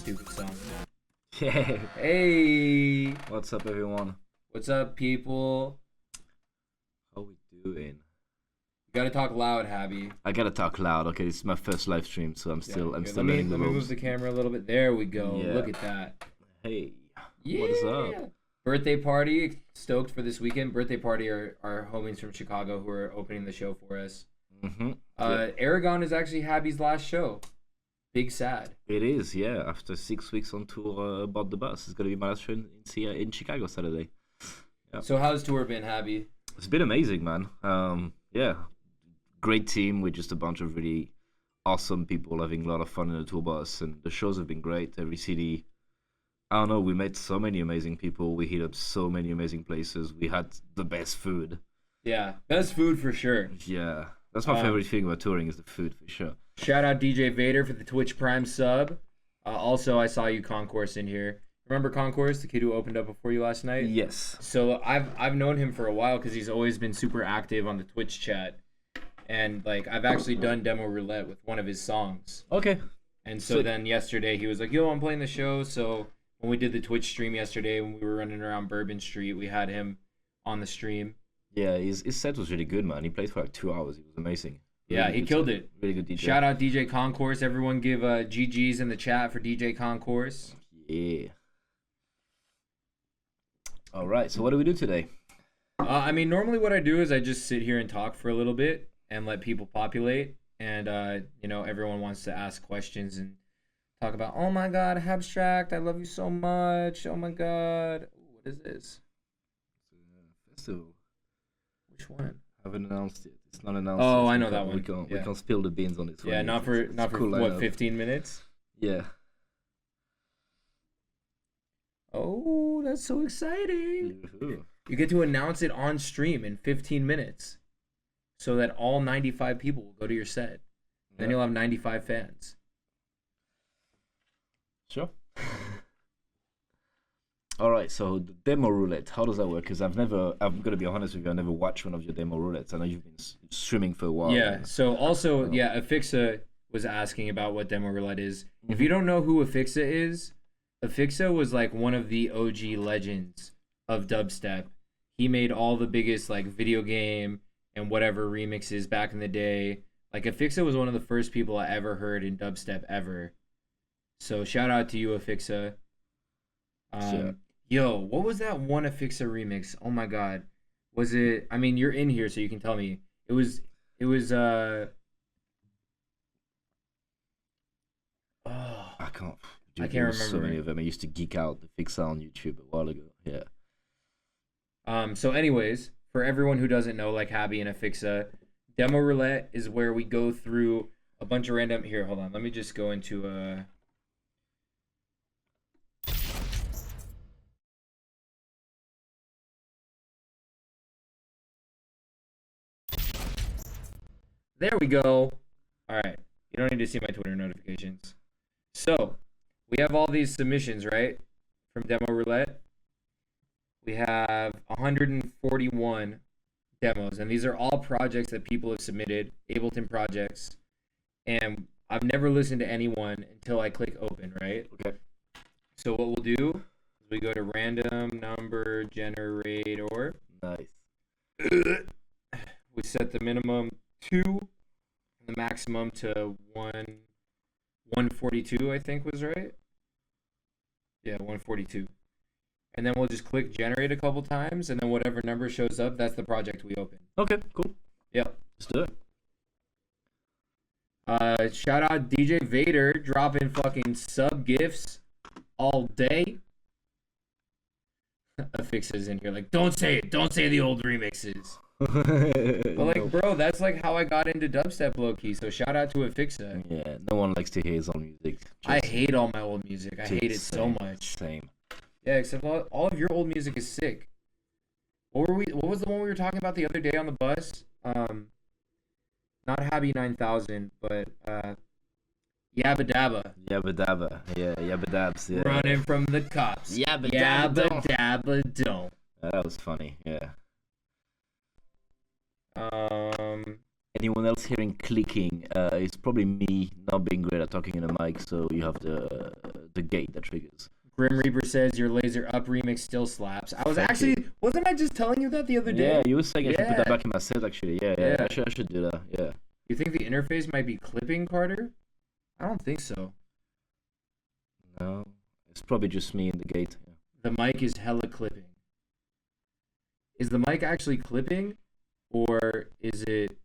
stupid song. Yeah. Hey, What's up, everyone? what's up, people? How we doing? You gotta talk loud, Habby. I gotta talk loud. Okay, this is my first live stream, so I'm still Here, learning the let me move ropes. the camera a little bit. There we go. Yeah. Look at that. Hey, Yeah. what is up? Birthday party. Stoked for this weekend. Birthday party are our homies from Chicago who are opening the show for us. Aragon is actually Habby's last show. Big sad. It is, yeah. After 6 weeks on tour about the bus, it's gonna be my last show in Chicago Saturday. Yeah. So how's tour been, Habby? It's been amazing, man. Yeah, great team with just a bunch of really awesome people having a lot of fun in the tour bus, and the shows have been great. Every city, I don't know, we met so many amazing people. We hit up so many amazing places. We had the best food. Yeah, best food for sure. Yeah, that's my favorite thing about touring is the food for sure. Shout out DJ Vader for the Twitch Prime sub. Also, I saw you Concourse in here. Remember Concourse, the kid who opened up before you last night? Yes. So I've known him for a while because he's always been super active on the Twitch chat, and like I've actually done demo roulette with one of his songs. Okay. And so then yesterday he was like, "Yo, I'm playing the show." So when we did the Twitch stream yesterday, when we were running around Bourbon Street, we had him on the stream. Yeah, his set was really good, man. He played for like 2 hours. It was amazing. Yeah, Really he good killed set. it. Really good DJ. Shout out DJ Concourse. Everyone give GGs in the chat for DJ Concourse. Yeah. All right. So what do we do today? I mean, normally what I do is I just sit here and talk for a little bit and let people populate. And, everyone wants to ask questions and talk about, oh my God, Habstrakt, I love you so much. Oh my God. Ooh, what is this? Festival. Which one? Haven't announced it. It's not announced. Oh, yet. I know We that can't- one. We can't spill the beans on this one. Yeah, yet. not for It's a cool what, lineup. 15 minutes? Yeah. Oh, that's so exciting. Yoo-hoo. You get to announce it on stream in 15 minutes so that all 95 people will go to your set. Then you'll have 95 fans. Sure. All right, so the demo roulette, how does that work? Because I'm gonna be honest with you, I never watched one of your demo roulettes. I know you've been streaming for a while. Yeah. So also, Afixa was asking about what demo roulette is. If you don't know who Afixa is, Afixa was like one of the OG legends of dubstep. He made all the biggest like video game and whatever remixes back in the day. Like Afixa was one of the first people I ever heard in dubstep ever. So shout out to you, Afixa. Sure. Yo, what was that one Afixa remix? Oh my God. Was it, I mean, you're in here so you can tell me. It was I can't. I can't there was so remember many it. of them. I used to geek out the Fix on YouTube a while ago. Yeah. So anyways, for everyone who doesn't know, like Habby and Afixa, demo roulette is where we go through a bunch of random, here, hold on, let me just go into there we go. All right, you don't need to see my Twitter notifications. So we have all these submissions, right, from demo roulette. We have 141 demos, and these are all projects that people have submitted, Ableton projects, and I've never listened to anyone until I click open, right? Okay. So what we'll do is we go to random number generator. Nice. We set the minimum 2, and the maximum to 142, I think was right. Yeah, 142. And then we'll just click generate a couple times, and then whatever number shows up, that's the project we open. Okay. Cool. Yep. Let's do it. Shout out DJ Vader dropping fucking sub gifts all day. Affixes in here like, don't say it, don't say the old remixes. But like, bro, that's like how I got into dubstep low key. So shout out to Affixa. Yeah, no one likes to hear his own music. I hate all my old music. I Dude, hate it so same, much. Same. Yeah, except all of your old music is sick. What was the one we were talking about the other day on the bus? Not Habby 9000, but Yabba Dabba. Yabba dabba. Yeah, yabba dabs. Yeah. Running from the cops. Yabba Yabba dabba. Dabba don't. That was funny. Yeah. Um, Anyone else hearing clicking? It's probably me not being great at talking in a mic, so you have the the gate that triggers. Grim Reaper says your Laser Up remix still slaps. I was Thank actually, wasn't I just telling you that the other day? Yeah, you were saying I should put that Yeah. back in my set actually. Yeah, Yeah. I should do that. Yeah. You think the interface might be clipping, Carter? I don't think so. No, it's probably just me in the gate. Yeah. The mic is hella clipping. Is the mic actually clipping, or is it?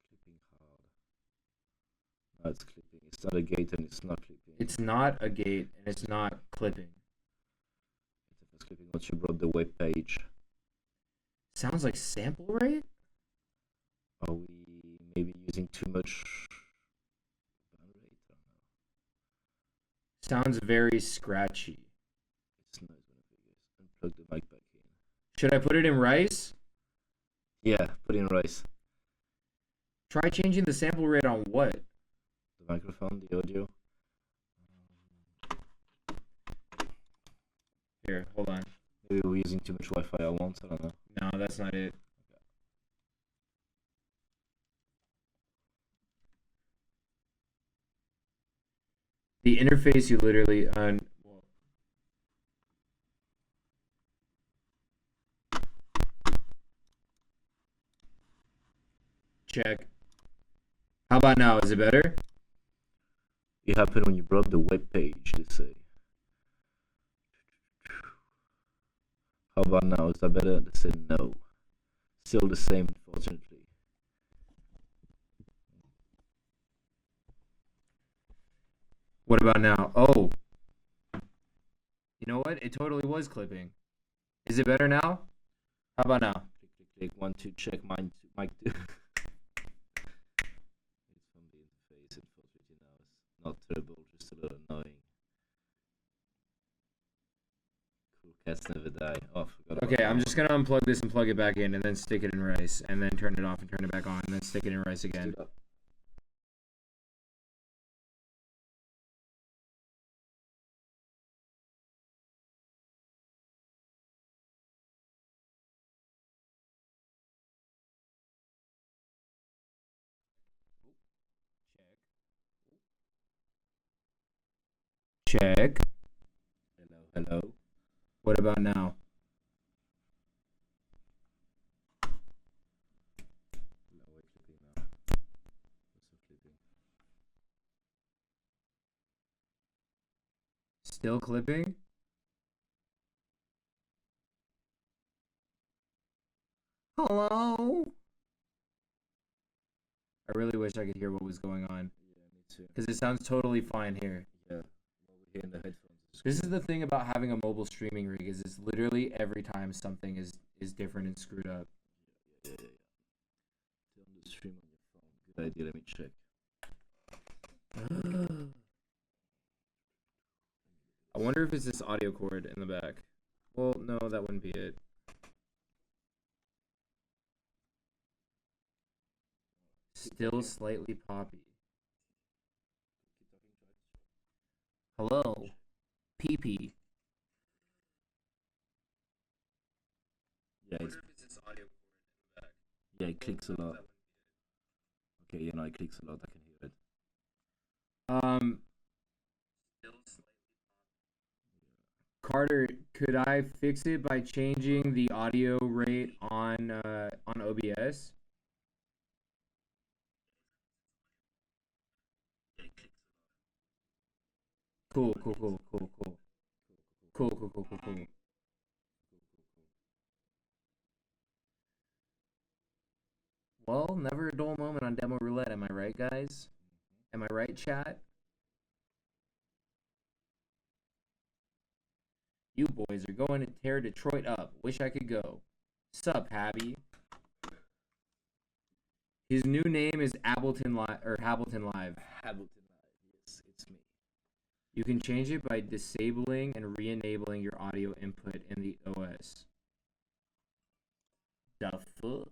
Clipping hard. No, it's clipping. It's not a gate and it's not clipping. It's not a gate and it's not clipping. If it's clipping once you brought the web page. Sounds like sample rate. Are we maybe using too much rate? I don't know. Sounds very scratchy. It's nice when it unplug the mic back in. Should I put it in rice? Yeah, put in rice. Try changing the sample rate on what? The microphone, the audio. Here, hold on. Maybe we're using too much Wi-Fi at once. I don't know. No, that's not it. The interface you literally check. How about now? Is it better? It happened when you brought the web page, they say. How about now? Is that better? They said no. Still the same, unfortunately. What about now? Oh. You know what? It totally was clipping. Is it better now? How about now? Click, click, click. 1, 2, check. Mine, mic 2. It's from the interface. Unfortunately, now it's not terrible, just a little annoying. Cool cats never die. Oh, I forgot about Okay, that I'm one. just gonna unplug this and plug it back in, and then stick it in rice, and then turn it off and turn it back on, and then stick it in rice again. Do that. Check. Hello, hello. What about now? No, we're clipping now. Also clipping. Still clipping? Hello? I really wish I could hear what was going on, Yeah, me too. because it sounds totally fine here. Yeah, what we hear in the headphones. This is the thing about having a mobile streaming rig, is it's literally every time something is different and screwed up. Yeah. Turn the stream on your phone. Good idea. Let me check. I wonder if it's this audio cord in the back. Well, no, that wouldn't be it. Still slightly poppy. Hello, PP. Yeah, yeah, it clicks a lot. Okay, yeah, no, it clicks a lot. I can hear it. Carter, could I fix it by changing the audio rate on OBS? Cool. Well, never a dull moment on Demo Roulette, am I right, guys? Am I right, chat? You boys are going to tear Detroit up. Wish I could go. Sup, Habby? His new name is Ableton Live or Hableton Live. Hableton Live. Yes, it's me. You can change it by disabling and re-enabling your audio input in the OS. The fuck?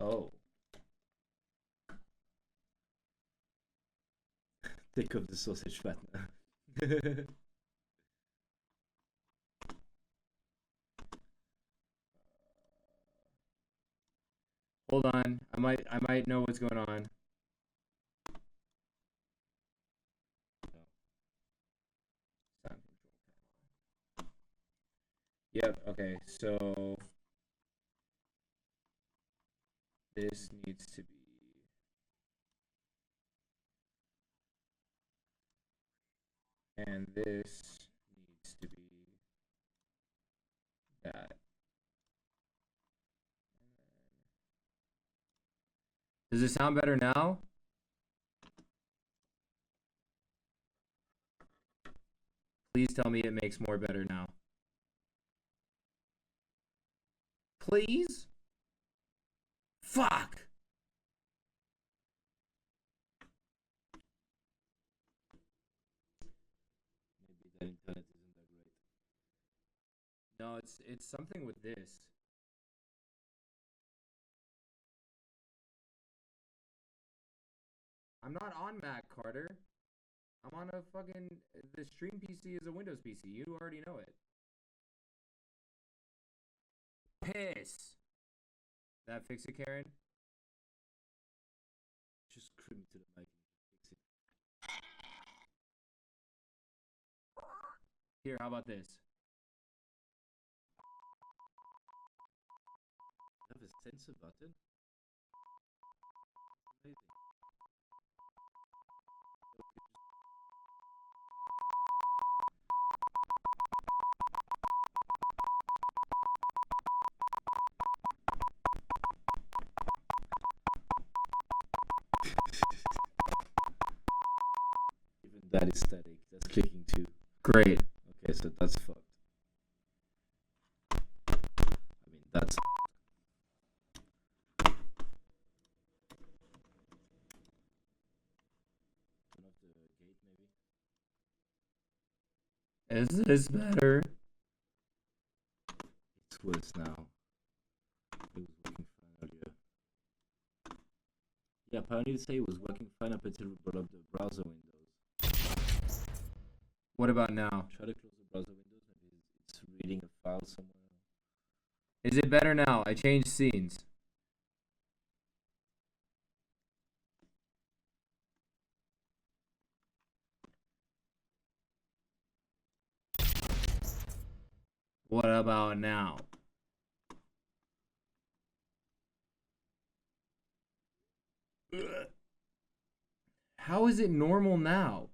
Oh. Take off the sausage fat now. Hold on. I might know what's going on. Yep, okay. So this needs to be and this needs to be that. Does it sound better now? Please tell me it makes more better now. Please? Fuck! Maybe the internet isn't that great. No, it's something with this. I'm not on Mac, Carter. I'm on a fucking. The stream PC is a Windows PC. You already know it. Piss. That fix it, Karen? Just scream to the mic and fix it. Here, how about this? You have a sensor button? Amazing. Even that is static. That's clicking too. Great. Okay, so that's fucked. I mean, that's. Turn off the gate, maybe. Is this better? It's worse now. It was working fine earlier. Yeah, apparently they say it was working fine up until we brought up the browser windows. What about now? Try to close the browser windows. Maybe it's reading a file somewhere. Is it better now? I changed scenes. What about now? How is it normal now?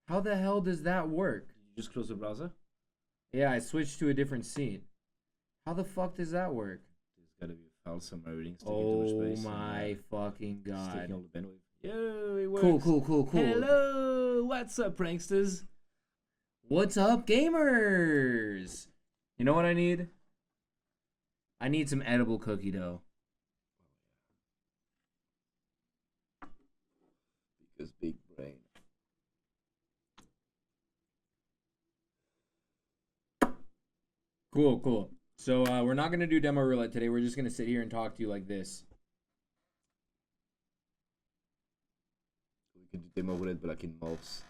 How the hell does that work? Did you just close the browser? Yeah, I switched to a different scene. How the fuck does that work? There's gotta be a file somewhere reading sticking too much Oh space. my fucking Sticking god. all the bandwidth. Yo, it works. Cool. Hello, what's up, pranksters? What's up, gamers? You know what I need? I need some edible cookie dough. Because big brain. Cool. So we're not gonna do demo roulette today. We're just gonna sit here and talk to you like this. We can do demo with it, but like in mobs.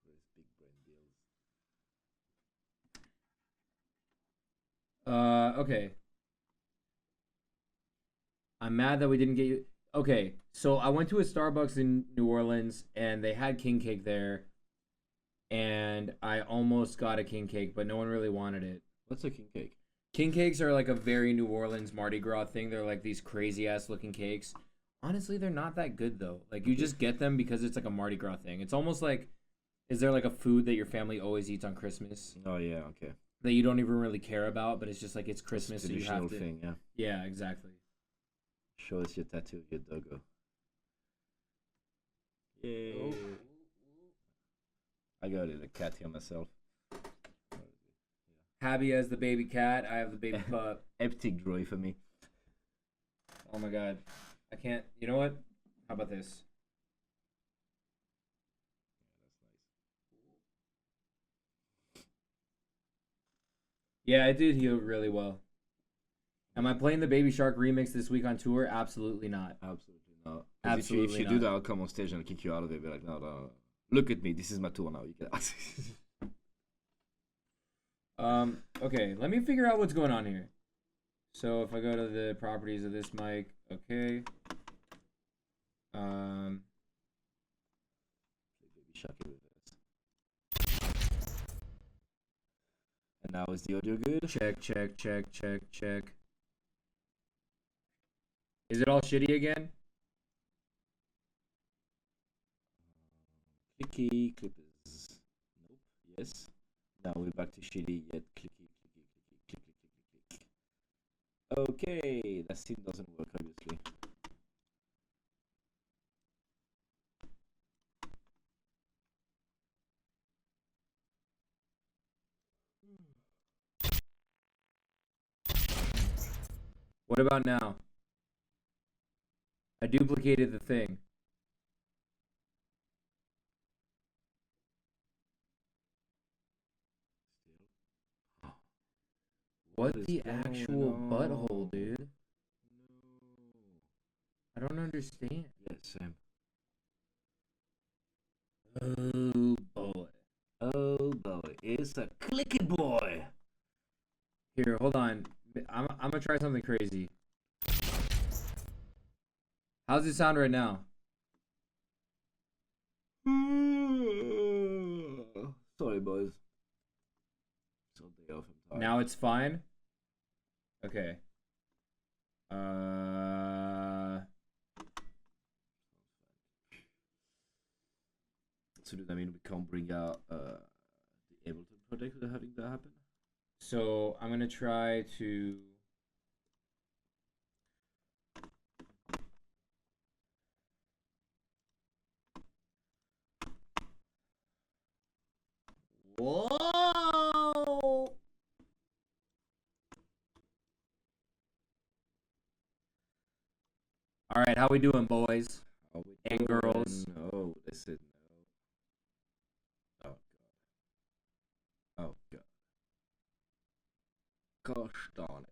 Where's big brain deals? Okay. I'm mad that we didn't get you. Okay, so I went to a Starbucks in New Orleans and they had king cake there, and I almost got a king cake, but no one really wanted it. What's a king cake? King cakes are like a very New Orleans Mardi Gras thing. They're like these crazy ass looking cakes. Honestly, they're not that good though. Like you just get them because it's like a Mardi Gras thing. It's almost like, is there like a food that your family always eats on Christmas Oh yeah, okay. that you don't even really care about, but it's just like it's Christmas, so you Traditional have to. thing, yeah. Yeah, exactly. Show us your tattoo of your doggo. Yay. Oh. I got it, a cat here myself. Habby has the baby cat. I have the baby pup. Eptic droid for me. Oh my god. I can't. You know what? How about this? Yeah, it did heal really well. Am I playing the Baby Shark remix this week on tour? Absolutely not. Absolutely not. Absolutely if you not. do that, I'll come on stage and I'll kick you out of it. Be like, no. Look at me. This is my tour now. You can. Okay, let me figure out what's going on here. So if I go to the properties of this mic, okay. Baby Shark reverse. And now is the audio good? Check. Is it all shitty again? Clicky clippers. Nope. Yes. Now we're back to shitty yet clicky. Click. Okay, that still doesn't work obviously. What about now? I duplicated the thing. What the actual butthole, dude? No. I don't understand. Yeah, same. Oh boy. Oh boy, it's a clicky boy. Here, hold on. I'm gonna try something crazy. How's it sound right now? Sorry, boys. So day off. I'm tired. Now it's fine. Okay. So does that mean we can't bring out the Ableton project without having that happen? So I'm gonna try to. Whoa! All right, how we doing, boys and girls? No, they said no. Oh god. Gosh darn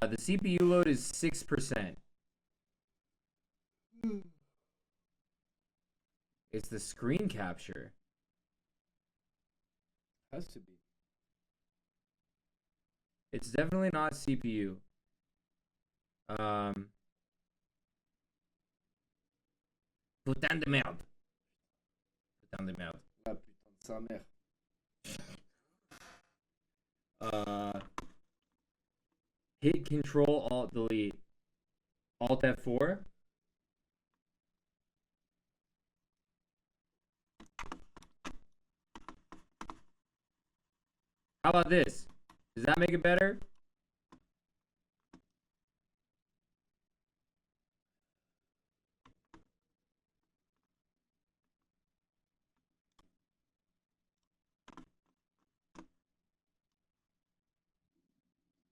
it. The CPU load is 6%. It's the screen capture. Has to be. It's definitely not CPU. Putain de merde. Putain de merde. Ah putain de sa mère. Hit Control Alt Delete. Alt F4. How about this? Does that make it better?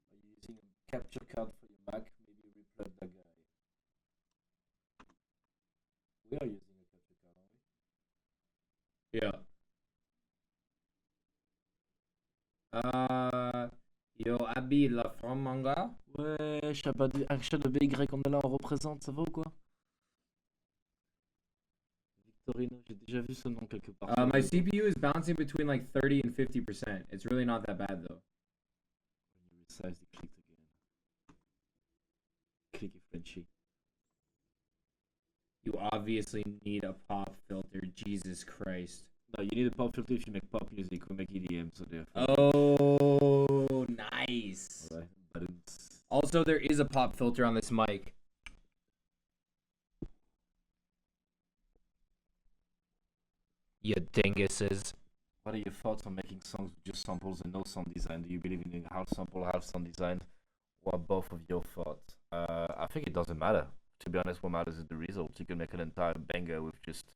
Are you using a capture card for your Mac? Maybe replug that guy. We are using a capture card, Yeah. Yo, Abby, la from manga. Ouais, achat de BY, on est là, on représente, ça va ou quoi? Victorino, j'ai déjà vu ce nom quelque part. My CPU is bouncing between like 30 and 50%. It's really not that bad though. When you resize the click again. Clicky Frenchy. You obviously need a pop filter. Jesus Christ. No, you need a pop filter if you make pop music. We make EDM, so therefore. Oh, nice. Alright, but it's... Also, there is a pop filter on this mic. You dinguses. What are your thoughts on making songs with just samples and no sound design? Do you believe in half sample, half sound design? What are both of your thoughts? I think it doesn't matter. To be honest, what matters is the result. You can make an entire banger with just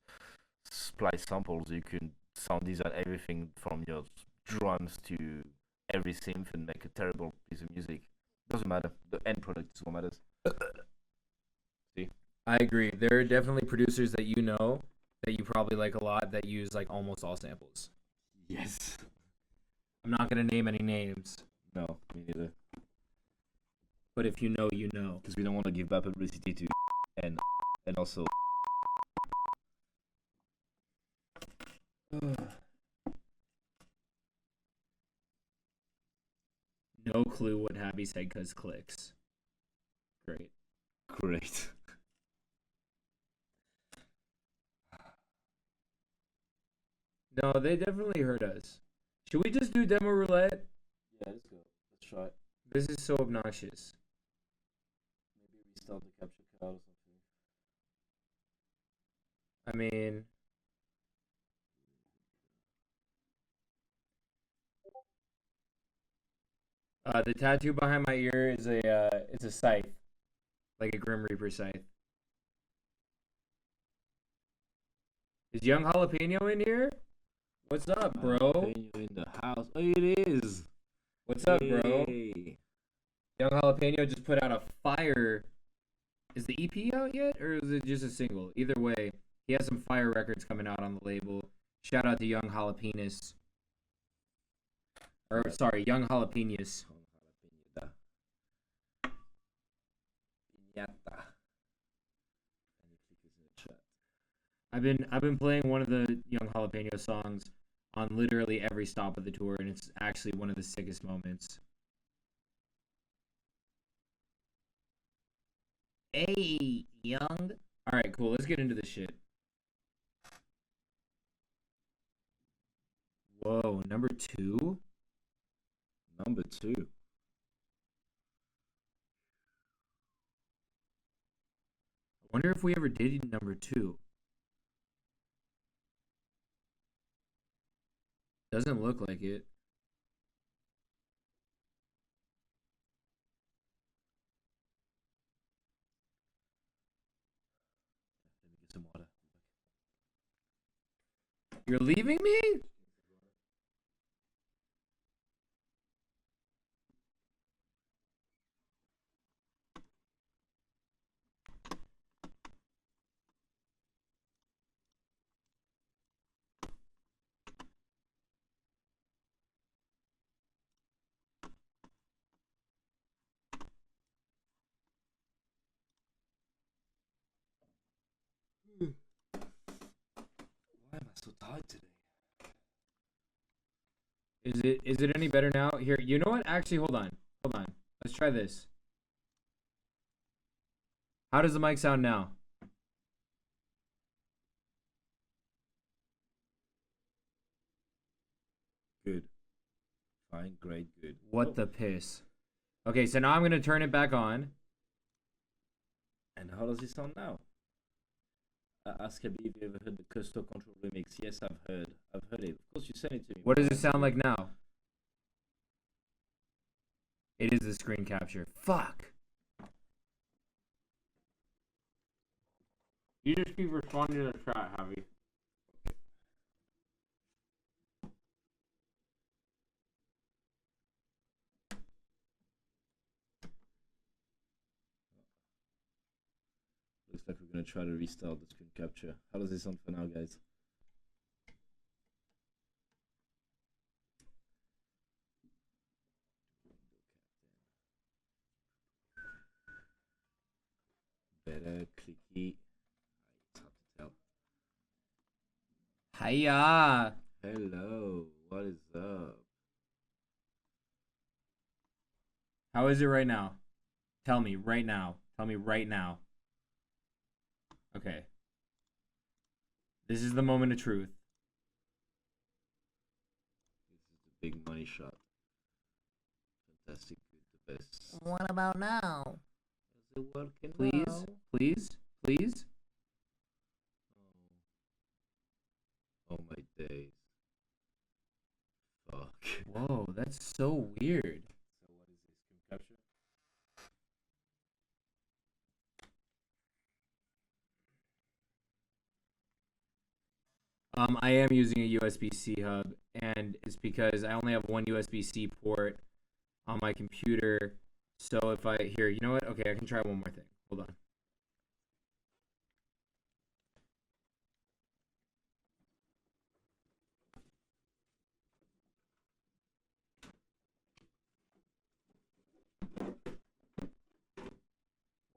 splice samples. You can sound design everything from your drums to every synth and make a terrible piece of music. Doesn't matter. The end product is what matters. See? I agree. There are definitely producers that you know that you probably like a lot that use like almost all samples. Yes. I'm not gonna name any names. No, me neither. But if you know, you know. Because we don't want to give bad publicity to and also No clue what Happy said because clicks. Great. Great. No, they definitely heard us. Should we just do demo roulette? Yeah, let's go. Let's try it. This is so obnoxious. Maybe restart the capture card or something. I mean, the tattoo behind my ear is it's a scythe, like a Grim Reaper scythe. Is Young Jalapeno in here? What's up, bro? Jalapeno in the house. Oh, it is. What's up, bro? Hey. Young Jalapeno just put out a fire. Is the EP out yet, or is it just a single? Either way, he has some fire records coming out on the label. Shout out to Young Jalapenos. Or sorry, Young Jalapenos. Piñata. I've been playing one of the Young Jalapeno songs on literally every stop of the tour, and it's actually one of the sickest moments. Hey, Young. All right, cool. Let's get into this shit. Whoa, number 2? Number 2. I wonder if we ever did number 2. Doesn't look like it. Let me get some water. You're leaving me? Why am I so tired today? Is it any better now? Here, you know what? Actually, hold on. Hold on. Let's try this. How does the mic sound now? Good. Fine, great, good. What the piss? Okay, so now I'm going to turn it back on. And how does it sound now? Ask Abby if you ever heard the Custo Control remix. Yes, I've heard. I've heard it. Of course, you sent it to me. What does it sound like now? It is the screen capture. Fuck. You just keep responding to the chat, Javi. Looks like we're going to try to restart the screen capture. How does it sound for now, guys? Better, clicky. It's hard to tell. Hiya. Hello, what is up? How is it right now? Tell me right now. Tell me right now. Okay. This is the moment of truth. This is the big money shot. Fantastic, good, the best. What about now? Is it working Please, now? please, please. Oh my days. Fuck. Whoa, that's so weird. So what is this? Screen capture? I am using a USB-C hub, and it's because I only have one USB-C port on my computer. So if I here, you know what? Okay, I can try one more thing. Hold on.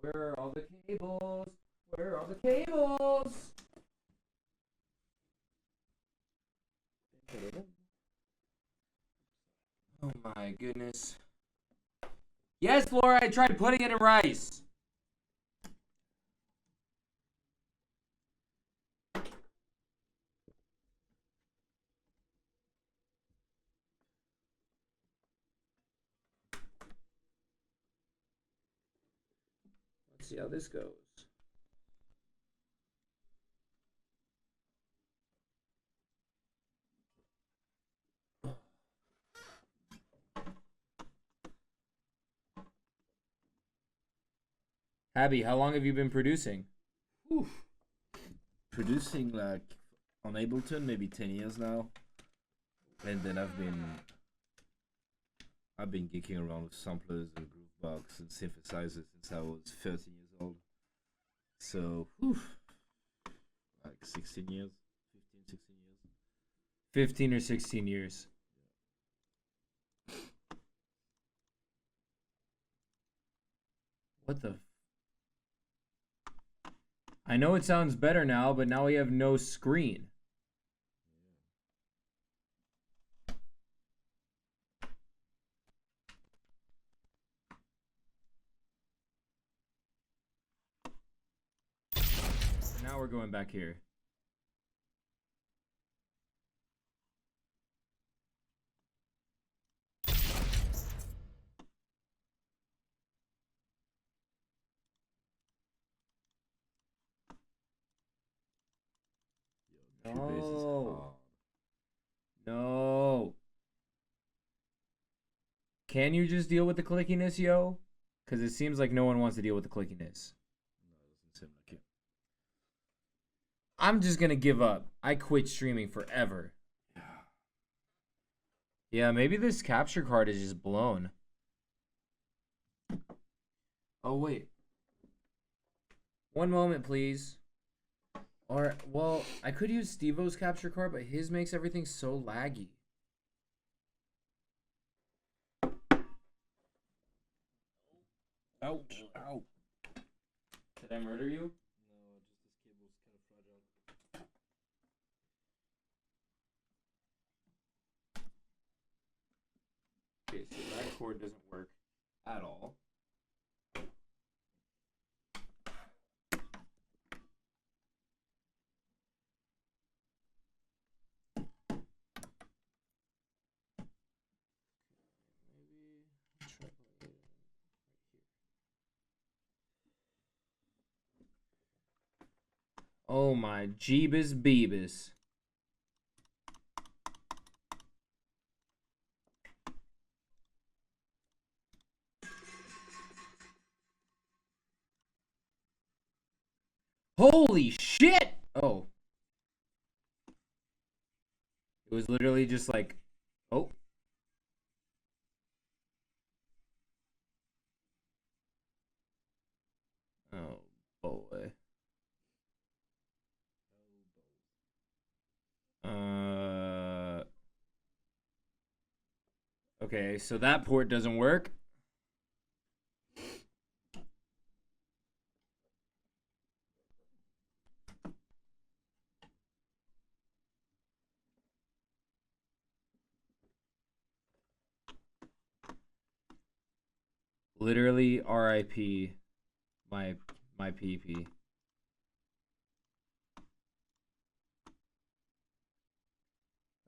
Where are all the cables? Where are all the cables? my goodness. Yes, Flora, I tried putting it in rice. Let's see how this goes. Abby, how long have you been producing? Whew. Producing like on Ableton maybe 10 years now, and then I've been geeking around with samplers and groovebox and synthesizers since I was 13 years old. So, like 16 years, 15, 16 years. 15 or 16 years. What the? I know it sounds better now, but now we have no screen. Now we're going back here. No. No. Can you just deal with the clickiness, yo? Because it seems like no one wants to deal with the clickiness. No, it doesn't seem like it. I'm just going to give up. I quit streaming forever. Yeah, maybe this capture card is just blown. Oh, wait. One moment, please. Or, well, I could use Steve-O's capture card, but his makes everything so laggy. Ouch! Ow! Did I murder you? No, just this cable's kind of fragile. Okay, so that cord doesn't work at all. Oh my Jeebus Beebus. Holy shit! Oh. It was literally just like, oh. Oh boy. Okay, so that port doesn't work. Literally RIP my PP.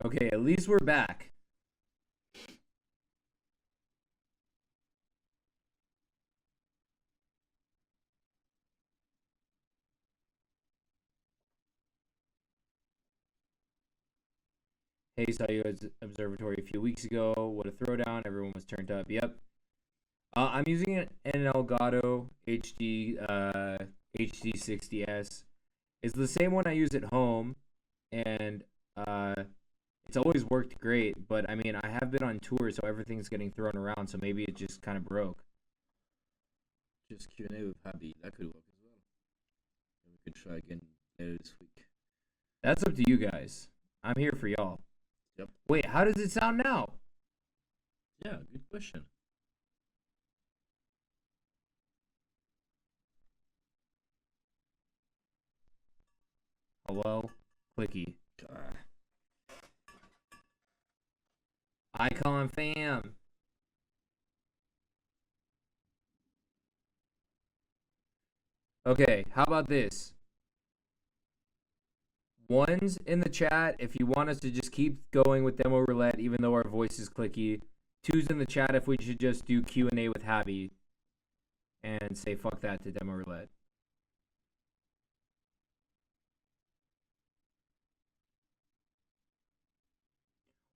Okay, at least we're back. Hey, saw you at Observatory a few weeks ago. What a throwdown. Everyone was turned up. Yep. I'm using an Elgato HD60S. It's the same one I use at home, and it's always worked great. But I mean, I have been on tour, so everything's getting thrown around. So maybe it just kind of broke. Just Q&A with Habby. That could work as well. And we could try again later this week. That's up to you guys. I'm here for y'all. Yep. Wait, how does it sound now? Yeah, good question. Hello? Clicky. Icon fam. Okay, how about this? Ones in the chat if you want us to just keep going with demo roulette even though our voice is clicky. Twos in the chat if we should just do Q&A with Habby and say fuck that to demo roulette.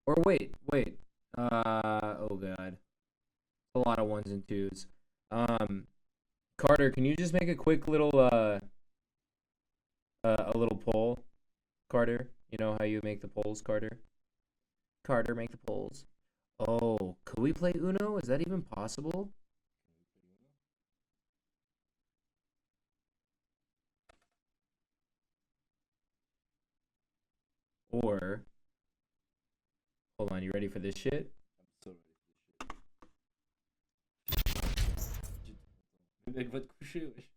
Or wait. Oh god. A lot of ones and twos. Carter, can you just make a quick little a little poll? Carter, you know how you make the polls, Carter? Carter, make the polls. Oh, could we play Uno? Is that even possible? Or, hold on, you ready for this shit? I'm so ready for this shit. Le mec va te coucher, wesh.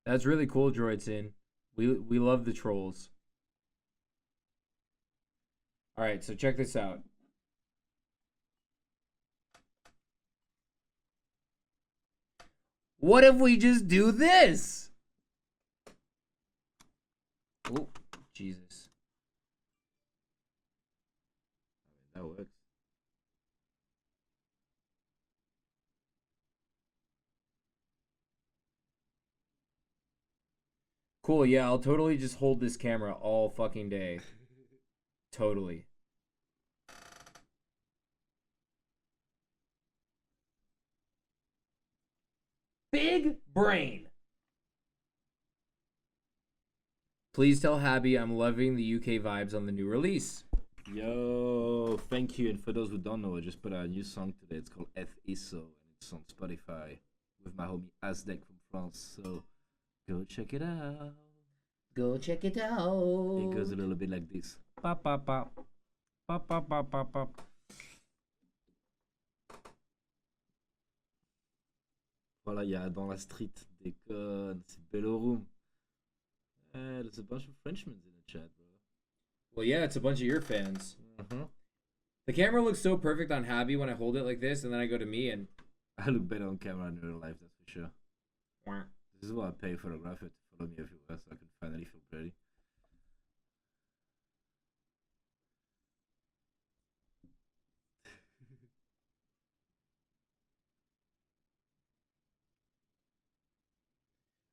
That's really cool, Droidson. We love the trolls. All right, so check this out. What if we just do this? Oh, Jesus. That works. Cool, yeah, I'll totally just hold this camera all fucking day. Totally. Big brain. Please tell Habby I'm loving the UK vibes on the new release. Yo, thank you. And for those who don't know, I just put out a new song today. It's called FISO, and it's on Spotify with my homie Aztec from France. So go check it out. Go check it out. It goes a little bit like this. Pop, pop, pop. Pop, pop, pop, pop, pop. Voilà, il y a dans la street des connes, c'est Bellorum. There's a bunch of Frenchmen in the chat, bro. Well, yeah, it's a bunch of your fans. Mm-hmm. The camera looks so perfect on Habby when I hold it like this, and then I go to me and... I look better on camera in real life, that's for sure. This is why I pay a photographer to follow me everywhere, so I can finally feel pretty.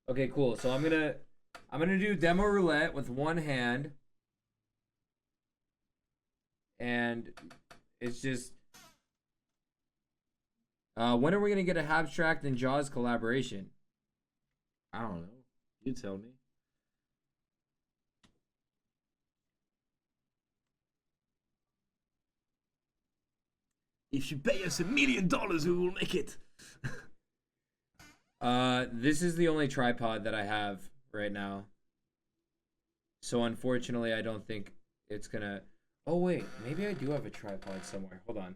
Okay, cool. So I'm gonna do demo roulette with one hand, and it's just when are we gonna get a Habstrakt and Jauz collaboration? I don't know. You tell me. If you pay us $1 million, we will make it. This is the only tripod that I have right now. So unfortunately, I don't think it's gonna... Oh wait, maybe I do have a tripod somewhere. Hold on.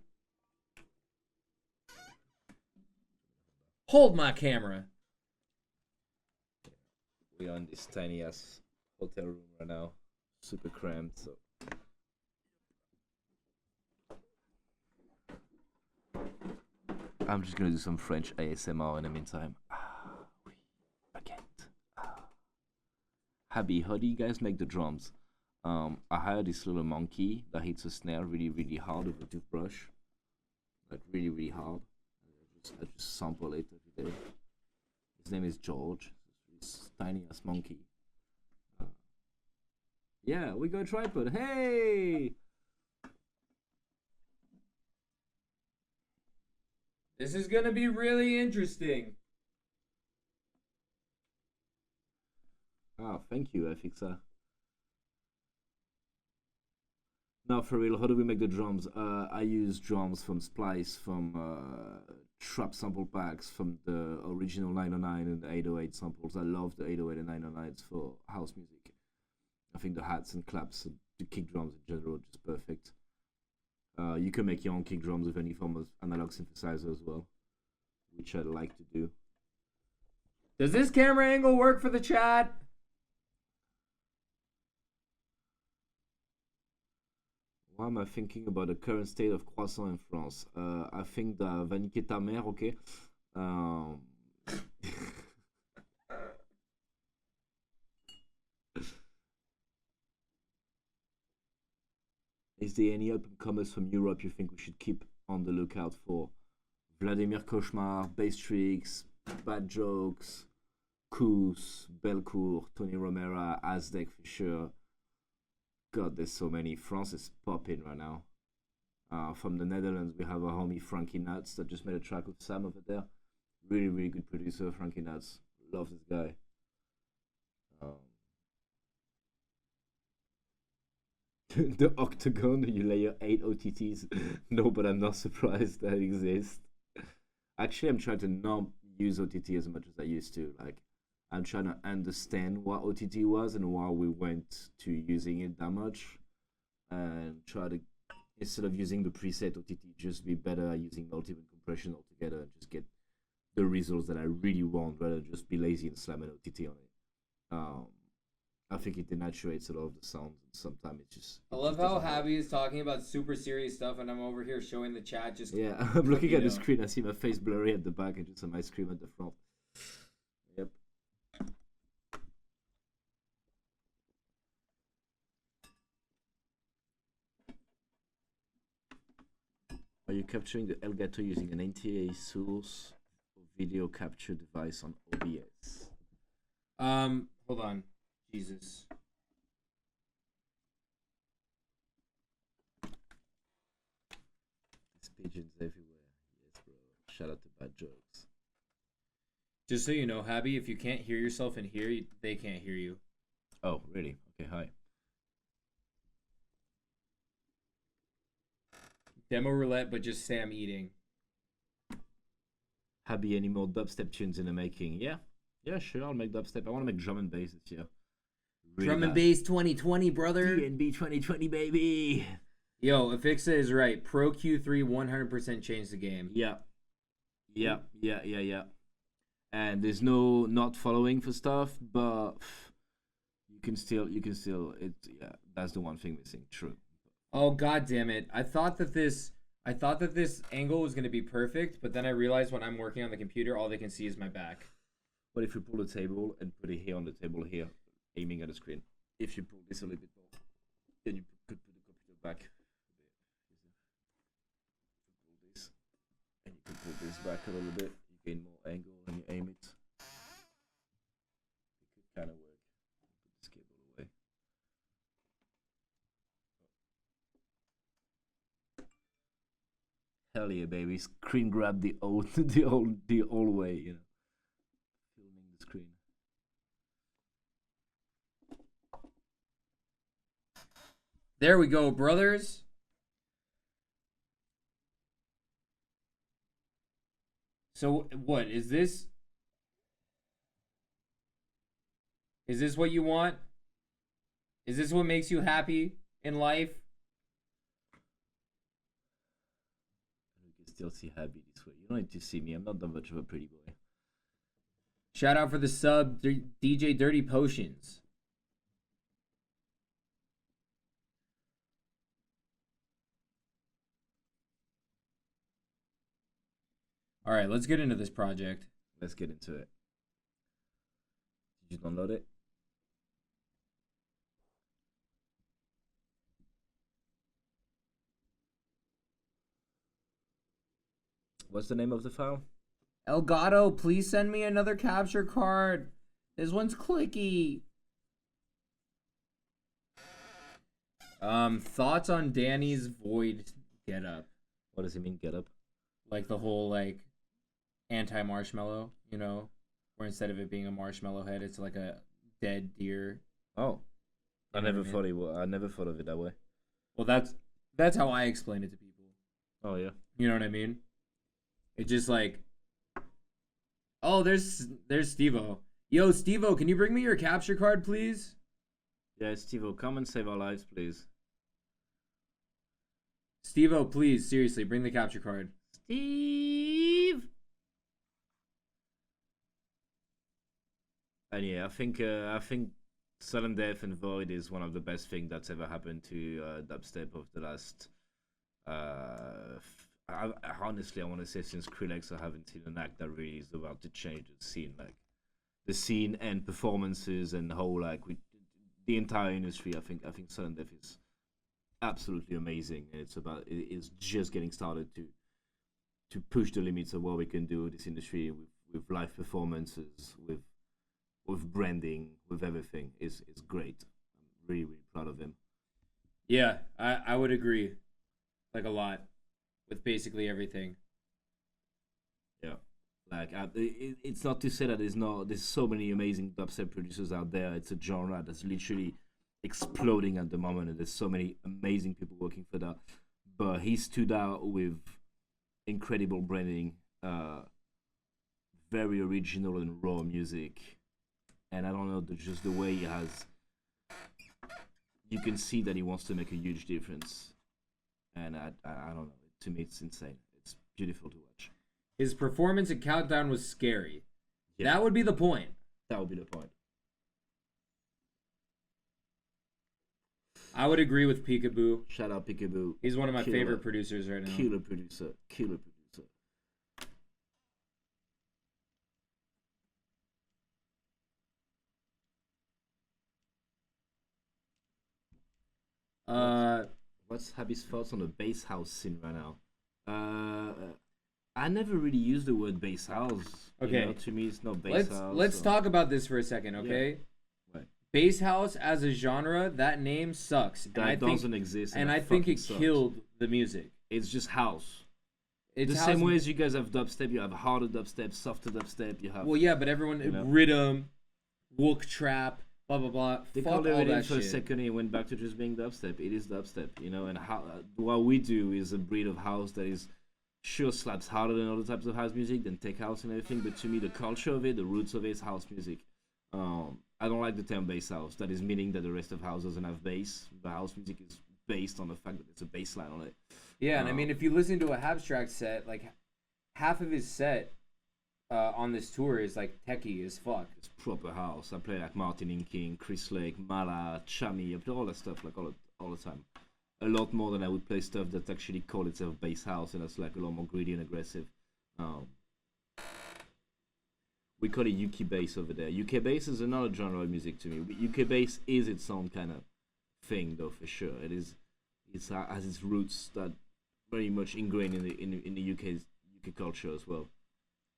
Hold my camera. We are in this tiny ass hotel room right now. Super cramped, so... I'm just gonna do some French ASMR in the meantime. Oui, baguette. Habby, how do you guys make the drums? I hired this little monkey that hits a snare really, really hard with a toothbrush. Like really, really hard. I just sample it every day. His name is George. This tiny ass monkey. Yeah, we got a tripod. Hey! This is gonna be really interesting. Ah, thank you, Fixer. Now, for real, how do we make the drums? I use drums from Splice, from trap sample packs, from the original 909 and the 808 samples. I love the 808 and 909s for house music. I think the hats and claps, and the kick drums in general, are just perfect. You can make your own kick drums with any form of analog synthesizer as well, which I like to do. Does this camera angle work for the chat? Why am I thinking about the current state of croissant in France? I think that va niquer ta mère, okay? Um, is there any up and comers from Europe you think we should keep on the lookout for? Vladimir Cauchemar, Bass Tricks, Bad Jokes, Koos, Belcourt, Tony Romera, Aztec for sure. God, there's so many. France is popping right now. From the Netherlands, we have our homie Frankie Nuts that just made a track with Sam over there. Really, really good producer, Frankie Nuts. Love this guy. The Octagon, you layer 8 OTTs. No, but I'm not surprised that exists. Actually, I'm trying to not use OTT as much as I used to. Like, I'm trying to understand what OTT was and why we went to using it that much, and try to, instead of using the preset OTT, just be better at using multi-band compression altogether and just get the results that I really want, rather than just be lazy and slam an OTT on it. I think it denaturates a lot of the sounds, and sometimes it just. I love how Habby is talking about super serious stuff, and I'm over here showing the chat just. Yeah, I'm looking at the screen. I see my face blurry at the back and just some ice cream at the front. Yep. Are you capturing the Elgato using an NTA source or video capture device on OBS? Hold on. Jesus. There's pigeons everywhere. Yes, bro. Shout out to Bad Jokes. Just so you know, Habby, if you can't hear yourself in here, they can't hear you. Oh, really? Okay, hi. Demo roulette, but just Sam eating. Habby, any more dubstep tunes in the making? Yeah. Yeah, sure, I'll make dubstep. I want to make drum and bass this year. Really drum and bass 2020, brother. DNB 2020, baby. Yo, Afixa is right. Pro Q3 100% changed the game. Yeah. And there's no not following for stuff, but you can still it. Yeah, that's the one thing missing. True. Oh, god damn it. I thought that this angle was going to be perfect, but then I realized when I'm working on the computer, all they can see is my back. But if you pull the table and put it here on the table here, aiming at the screen, if you pull this a little bit more, then you could put the computer back a bit. Pull this, and you can pull this back a little bit. You gain more angle when you aim it. It could kind of work. Put this cable away. Hell yeah, baby! Screen grab the old way, you know. Filming the screen. There we go, brothers. So what is this? Is this what you want? Is this what makes you happy in life? You can still see Habby this way. You don't need to see me. I'm not that much of a pretty boy. Shout out for the sub, DJ Dirty Potions. All right, let's get into this project. Let's get into it. Did you download it? What's the name of the file? Elgato, please send me another capture card. This one's clicky. Thoughts on Danny's Void getup? What does it mean, getup? Like the whole anti-marshmallow, you know, where instead of it being a marshmallow head, it's like a dead deer. Oh, I never thought of it that way. Well, that's how I explain it to people. Oh yeah. You know what I mean? It's just like, oh, there's Steve-O. Yo, Steve-O, can you bring me your capture card, please? Yeah, Steve-O, come and save our lives, please. Steve-O, please, seriously, bring the capture card. Steve. And yeah, I think Sudden Death and Void is one of the best things that's ever happened to dubstep of the last. Honestly, I want to say since Skrillex, I haven't seen an act that really is about to change the scene, like the scene and performances and the whole like the entire industry. I think Sudden Death is absolutely amazing, and it's just getting started to push the limits of what we can do in this industry with live performances, with branding, with everything. Is great. I'm really really proud of him. Yeah, I would agree, like a lot, with basically everything. Yeah, like it's not to say that there's so many amazing dubstep producers out there. It's a genre that's literally exploding at the moment, and there's so many amazing people working for that. But he stood out with incredible branding, very original and raw music, and I don't know, just the way he has. You can see that he wants to make a huge difference, and I don't know. To me, it's insane. It's beautiful to watch. His performance at Countdown was scary. Yeah, That would be the point. that would be the point. I would agree with Peekaboo. Shout out Peekaboo. He's one of my Killer. favorite producers right now. Killer producer. Killer producer. What's Happy's thoughts on the bass house scene right now? I never really used the word bass house. Okay. You know, to me, it's not bass Let's house. let's talk about this for a second, okay? Right. Bass house as a genre, that name sucks. That doesn't exist. And I think it killed the music. It's just house. It's the house. same way as you guys have dubstep, you have harder dubstep, softer dubstep. You have. Well, yeah, but everyone rhythm, wook trap, blah blah blah. They Fuck called all it in that for a shit. second and it went back to just being dubstep. It is dubstep, you know, and how what we do is a breed of house that is sure slaps harder than other types of house music, than tech house and everything, but to me the culture of it, the roots of it is house music. I don't like the term bass house. That is meaning that the rest of house doesn't have bass. The house music is based on the fact that it's a bass line on it. Yeah, and I mean, if you listen to a Habstrakt set, like half of his set on this tour is like techie as fuck. It's proper house. I play like Martin and King, Chris Lake, Mala, Chami. I play all that stuff like all the time. A lot more than I would play stuff that actually call itself bass house, and that's like a lot more greedy and aggressive. We call it UK bass over there. UK bass is another genre of music to me. UK bass is its own kind of thing, though, for sure. It is. It has its roots that very much ingrained in the UK culture as well.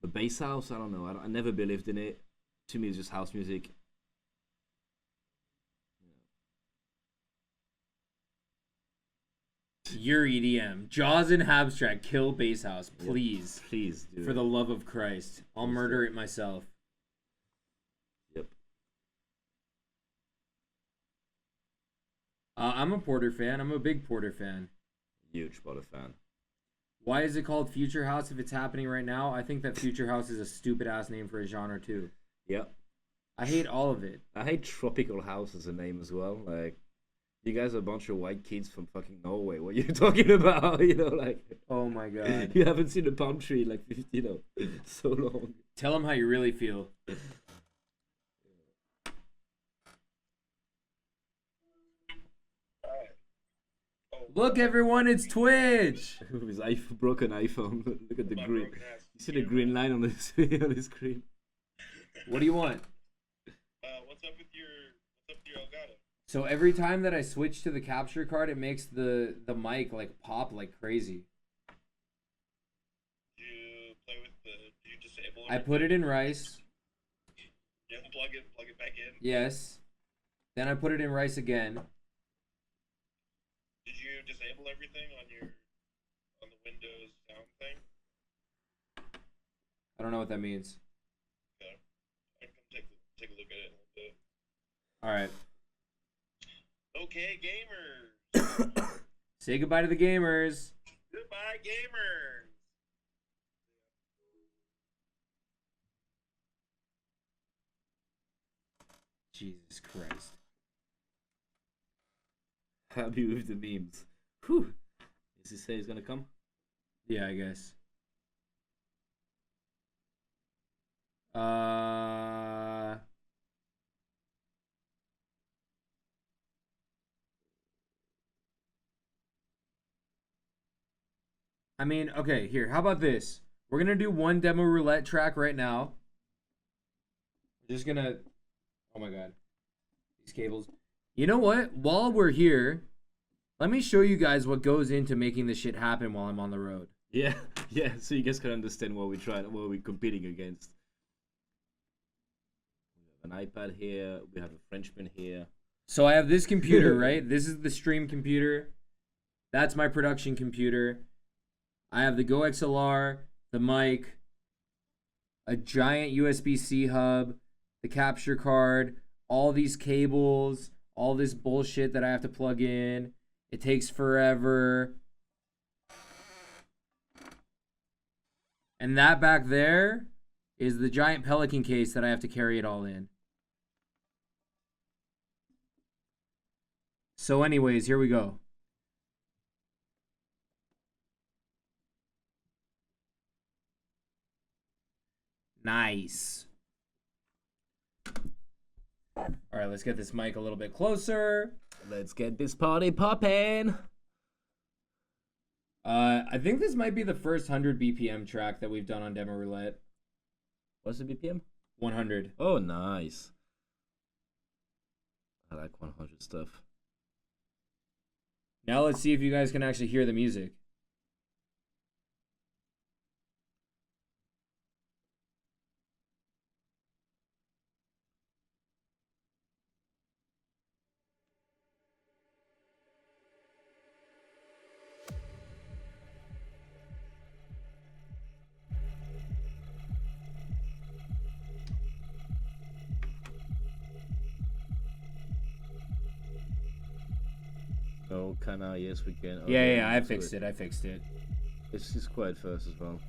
The bass house, I don't know. I never believed in it. To me, it's just house music. Your EDM, Jauz and Habstrakt, kill bass house, please. Yep. Please, do for it. the love of Christ, I'll murder it myself. Yep. I'm a Porter fan. I'm a big Porter fan. Huge Porter fan. Why is it called Future House if it's happening right now? I think that Future House is a stupid ass name for a genre too. Yep. I hate all of it. I hate Tropical House as a name as well. Like, you guys are a bunch of white kids from fucking Norway. What are you talking about? You know, like. Oh my god. You haven't seen a palm tree in like 50, so long. Tell them how you really feel. Look, everyone, it's Twitch. With his broken iPhone. Look at the green. You see the green line on the screen. What do you want? What's up with your Elgato? So every time that I switch to the capture card, it makes the mic like pop like crazy. Do you disable it? I put it in rice. You unplug it, plug it back in. Yes. Then I put it in rice again. Did you disable everything on the Windows sound thing? I don't know what that means. Okay. I can come take a look at it in a little bit. All right. Okay, gamers. Say goodbye to the gamers. Goodbye, gamers. Jesus Christ. Happy with the memes. Whew. Does he say he's gonna come? Yeah, I guess. I mean, okay, here. How about this? We're gonna do one demo roulette track right now. We're just gonna. Oh my god, these cables. You know what? While we're here, let me show you guys what goes into making this shit happen while I'm on the road. Yeah, yeah. So you guys can understand what we're competing against. We have an iPad here. We have a Frenchman here. So I have this computer, right? This is the stream computer. That's my production computer. I have the Go XLR, the mic, a giant USB-C hub, the capture card, all these cables, all this bullshit that I have to plug in. It takes forever. And that back there is the giant Pelican case that I have to carry it all in. So anyways, here we go. Nice. All right, let's get this mic a little bit closer. Let's get this party poppin'. I think this might be the first 100 BPM track that we've done on Demo Roulette. What's the BPM? 100. Oh, nice. I like 100 stuff. Now let's see if you guys can actually hear the music. Oh, can I? Yes, we can. Yeah, I fixed it. It's just quiet first as well.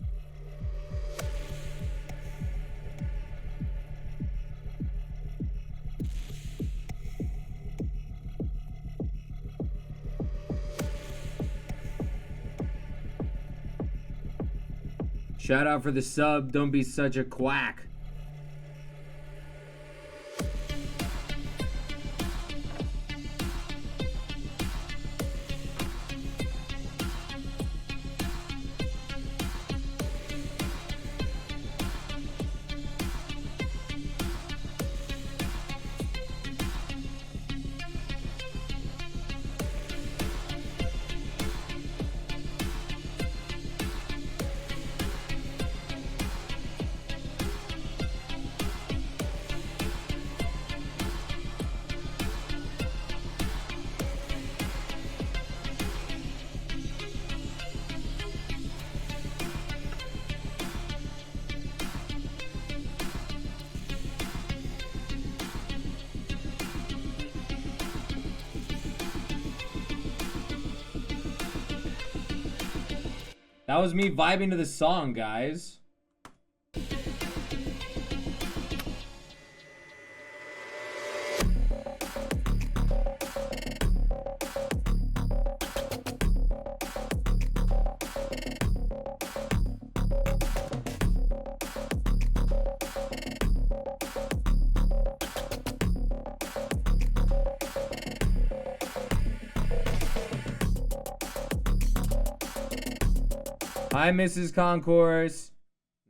Shout out for the sub. Don't be such a quack. That was me vibing to the song, guys. Hi, Mrs. Concourse.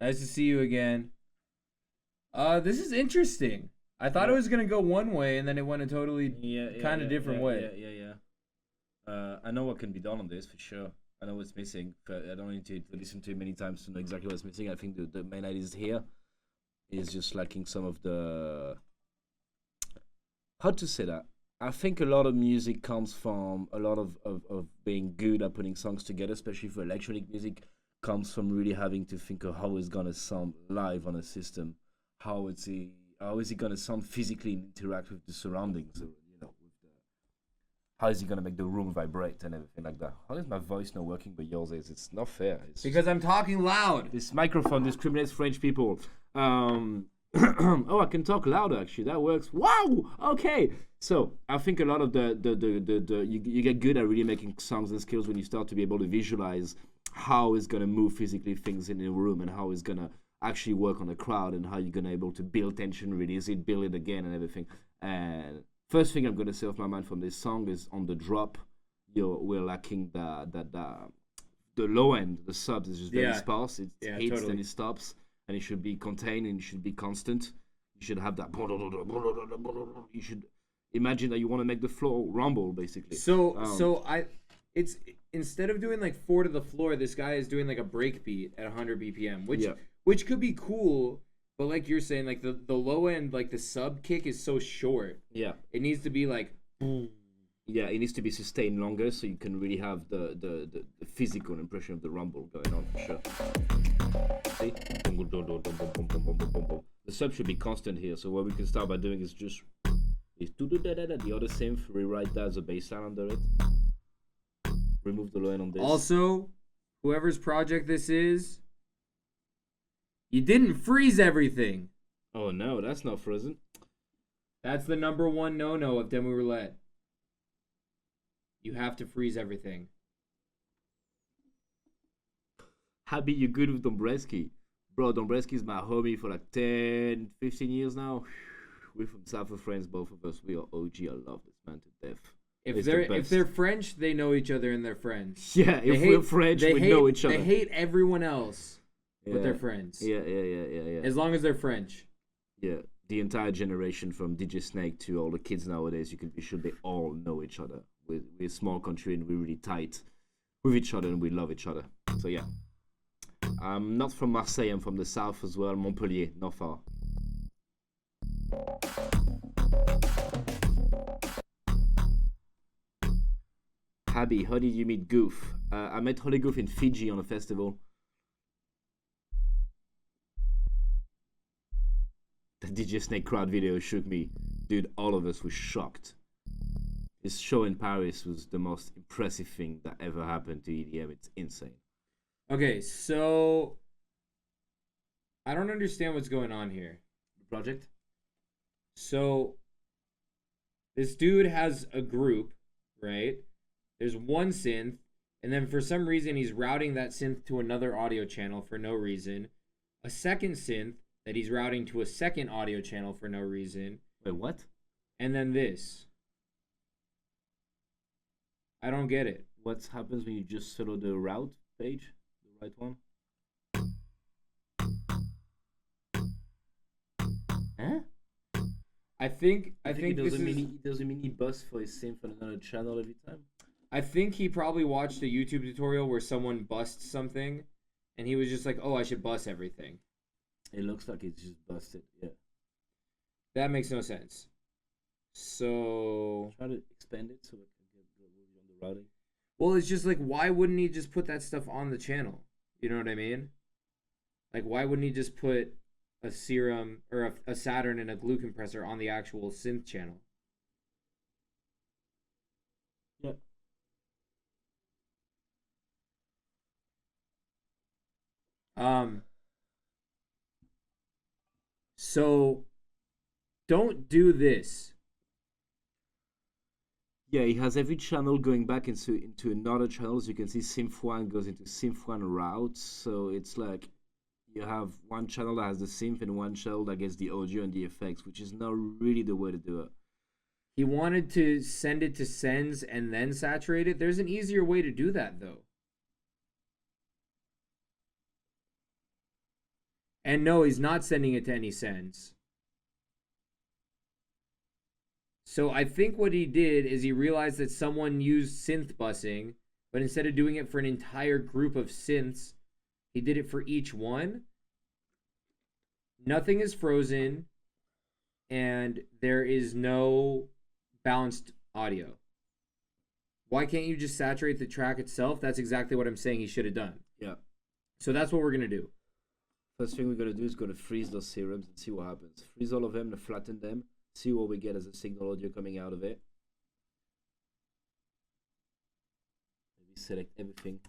Nice to see you again. This is interesting. I thought it was gonna go one way, and then it went a totally kind of different way. Yeah. I know what can be done on this for sure. I know what's missing, but I don't need to listen to it many times to know exactly what's missing. I think the main idea is here is just lacking some of the, how to say that? I think a lot of music comes from a lot of being good at putting songs together, especially for electronic music, comes from really having to think of how it's gonna sound live on a system. How is it gonna sound physically and interact with the surroundings? You know, how is it gonna make the room vibrate and everything like that? How is my voice not working but yours is? It's not fair. It's Because I'm talking loud. this microphone discriminates French people. Oh, I can talk louder actually. That works. Wow. Okay. So I think a lot of you get good at really making songs and skills when you start to be able to visualize how it's gonna move physically things in a room and how it's gonna actually work on a crowd and how you're gonna able to build tension, release it, build it again, and everything. And first thing I'm gonna say off my mind from this song is on the drop, we're lacking the low end, the subs is just very Yeah. sparse. It Yeah, hits, totally. then it stops, and it should be contained and it should be constant. You should have that. You should imagine that you want to make the floor rumble, basically. So it's instead of doing like 4 to the floor, this guy is doing like a break beat at 100 BPM, Yeah. which could be cool, but like you're saying, like the low end, like the sub kick is so short. Yeah. It needs to be like. Yeah, it needs to be sustained longer so you can really have the physical impression of the rumble going on for sure. See? The sub should be constant here, so what we can start by doing is just the other synth, rewrite that as a bass line under it. Remove the low end on this. Also, whoever's project this is, you didn't freeze everything. Oh no, that's not frozen. That's the number one no-no of Demo Roulette. You have to freeze everything. Happy you're good with Dombreski. Bro, Dombreski is my homie for like 10, 15 years now. We're from South of France, both of us. We are OG. I love this man to death. If they're French, they know each other and they're friends. Yeah, if we're French, we know each other. They hate everyone else, Yeah. but they're friends. Yeah. As long as they're French. Yeah, the entire generation from DJ Snake to all the kids nowadays, you can be sure they all know each other. We're a small country and we're really tight with each other and we love each other. So yeah. I'm not from Marseille, I'm from the south as well, Montpellier, not far. Habby, how did you meet Goof? I met Holy Goof in Fiji on a festival. The DJ Snake crowd video shook me. Dude, all of us were shocked. His show in Paris was the most impressive thing that ever happened to EDM. It's insane. Okay, so I don't understand what's going on here. The project? So this dude has a group, right? There's one synth, and then for some reason he's routing that synth to another audio channel for no reason. A second synth that he's routing to a second audio channel for no reason. Wait, what? And then this. I don't get it. What happens when you just follow the route page? The right one? Huh? I think he this is. he does a mini bus for his synth on another channel every time? I think he probably watched a YouTube tutorial where someone busts something, and he was just like, "Oh, I should bust everything." It looks like it's just busted, yeah. That makes no sense. So, Try to expand it so it can get on the routing. well, it's just like, why wouldn't he just put that stuff on the channel? You know what I mean? Like, why wouldn't he just put a Serum or a Saturn and a glue compressor on the actual synth channel? Yep. So don't do this. Yeah, he has every channel going back into another channel. As you can see, Synth 1 goes into Synth 1 route. So it's like you have one channel that has the synth and one channel that gets the audio and the effects, which is not really the way to do it. He wanted to send it to sends and then saturate it. There's an easier way to do that, though. And no, he's not sending it to any sends. So I think what he did is he realized that someone used synth busing, but instead of doing it for an entire group of synths, he did it for each one. Nothing is frozen, and there is no balanced audio. Why can't you just saturate the track itself? That's exactly what I'm saying he should have done. Yeah. So that's what we're going to do. First thing we're going to do is going to freeze those serums and see what happens. Freeze all of them and flatten them. See what we get as a signal audio coming out of it. Maybe select everything.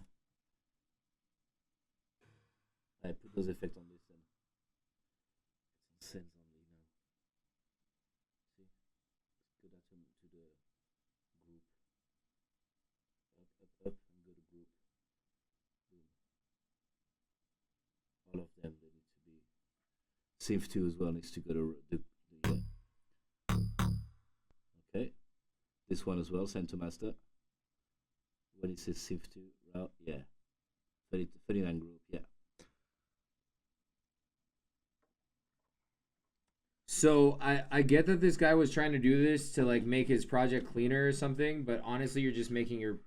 I put those effects on this then. It's in sense only now. See? Put that to the group. Up, and go to group. Boom. All of them, they need to be. Synth 2 as well needs to go to the okay. This one as well, send to master. When it says Synth 2 route, yeah. 39 group. Yeah. So I get that this guy was trying to do this to like make his project cleaner or something, but honestly, you're just making your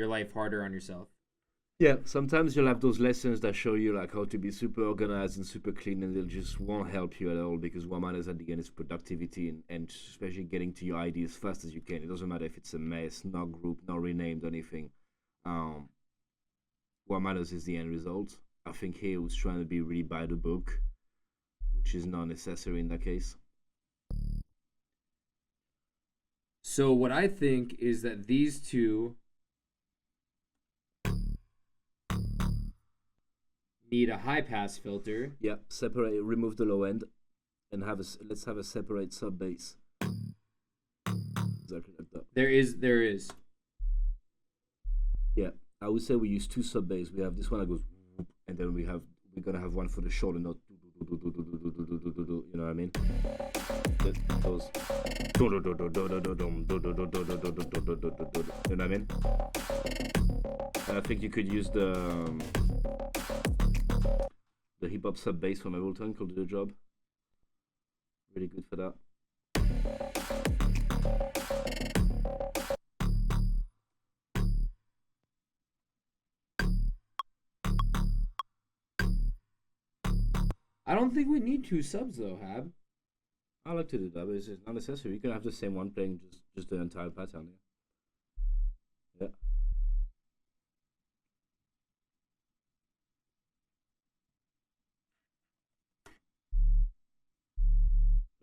life harder on yourself. Yeah, sometimes you'll have those lessons that show you like how to be super organized and super clean, and they'll just won't help you at all because what matters at the end is productivity and especially getting to your ID as fast as you can. It doesn't matter if it's a mess, no group, no renamed, anything. Um, what matters is the end result. I think he was trying to be really by the book, which is not necessary in that case. So what I think is that these two need a high pass filter. Yeah, separate, remove the low end, and let's have a separate sub bass. Exactly like that. There is. Yeah, I would say we use two sub bass. We have this one that goes, and then we're gonna have one for the shoulder note. You know what I mean? Those. You know what I mean? And I think you could use the hip hop sub bass from Ableton called the job. Really good for that. I don't think we need two subs though, Hab. I like to do that, but it's just not necessary. You can have the same one playing just the entire pattern. Yeah.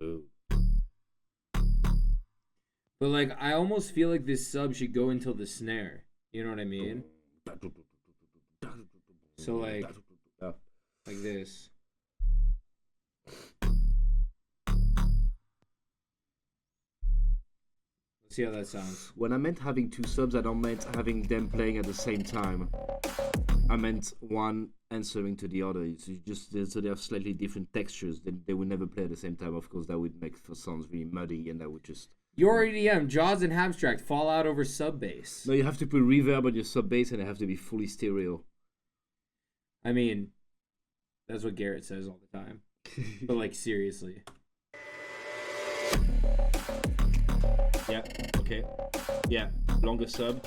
Ooh. But like, I almost feel like this sub should go until the snare. You know what I mean? So like this. Let's see how that sounds. When I meant having two subs, I don't meant having them playing at the same time. I meant one answering to the other. So they have slightly different textures. They would never play at the same time. Of course, that would make the sounds really muddy, and that would just. Your EDM, Jauz and Habstrakt fall out over sub bass. No, you have to put reverb on your sub bass, and it have to be fully stereo. I mean, that's what Garrett says all the time. But like, seriously. Yeah, okay. Yeah, longer sub.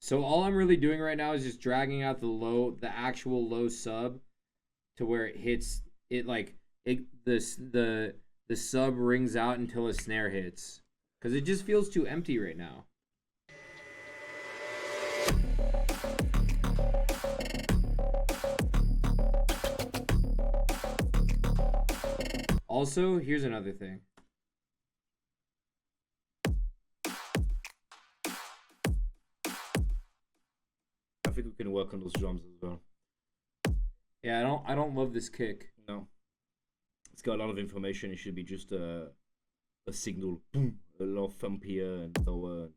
So all I'm really doing right now is just dragging out the actual low sub to where it hits it, like the sub rings out until a snare hits, because it just feels too empty right now. Also, here's another thing. I think we can work on those drums as well. Yeah, I don't love this kick. No. It's got a lot of information. It should be just a signal, boom, a lot thumpier and lower.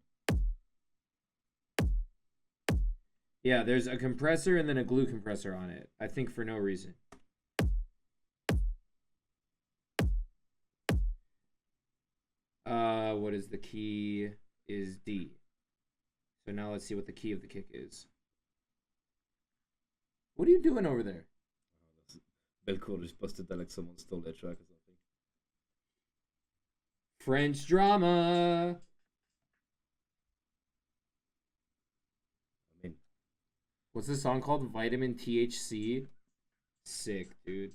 Yeah, there's a compressor and then a glue compressor on it. I think for no reason. What is the key? Is D. So now let's see what the key of the kick is. What are you doing over there? Belcourt just busted that like someone stole their track or something. French drama. I mean, what's this song called? Vitamin THC. Sick, dude.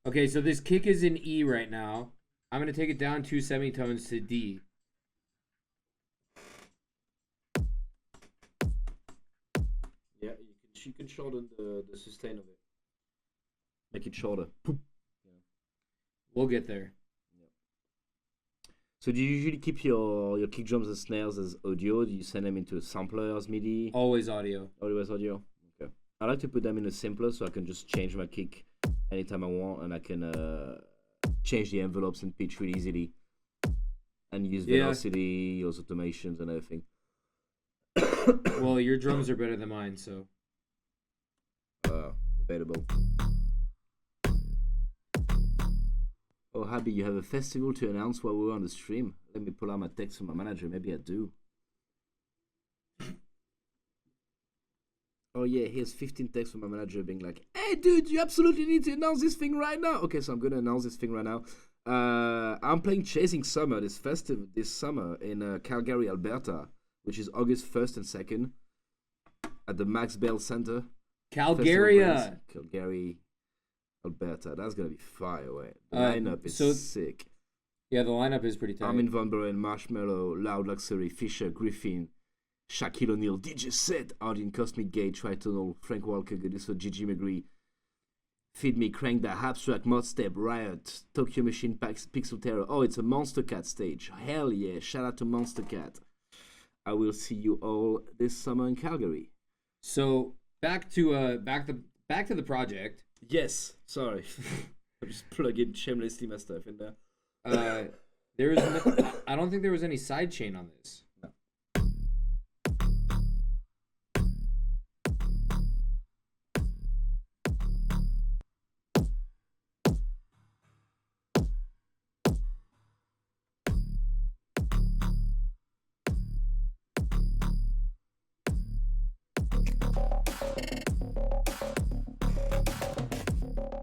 Okay, so this kick is in E right now. I'm going to take it down 2 semitones to D. yeah, you can shorten the sustain of it. Make it shorter. We'll get there. So do you usually keep your kick drums and snares as audio? Do you send them into a sampler as MIDI? Always audio. Always audio? Okay. I like to put them in a sampler so I can just change my kick anytime I want, and I can change the envelopes and pitch really easily, and use velocity, use automations and everything. Well, your drums are better than mine, so. Debatable. Oh, Happy, you have a festival to announce while we're on the stream. Let me pull out my text from my manager. Maybe I do. Oh yeah, here's 15 texts from my manager being like, "Hey dude, you absolutely need to announce this thing right now." Okay, so I'm gonna announce this thing right now. I'm playing Chasing Summer this summer in Calgary, Alberta, which is August 1st and 2nd at the Max Bell Center. Calgary, Alberta. That's gonna be far away. The lineup is sick. Yeah, the lineup is pretty tight. Armin van Buuren, Marshmallow, Loud Luxury, Fisher, Griffin, Shaquille O'Neal, DJ Set, Arden, Cosmic Gate, Tritonal, Frank Walker, Godiso, Gigi McGree, Feed Me, Crank That, Habstrakt, Modstep, Riot, Tokyo Machine, Pixel Terror. Oh, it's a Monster Cat stage. Hell yeah! Shout out to Monster Cat. I will see you all this summer in Calgary. So back to the project. Yes. Sorry, I'm just plugging shamelessly my stuff in there. There was I don't think there was any sidechain on this. No.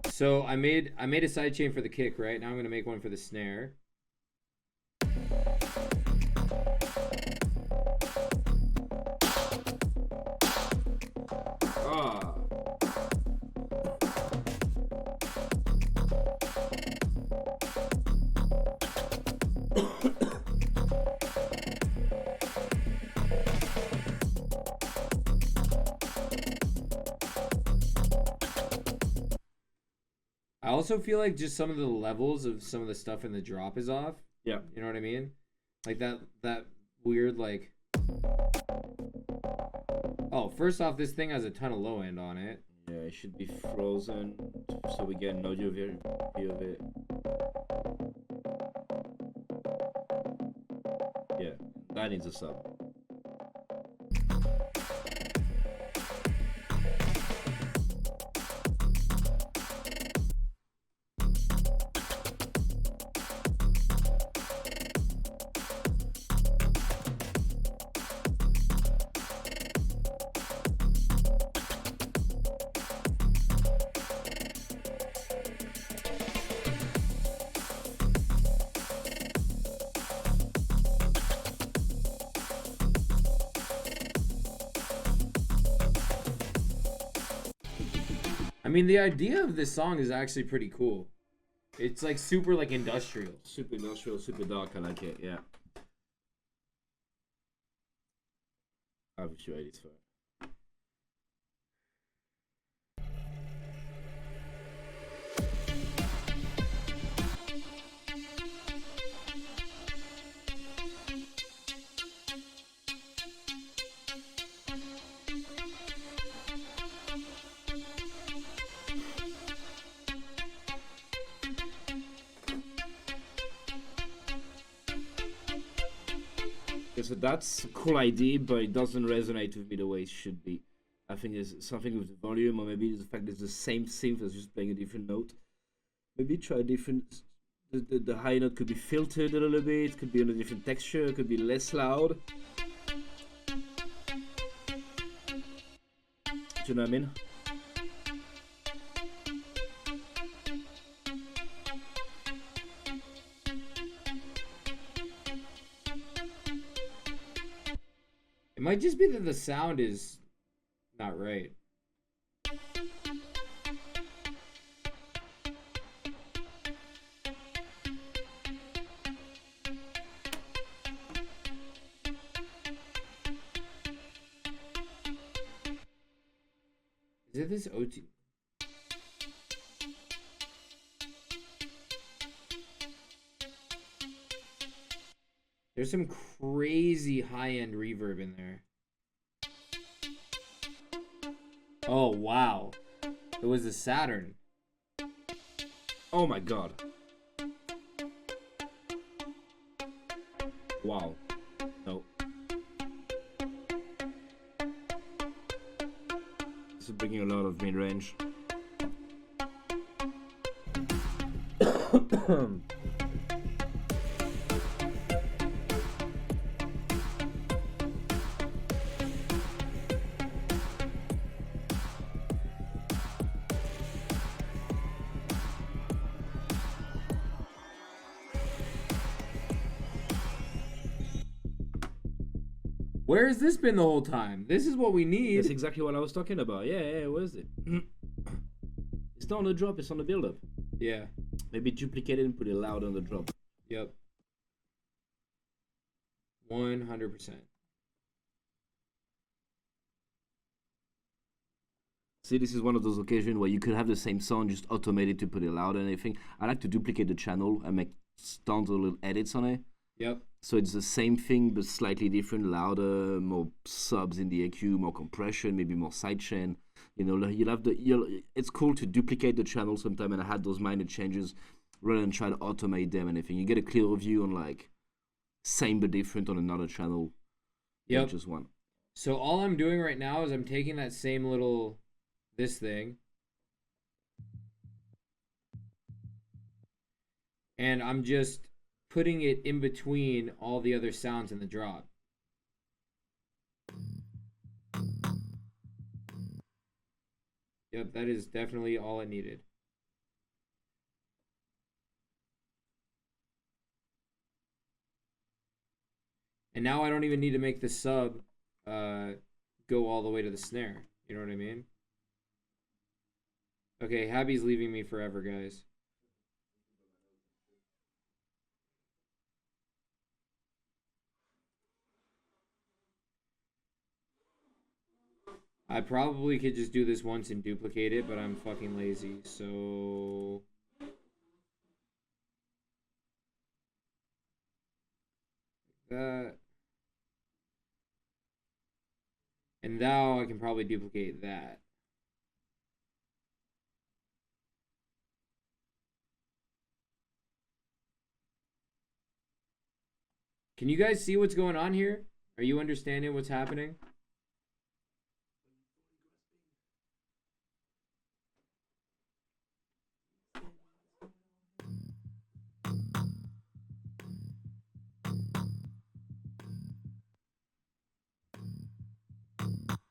So I made a sidechain for the kick, right? Now I'm gonna make one for the snare. I also feel like just some of the levels of some of the stuff in the drop is off. Yeah. You know what I mean? Like that weird like. Oh, first off, this thing has a ton of low end on it. Yeah, it should be frozen so we get an audio view of it. Yeah, that needs a sub. I mean, the idea of this song is actually pretty cool. It's like super like industrial. Super industrial, super dark, I like it, yeah. I'll be sure it's for it. So that's a cool idea, but it doesn't resonate with me the way it should be. I think there's something with the volume, or maybe the fact that it's the same synth as just playing a different note. Maybe try a different. The high note could be filtered a little bit, could be on a different texture, could be less loud. Do you know what I mean? It might just be that the sound is not right. Is it this OT? There's some crazy high-end reverb in there. Oh, wow. It was a Saturn. Oh my god. Wow. No. This is bringing a lot of mid range. Where has this been the whole time? This is what we need. That's exactly what I was talking about. Yeah, where is it? It's not on the drop, it's on the build up. Yeah. Maybe duplicate it and put it loud on the drop. Yep. 100%. See, this is one of those occasions where you could have the same sound, just automate it to put it loud and everything. I like to duplicate the channel and make tons of little edits on it. Yep. So it's the same thing, but slightly different, louder, more subs in the EQ, more compression, maybe more sidechain. You know, it's cool to duplicate the channel sometime and add those minor changes rather than try to automate them and everything. You get a clearer view on like same but different on another channel. Yep. Just one. So all I'm doing right now is I'm taking that same little this thing and I'm just putting it in between all the other sounds in the drop. Yep, that is definitely all it needed. And now I don't even need to make the sub go all the way to the snare. You know what I mean? Okay, Habby's leaving me forever, guys. I probably could just do this once and duplicate it, but I'm fucking lazy, so... that. And now I can probably duplicate that. Can you guys see what's going on here? Are you understanding what's happening?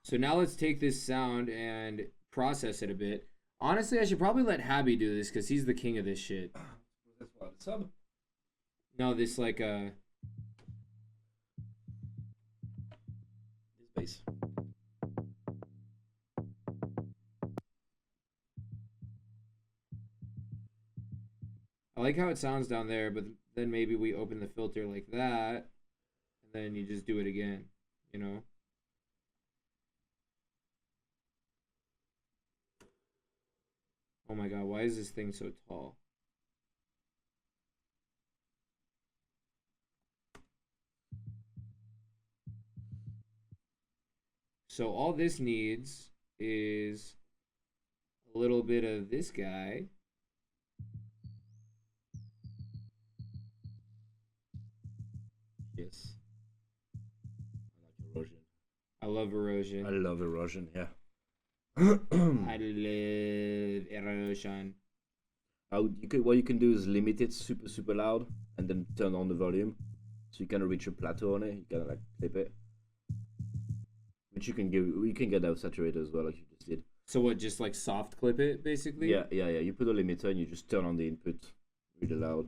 So now let's take this sound and process it a bit. Honestly, I should probably let Habby do this because he's the king of this shit. That's what sub. No, this like This bass. I like how it sounds down there, but then maybe we open the filter like that, and then you just do it again, you know? Oh my god, why is this thing so tall? So all this needs is a little bit of this guy. Yes. I like erosion. I love erosion. I love erosion, yeah. I love erosion. What you can do is limit it super loud and then turn on the volume. So you kind of reach a plateau on it. You kind of like clip it. Which you can get out saturated as well, like you just did. So what, just like soft clip it, basically? Yeah. You put a limiter and you just turn on the input really loud.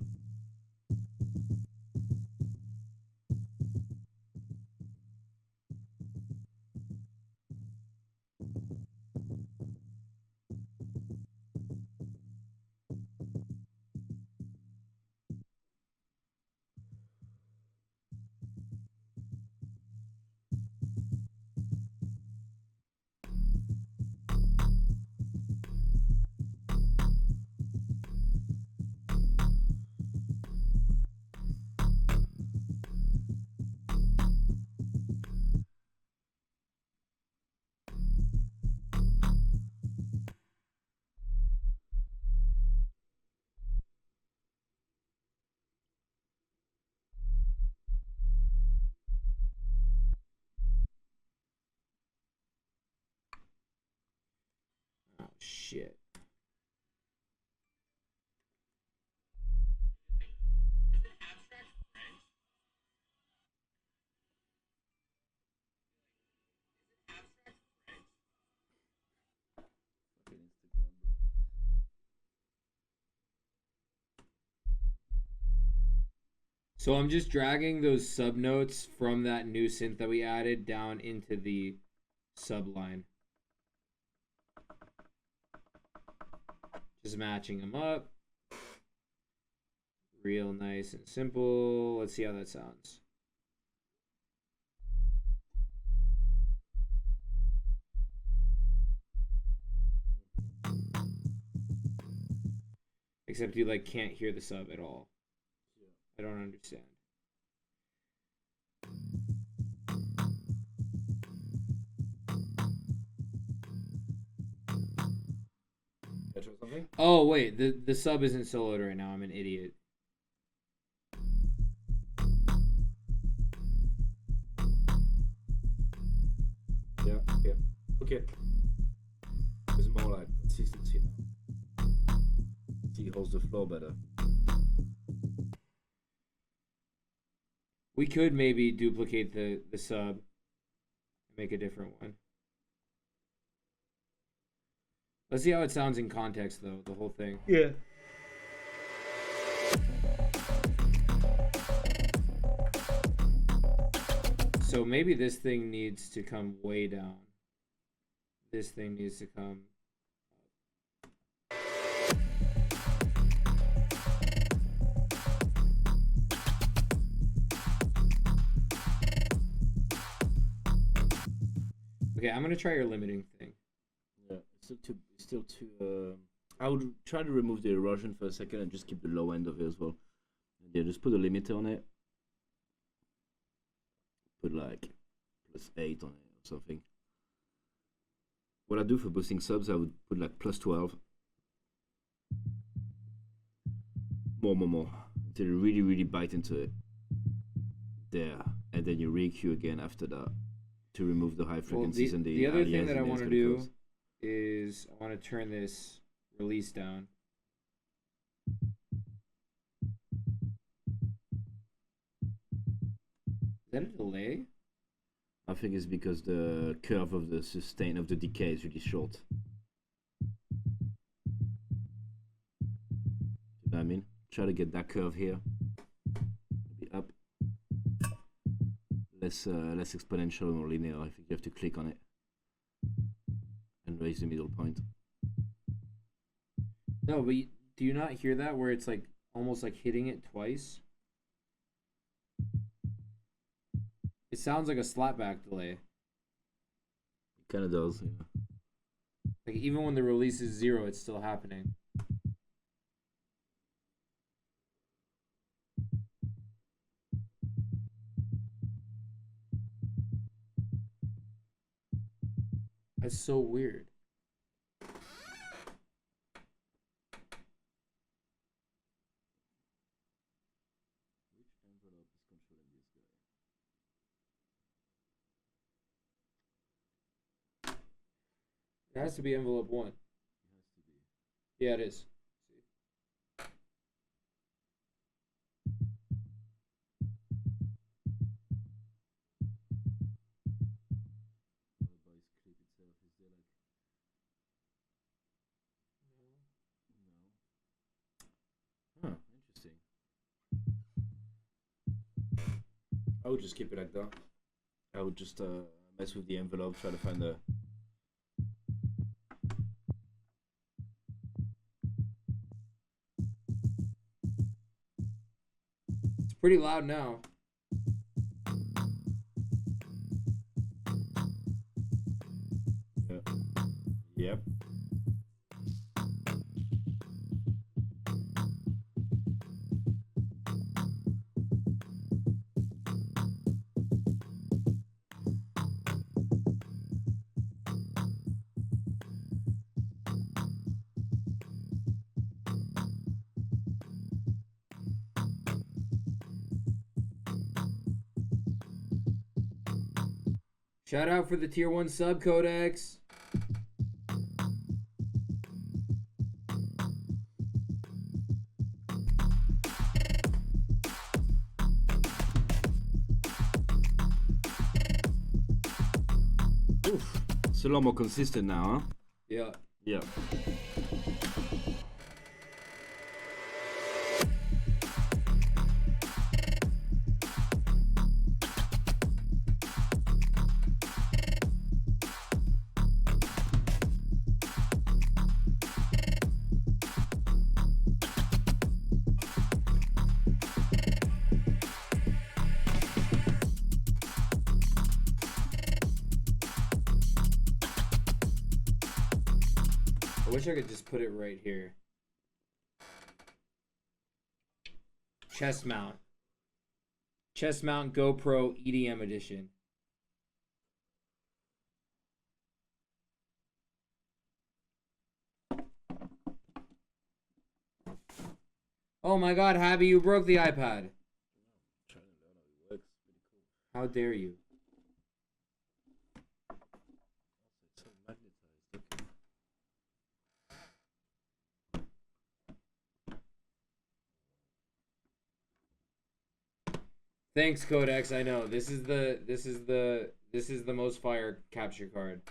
shit. So I'm just dragging those sub notes from that new synth that we added down into the sub line. Just matching them up. Real nice and simple. Let's see how that sounds. Except you like can't hear the sub at all. I don't understand. Something? Oh wait, the sub isn't soloed right now. I'm an idiot. Yeah, yeah. Okay. It's more like consistency now. He holds the floor better. We could maybe duplicate the sub and make a different one. Let's see how it sounds in context though, the whole thing. Yeah. So maybe this thing needs to come way down. This thing needs to come Okay, I'm gonna try your limiting thing. Yeah, it's still too. I would try to remove the erosion for a second and just keep the low end of it as well. And yeah, just put a limiter on it. Put like +8 on it or something. What I do for boosting subs, I would put like +12. More. Until you really bite into it. There. And then you re-EQ again after that to remove the high frequencies and the other thing alias that I and want to the do codes. is I want to turn this release down. Is that a delay? I think it's because the curve of the sustain of the decay is really short. You know what I mean? Try to get that curve here. Maybe up. Less exponential or linear. I think you have to click on it and raise the middle point. No, but do you not hear that where it's like almost like hitting it twice? It sounds like a slapback delay. It kind of does, yeah. Like even when the release is 0, it's still happening. That's so weird. It has to be envelope 1. Yeah, it is. Huh, interesting. I would just keep it like that. I would just mess with the envelope, try to find the. It's pretty loud now. Yeah. Yep. Shout out for the tier 1 sub codex. Oof. It's a lot more consistent now, huh? Yeah. Yeah. I wish I could just put it right here. Chest mount. Chest mount GoPro EDM edition. Oh my god, Habby, you broke the iPad. How dare you? Thanks, Codex. I know this is the most fire capture card.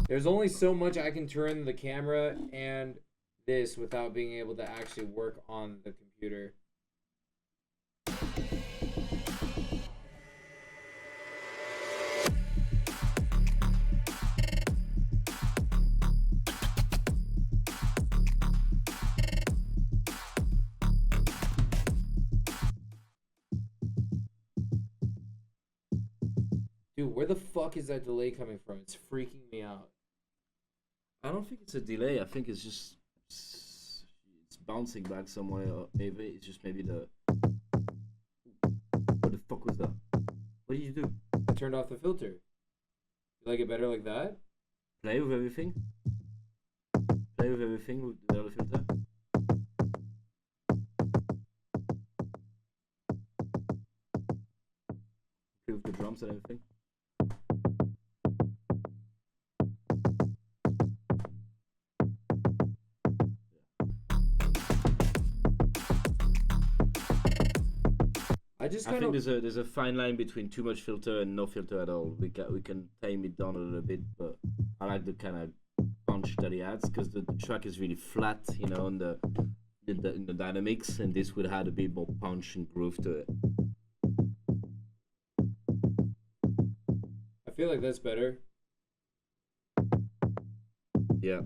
There's only so much I can turn the camera and this without being able to actually work on the computer. Dude, where the fuck is that delay coming from? It's freaking me out. I don't think it's a delay. I think it's just it's bouncing back somewhere. Or maybe it's just maybe the. What the fuck was that? What did you do? I turned off the filter. You like it better like that? Play with everything. Play with everything with the other filter. Play with the drums and everything. I think there's a fine line between too much filter and no filter at all. We can tame it down a little bit, but I like the kind of punch that he adds because the track is really flat, you know, in the dynamics, and this would add a bit more punch and groove to it. I feel like that's better. Yeah.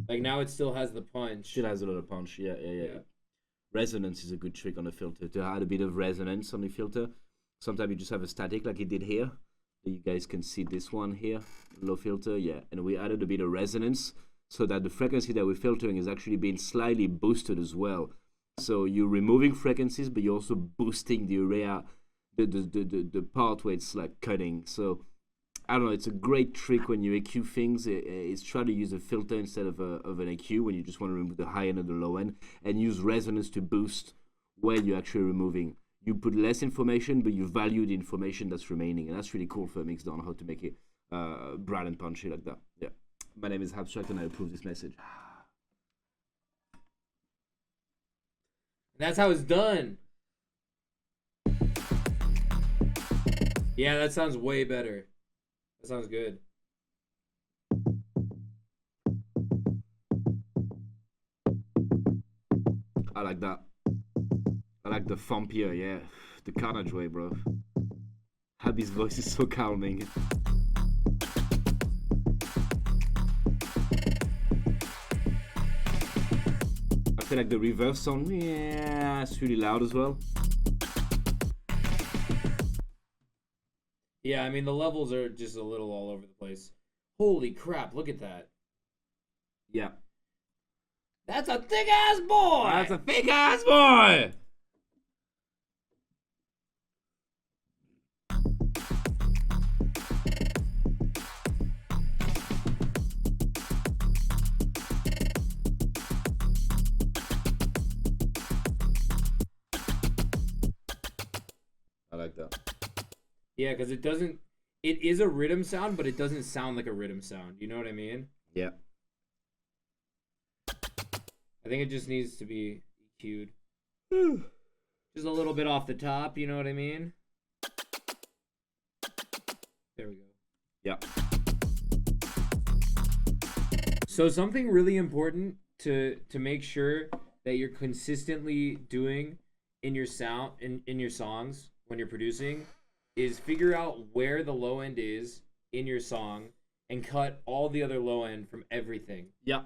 Like now it still has the punch. Still has a lot of punch. Yeah. Resonance is a good trick on the filter, to add a bit of resonance on the filter. Sometimes you just have a static like it did here. You guys can see this one here, low filter, yeah. And we added a bit of resonance so that the frequency that we're filtering is actually being slightly boosted as well. So you're removing frequencies, but you're also boosting the area, the part where it's like cutting. So I don't know, it's a great trick when you EQ things. It's try to use a filter instead of an EQ when you just want to remove the high end and the low end, and use resonance to boost where you're actually removing. You put less information, but you value the information that's remaining, and that's really cool for a mixdown, how to make it bright and punchy like that. Yeah. My name is Habstrakt, and I approve this message. That's how it's done. Yeah, that sounds way better. That sounds good. I like that. I like the thumpier, yeah. The carnage way, bro. Happy's voice is so calming. I feel like the reverse sound, yeah, it's really loud as well. Yeah, I mean, the levels are just a little all over the place. Holy crap, look at that. Yeah. That's a thick-ass boy! That's a thick-ass boy! I like that. Yeah, because it doesn't it is a rhythm sound, but it doesn't sound like a rhythm sound. You know what I mean? Yeah. I think it just needs to be EQ'd. Just a little bit off the top, you know what I mean? There we go. Yeah. So something really important to make sure that you're consistently doing in your sound in your songs when you're producing is figure out where the low end is in your song and cut all the other low end from everything. Yeah.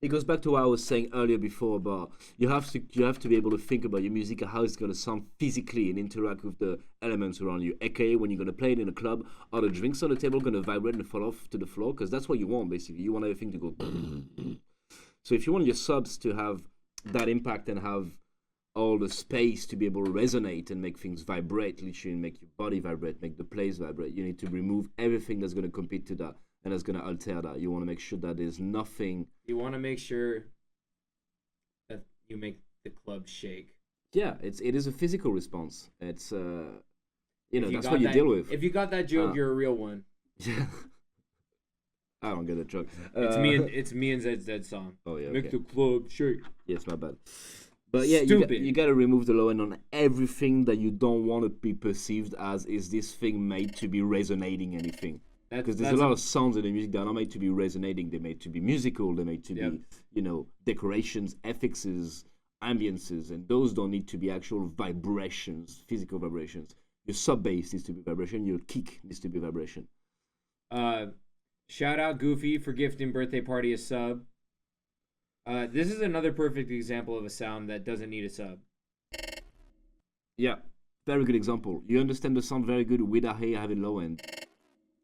It goes back to what I was saying earlier before about you have to be able to think about your music and how it's gonna sound physically and interact with the elements around you. AKA when you're gonna play it in a club, are the drinks on the table gonna vibrate and fall off to the floor? Because that's what you want basically. You want everything to go. So if you want your subs to have that impact and have all the space to be able to resonate and make things vibrate, literally make your body vibrate, make the place vibrate, you need to remove everything that's gonna compete to that. And that's going to alter that. You want to make sure that there's nothing. You want to make sure that you make the club shake. Yeah, it is a physical response. It's that's what you deal with. If you got that joke, you're a real one. Yeah. I don't get the joke. It's me and Zed's song. Oh yeah. Make the club shake. Yes, my bad. But yeah, you got to remove the low end on everything that you don't want to be perceived as. Is this thing made to be resonating anything? Because there's a lot of sounds in the music that are not made to be resonating. They're made to be musical. They're made to be, decorations, affixes, ambiances, and those don't need to be actual vibrations, physical vibrations. Your sub bass needs to be vibration. Your kick needs to be vibration. Shout out Goofy for gifting birthday party a sub. This is another perfect example of a sound that doesn't need a sub. Yeah, very good example. You understand the sound very good without having low end.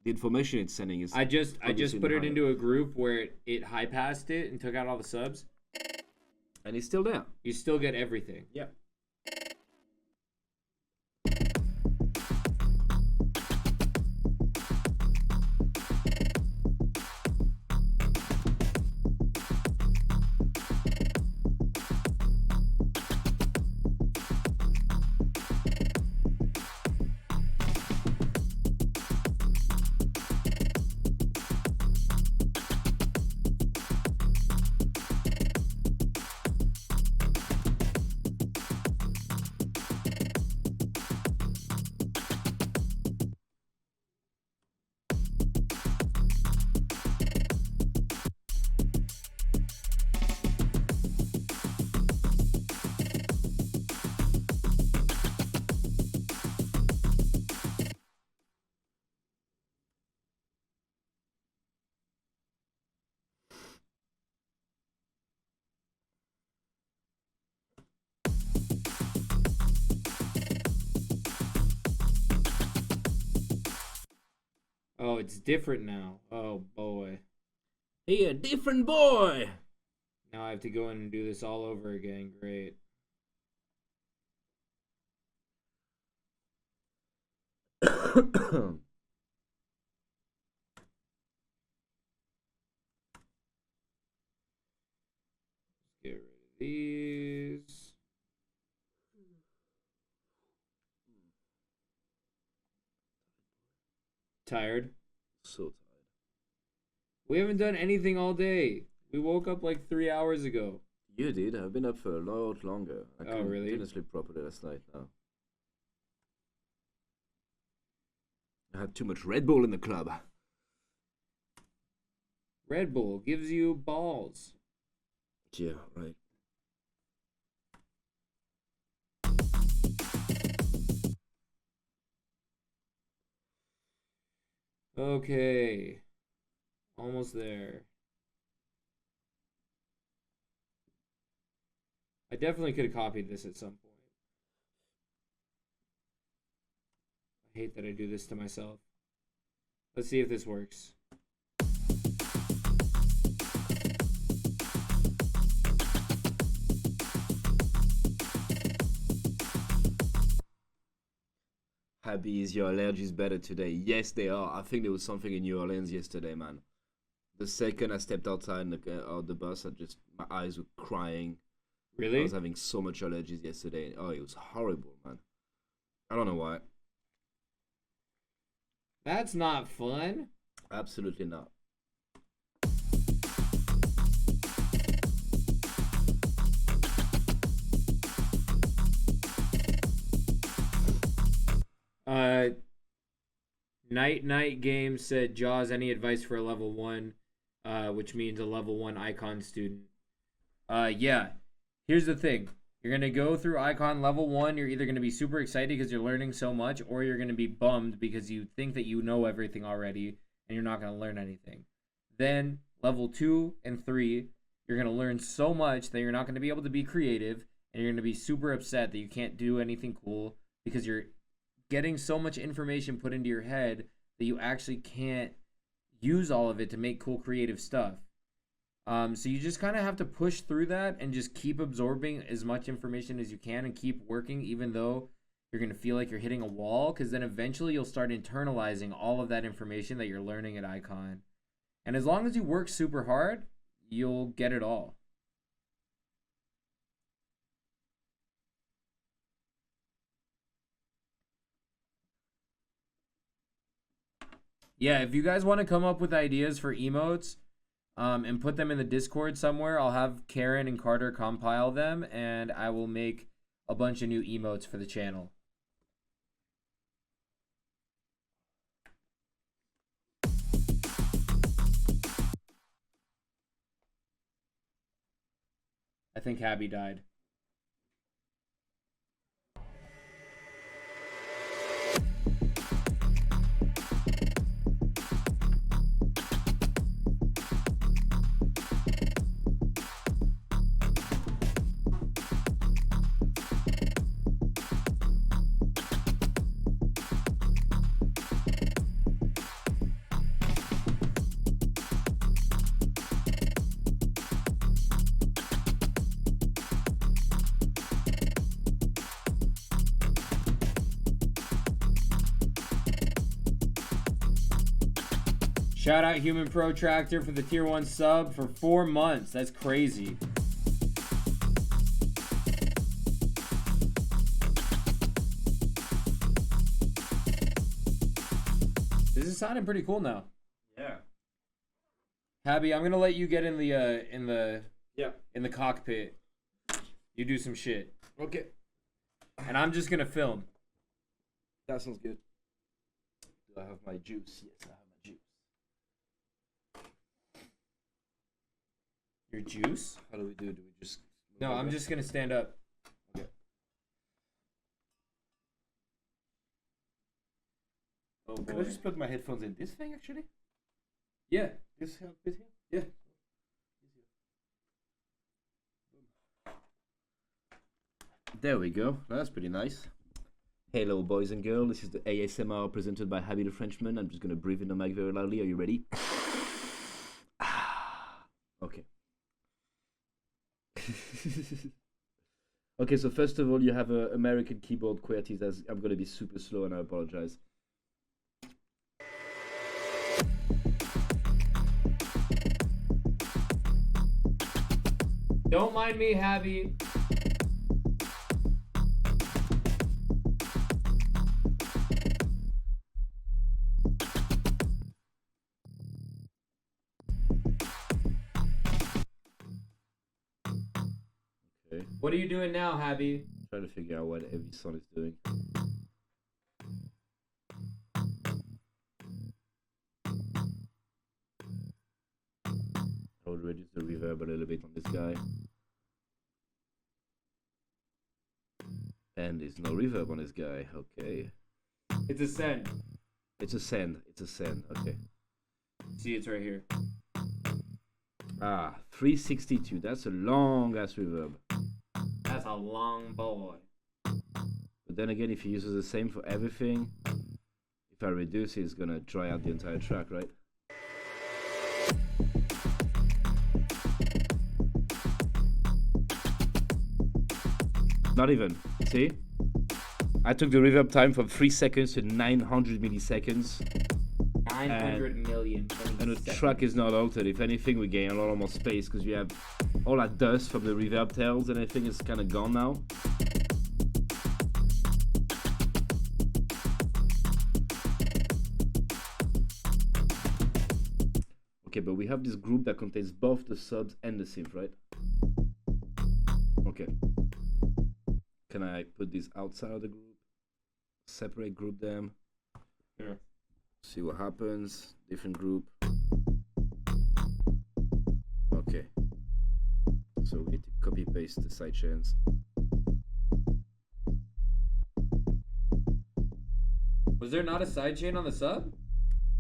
The information it's sending is. I just put it into a group where it high passed it and took out all the subs, and it's still there. You still get everything. Yeah. Oh, it's different now. Oh boy. Hey, a different boy. Now I have to go in and do this all over again. Great. Get rid of these. Tired? So tired. We haven't done anything all day. We woke up like 3 hours ago. You did. I've been up for a lot longer. I really? Didn't sleep properly last night. No. I had too much Red Bull in the club. Red Bull gives you balls. Yeah, right. Okay. Almost there. I definitely could have copied this at some point. I hate that I do this to myself. Let's see if this works. Happy, is your allergies better today? Yes, they are. I think there was something in New Orleans yesterday, man. The second I stepped outside the bus, my eyes were crying. Really? I was having so much allergies yesterday. Oh, it was horrible, man. I don't know why. That's not fun. Absolutely not. Uh, Night Game said, Jauz, any advice for a level 1, which means a level 1 icon student? Yeah. Here's the thing. You're going to go through icon level 1. You're either going to be super excited because you're learning so much, or you're going to be bummed because you think that you know everything already and you're not going to learn anything. Then, level 2 and 3, you're going to learn so much that you're not going to be able to be creative, and you're going to be super upset that you can't do anything cool because you're getting so much information put into your head that you actually can't use all of it to make cool creative stuff. So you just kind of have to push through that and just keep absorbing as much information as you can and keep working, even though you're going to feel like you're hitting a wall, because then eventually you'll start internalizing all of that information that you're learning at Icon. And as long as you work super hard, you'll get it all. Yeah, if you guys want to come up with ideas for emotes, and put them in the Discord somewhere, I'll have Karen and Carter compile them, and I will make a bunch of new emotes for the channel. I think Habby died. Shout out Human Protractor for the tier 1 sub for 4 months. That's crazy. This is sounding pretty cool now. Yeah. Habby, I'm gonna let you get in the cockpit. You do some shit. Okay. And I'm just gonna film. That sounds good. Do I have my juice? Yes, I have my juice. Your juice? How do we do? Do we just... No, I'm just gonna stand up. Okay. Oh Can I boy. just plug my headphones in this thing, actually? Yeah. This bit here? Yeah. There we go. That's pretty nice. Hello, boys and girls. This is the ASMR presented by Habby the Frenchman. I'm just going to breathe in the mic very loudly. Are you ready? Okay. Okay, so first of all, you have an American keyboard QWERTY. I'm going to be super slow and I apologize. Don't mind me, Habby. Okay. What are you doing now, Habby? Trying to figure out what every song is doing. I will reduce the reverb a little bit on this guy. And there's no reverb on this guy. Okay. It's a send. It's a send. It's a send. Okay. See, it's right here. Ah, 362. That's a long ass reverb. That's a long boy. But then again, if he uses the same for everything, if I reduce it, it's gonna dry out the entire track, right? Not even. See? I took the reverb time from 3 seconds to 900 milliseconds. 900 million. And the track is not altered. If anything, we gain a lot more space because we have all that dust from the reverb tails and everything is kind of gone now. Okay, but we have this group that contains both the subs and the synth, right? Okay. Can I put this outside of the group? Separate group them. Yeah. See what happens. Different group. Okay. So we need to copy paste the sidechains. Was there not a sidechain on the sub?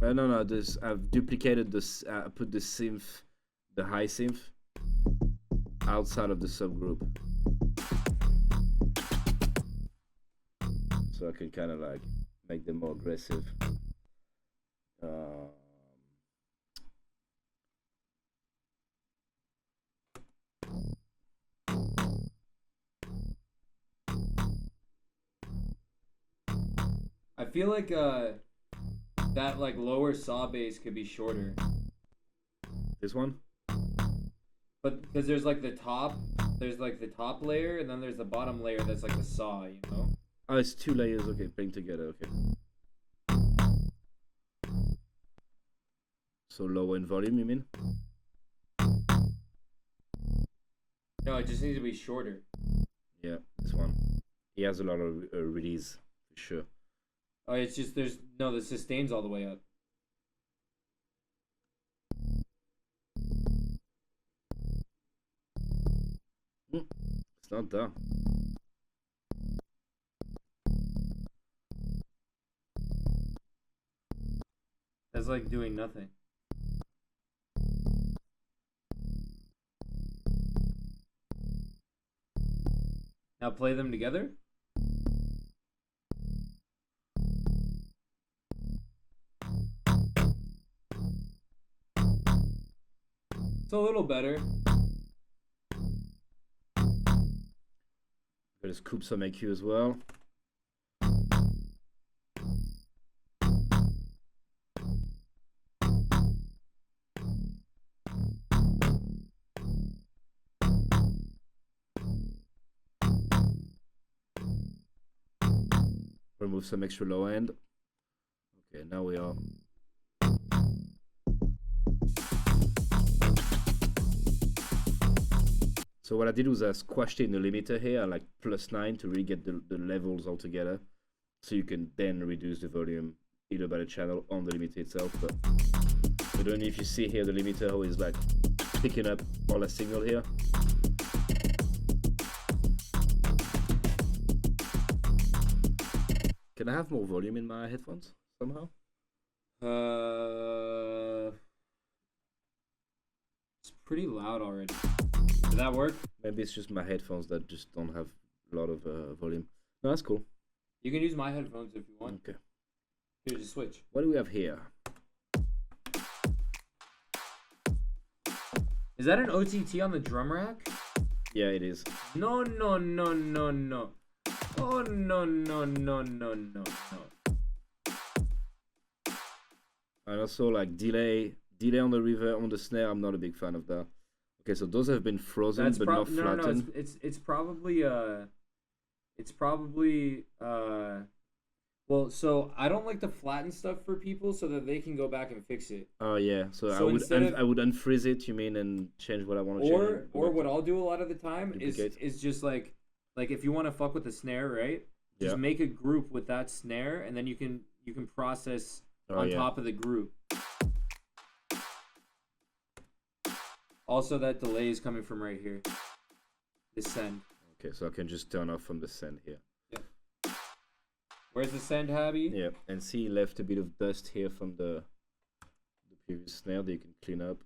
No. This I've duplicated this. I put the synth, the high synth, outside of the subgroup, so I can kind of like make them more aggressive. I feel like that like lower saw base could be shorter. This one? But because there's like the top layer, and then there's the bottom layer that's like the saw, you know? Oh, it's 2 layers. Okay, playing together. Okay. So lower in volume, you mean? No, it just needs to be shorter. Yeah, this one. He has a lot of release for sure. Oh, it's just the sustain's all the way up. It's not done. That's like doing nothing. Now play them together. It's a little better. Gotta scoop some AQ as well. Remove some extra low end. Okay, now we are. So what I did was I squashed in the limiter here, like +9 to really get the levels all together. So you can then reduce the volume either by the channel on the limiter itself. But I don't know if you see here the limiter how it's like picking up all the signal here. Can I have more volume in my headphones somehow? It's pretty loud already. Did that work? Maybe it's just my headphones that just don't have a lot of volume. No, that's cool. You can use my headphones if you want. Okay. Here's a switch. What do we have here? Is that an OTT on the drum rack? Yeah, it is. No. Oh, no. And also like delay on the reverb on the snare. I'm not a big fan of that. Okay, so those have been frozen but not flattened. No, it's probably well, so I don't like to flatten stuff for people so that they can go back and fix it. Oh yeah, so I would unfreeze it, you mean, and change what I want to change. Or what I'll do a lot of the time is just like if you want to fuck with the snare, right? Just make a group with that snare, and then you can process on top of the group. Also, that delay is coming from right here. The send. Okay, so I can just turn off from the send here. Yeah. Where's the send, Habby? Yeah, and see, left a bit of dust here from the previous snare that you can clean up.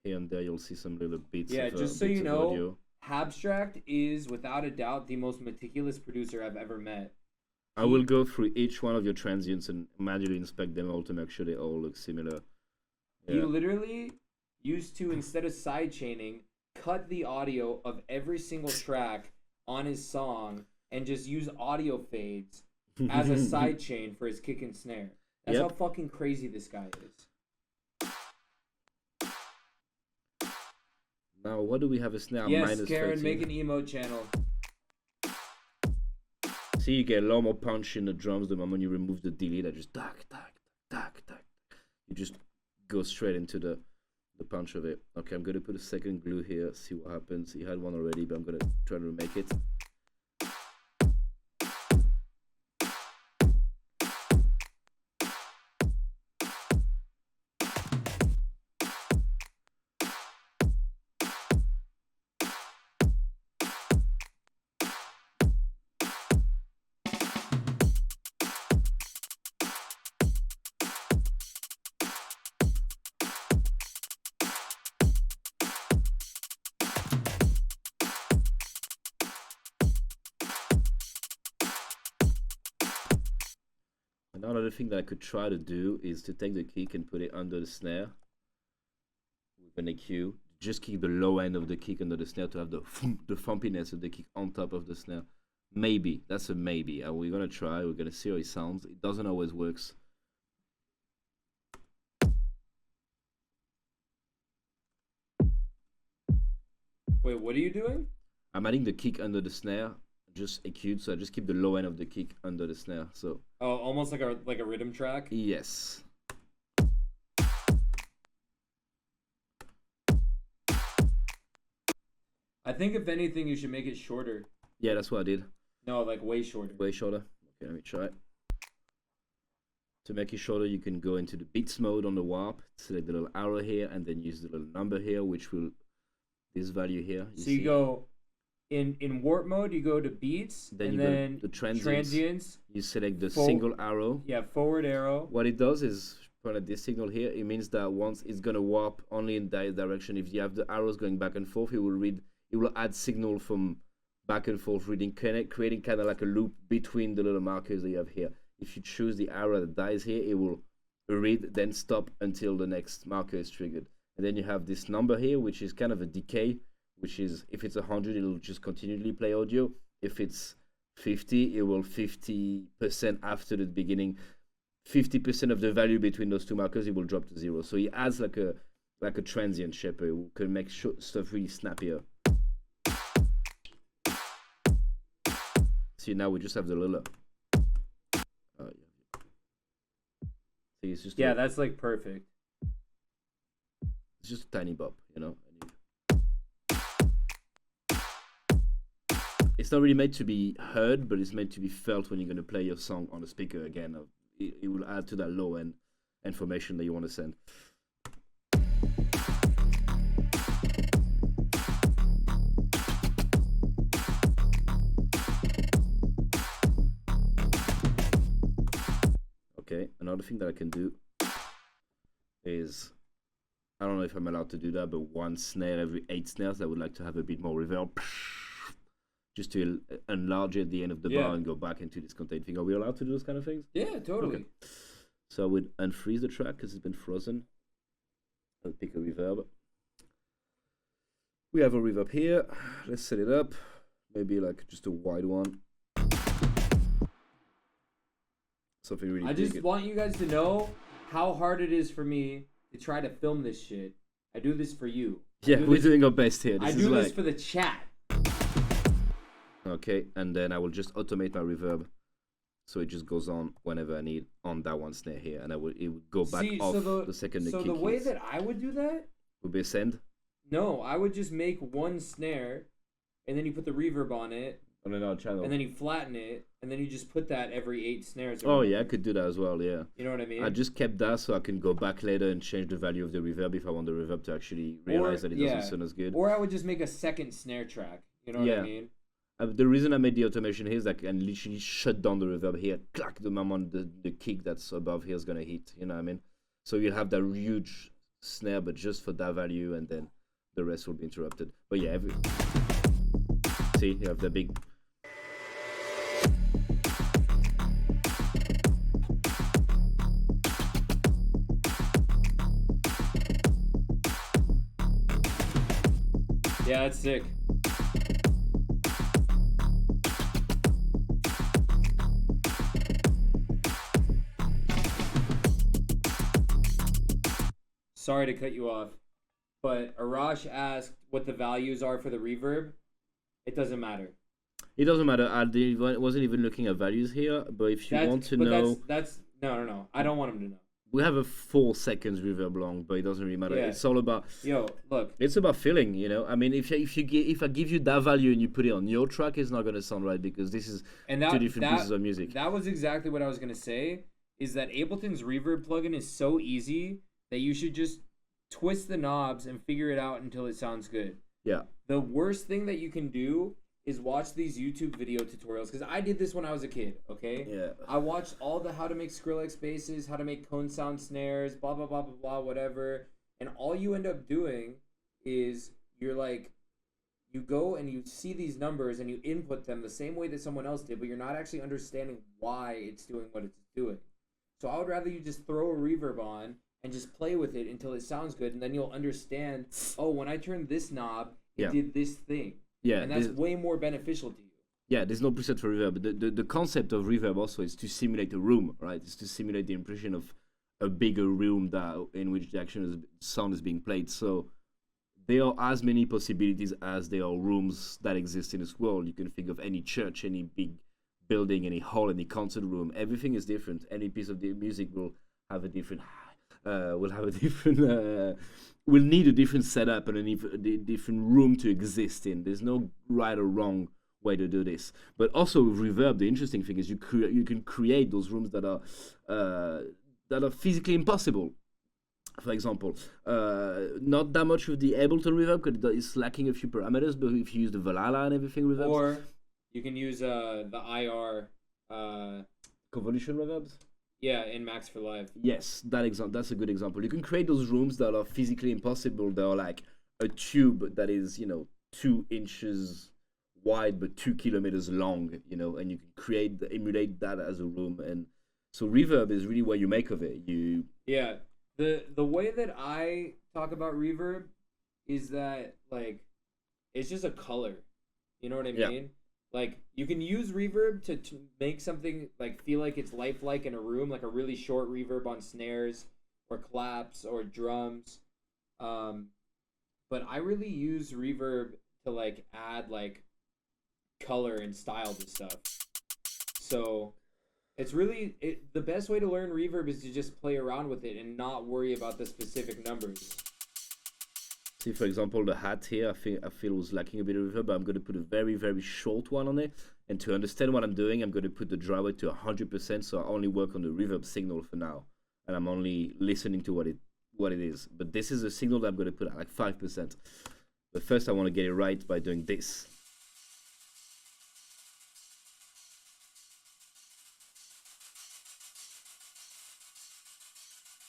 Here and there, you'll see some little bits. Yeah, of, just so bits you of know, audio. Habstrakt is without a doubt the most meticulous producer I've ever met. I will go through each one of your transients and manually inspect them all to make sure they all look similar. Yeah. He literally used to, instead of sidechaining, cut the audio of every single track on his song and just use audio fades as a sidechain for his kick and snare. That's how fucking crazy this guy is. Now, what do we have a snare? Yes, minus Karen, 13. make an emote channel. See, you get a lot more punch in the drums the moment you remove the delay. That just tack. You just go straight into the punch of it. Okay, I'm gonna put a second glue here, see what happens. He had one already, but I'm gonna try to remake it. Another thing that I could try to do is to take the kick and put it under the snare with an EQ. Just keep the low end of the kick under the snare to have the thumpiness of the kick on top of the snare. Maybe. That's a maybe. We're going to try. We're going to see how it sounds. It doesn't always work. Wait, what are you doing? I'm adding the kick under the snare. Just EQ'd, so I just keep the low end of the kick under the snare. So almost like a rhythm track. Yes. I think if anything, you should make it shorter. Yeah, that's what I did. No, like way shorter. Way shorter. Okay, let me try it. To make it shorter, you can go into the beats mode on the warp, select the little arrow here, and then use the little number here, which will this value here. You go. In warp mode, you go to beats, and then the transients. You select the single arrow. Yeah, forward arrow. What it does is, point at this signal here, it means that once it's going to warp only in that direction. If you have the arrows going back and forth, it will add signal from back and forth reading, creating kind of like a loop between the little markers that you have here. If you choose the arrow that dies here, it will read, then stop until the next marker is triggered. And then you have this number here, which is kind of a decay, which is, if it's 100, it'll just continually play audio. If it's 50, it will 50% after the beginning. 50% of the value between those two markers, it will drop to 0. So it adds like a transient shape. It can make stuff really snappier. See, now we just have the little. See, it's just that's like perfect. It's just a tiny bop, you know. It's not really meant to be heard, but it's meant to be felt when you're going to play your song on the speaker again. It will add to that low end information that you want to send. Okay, another thing that I can do is, I don't know if I'm allowed to do that, but one snare every 8 snares. I would like to have a bit more reverb. Just to enlarge it at the end of the bar and go back into this contained thing. Are we allowed to do those kind of things? Yeah, totally. Okay. So I would unfreeze the track because it's been frozen. I'll pick a reverb. We have a reverb here. Let's set it up. Maybe like just a wide one. Something really big. I just want you guys to know how hard it is for me to try to film this shit. I do this for you. Yeah, we're doing our best here. I do this for the chat. Okay, and then I will just automate my reverb, so it just goes on whenever I need on that one snare here, and it would go back off the second the kick. So the way that I would do that would be a send. No, I would just make one snare, and then you put the reverb on it, on another channel, and then you flatten it, and then you just put that every 8 snares. Oh yeah, I could do that as well. Yeah. You know what I mean? I just kept that so I can go back later and change the value of the reverb if I want the reverb to actually realize that it doesn't sound as good. Or I would just make a second snare track. You know what I mean? The reason I made the automation here is that I can literally shut down the reverb here, clack, the moment the kick that's above here is gonna hit. You know what I mean? So you'll have that huge snare, but just for that value, and then the rest will be interrupted. But yeah, see, you have the big. Yeah, that's sick. Sorry to cut you off, but Arash asked what the values are for the reverb. It doesn't matter. It doesn't matter. I wasn't even looking at values here, but if you want to know... No. I don't want him to know. we have a 4 seconds reverb long, but it doesn't really matter. Yeah. It's all about Yo, look. it's about feeling, you know. I mean, if I give you that value and you put it on your track, it's not gonna sound right because this is And two different pieces of music. That was exactly what I was gonna say. Is that Ableton's reverb plugin is so easy that you should just twist the knobs and figure it out until it sounds good. Yeah. The worst thing that you can do is watch these YouTube video tutorials, because I did this when I was a kid, okay? Yeah. I watched all the how to make Skrillex basses, how to make cone sound snares, blah, blah, blah, blah, blah, whatever. And all you end up doing is you're like, you go and you see these numbers and you input them the same way that someone else did, but you're not actually understanding why it's doing what it's doing. So I would rather you just throw a reverb on and just play with it until it sounds good, and then you'll understand, oh, when I turned this knob, it did this thing. Yeah. And that's way more beneficial to you. Yeah, there's no preset for reverb. But the concept of reverb also is to simulate a room, right? It's to simulate the impression of a bigger room in which the sound is being played. So there are as many possibilities as there are rooms that exist in this world. You can think of any church, any big building, any hall, any concert room. Everything is different. Any piece of the music will have a different will need a different setup and a different room to exist in. There's no right or wrong way to do this. But also with reverb, the interesting thing is you can create those rooms that are physically impossible. For example, not that much with the Ableton reverb because it's lacking a few parameters, but if you use the Valhalla and everything reverbs. Or you can use the IR convolution reverbs. Yeah, in Max for Live. Yes, that's a good example. You can create those rooms that are physically impossible. They are like a tube that is, 2 inches wide but 2 kilometers long, and you can emulate that as a room. And so reverb is really what you make of it. Yeah. The way that I talk about reverb is that, like, it's just a color. You know what I mean? Yeah. Like, you can use reverb to make something, like, feel like it's lifelike in a room, like a really short reverb on snares or claps or drums. But I really use reverb to, like, add, like, color and style to stuff. So it's really, the best way to learn reverb is to just play around with it and not worry about the specific numbers. See, for example, the hat here, I feel was lacking a bit of reverb, but I'm going to put a very, very short one on it. And to understand what I'm doing, I'm going to put the driver to 100%, so I only work on the reverb signal for now. And I'm only listening to what it is. But this is a signal that I'm going to put at like 5%. But first I want to get it right by doing this.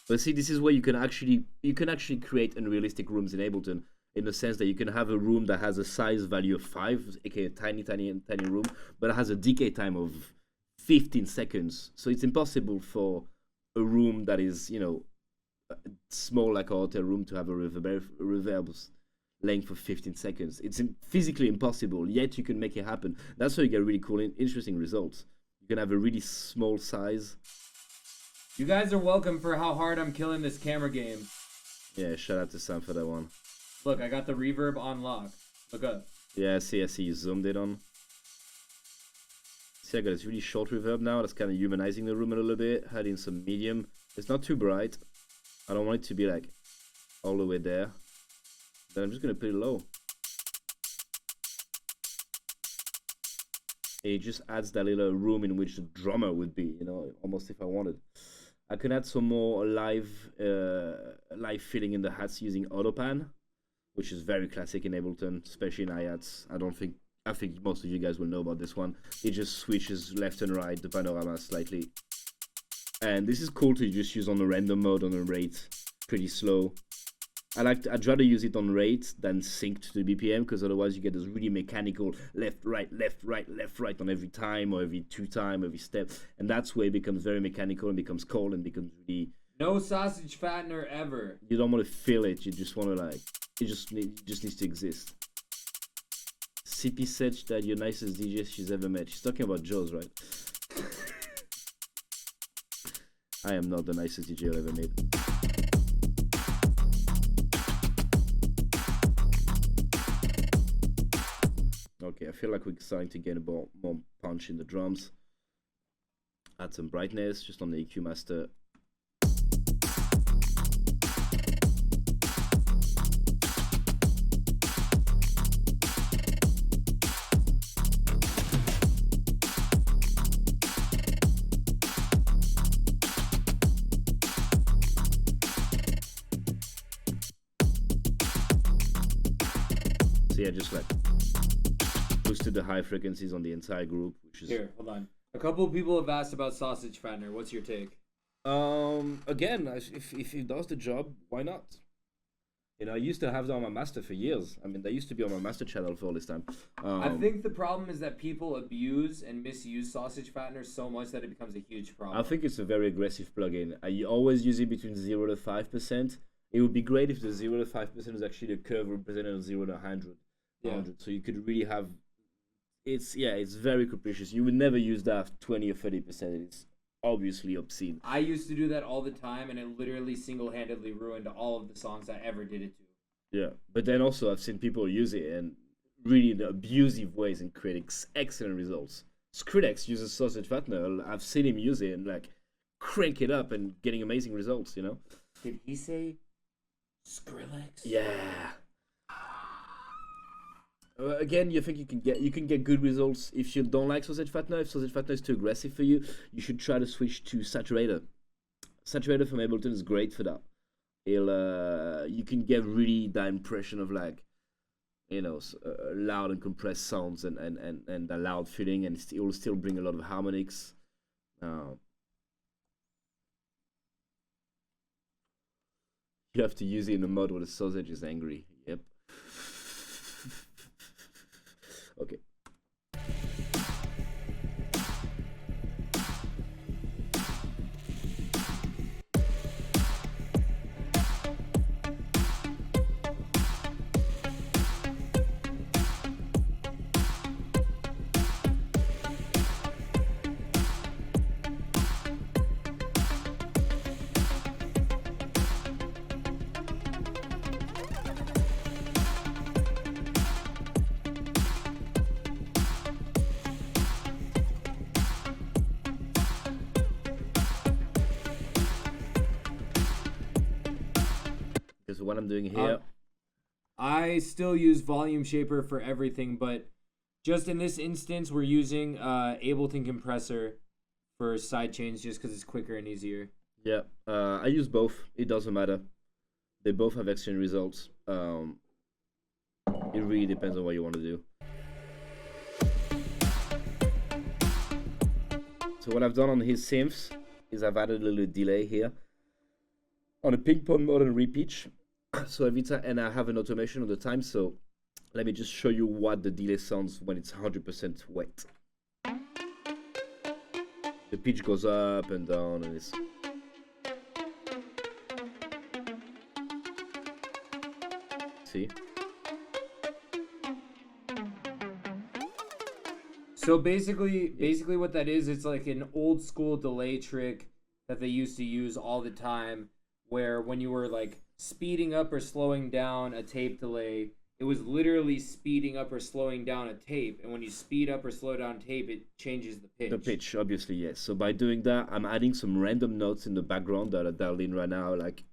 But see, this is where you can actually create unrealistic rooms in Ableton, in the sense that you can have a room that has a size value of 5, aka a tiny room, but it has a decay time of 15 seconds. So it's impossible for a room that is, small like a hotel room to have a reverb length of 15 seconds. It's physically impossible, yet you can make it happen. That's how you get really cool and interesting results. You can have a really small size. You guys are welcome for how hard I'm killing this camera game. Yeah, shout out to Sam for that one. Look, I got the reverb on lock. Look up. Yeah, I see you zoomed it on. See, I got this really short reverb now. That's kind of humanizing the room a little bit. Adding some medium. It's not too bright. I don't want it to be like all the way there. Then I'm just going to put it low. It just adds that little room in which the drummer would be, almost if I wanted. I can add some more live feeling in the hats using Autopan, which is very classic in Ableton, especially in hi-hats. I think most of you guys will know about this one. It just switches left and right, the panorama slightly. And this is cool to just use on the random mode on the rate, pretty slow. I'd rather use it on rate than synced to the BPM, because otherwise you get this really mechanical left, right on every time or every 2 time, every step. And that's where it becomes very mechanical and becomes cold and becomes really... No sausage fattener ever. You don't want to feel it, you just want to it just needs to exist. CP said that your nicest DJ she's ever met. She's talking about Jauz, right? I am not the nicest DJ I've ever made. Okay, I feel like we're starting to get a bit more punch in the drums. Add some brightness just on the EQ master. yeah, just like boosted the high frequencies on the entire group, which is Here, hold on. A couple of people have asked about sausage fattener. What's your take? again, if it does the job, why not? You know, I used to have that on my master for years. I mean, they used to be on my master channel for all this time. I think the problem is that people abuse and misuse sausage fattener so much that it becomes a huge problem. I think it's a very aggressive plugin. I always use it between 0 to 5%. It would be great if the 0 to 5% was actually the curve represented of 0 to 100. Yeah. So you could really have. It's very capricious. You would never use that 20 or 30%. It's obviously obscene. I used to do that all the time, and it literally single-handedly ruined all of the songs I ever did it to. Yeah, but then also I've seen people use it in really in abusive ways and create excellent results. Skrillex uses sausage fattener. I've seen him use it and like crank it up and getting amazing results. You know. Did he say Skrillex? Yeah. Again, you think you can get good results if you don't like sausage fattener. If sausage fattener is too aggressive for you, you should try to switch to saturator. Saturator from Ableton is great for that. You can get really that impression of like, you know, loud and compressed sounds and a loud feeling, and it will still bring a lot of harmonics. You have to use it in a mode where the sausage is angry. Yep. Okay. So what I'm doing here, I still use Volume Shaper for everything, but just in this instance, we're using Ableton Compressor for sidechains just because it's quicker and easier. yeah, I use both. It doesn't matter. They both have excellent results. It really depends on what you want to do. So what I've done on his synths is I've added a little delay here on a ping pong mode and repitch. So every time, and I have an automation on the time. So let me just show you what the delay sounds when it's 100% wet. The pitch goes up and down, and it's. See? So basically what that is, it's like an old school delay trick that they used to use all the time, where when you were like speeding up or slowing down a tape delay, it was literally speeding up or slowing down a tape, and when you speed up or slow down tape, it changes the pitch. The pitch, obviously, yes. So by doing that, I'm adding some random notes in the background that are dialed in right now, like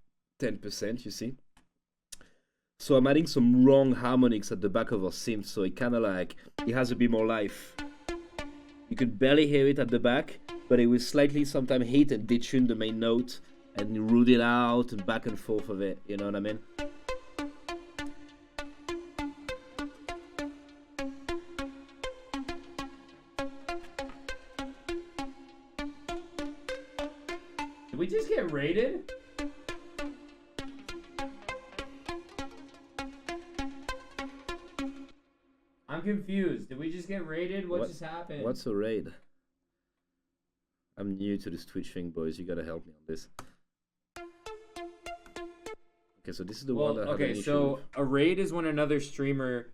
10%, you see? So I'm adding some wrong harmonics at the back of our synth, so it kind of like, it has a bit more life. You could barely hear it at the back, but it will slightly sometimes hit and detune the main note, and root it out and back and forth of it, you know what I mean? Did we just get raided? I'm confused. Did we just get raided? What just happened? What's a raid? I'm new to this Twitch thing, boys. You gotta help me on this. Okay, so this is the one that I had an issue with. A raid is when another streamer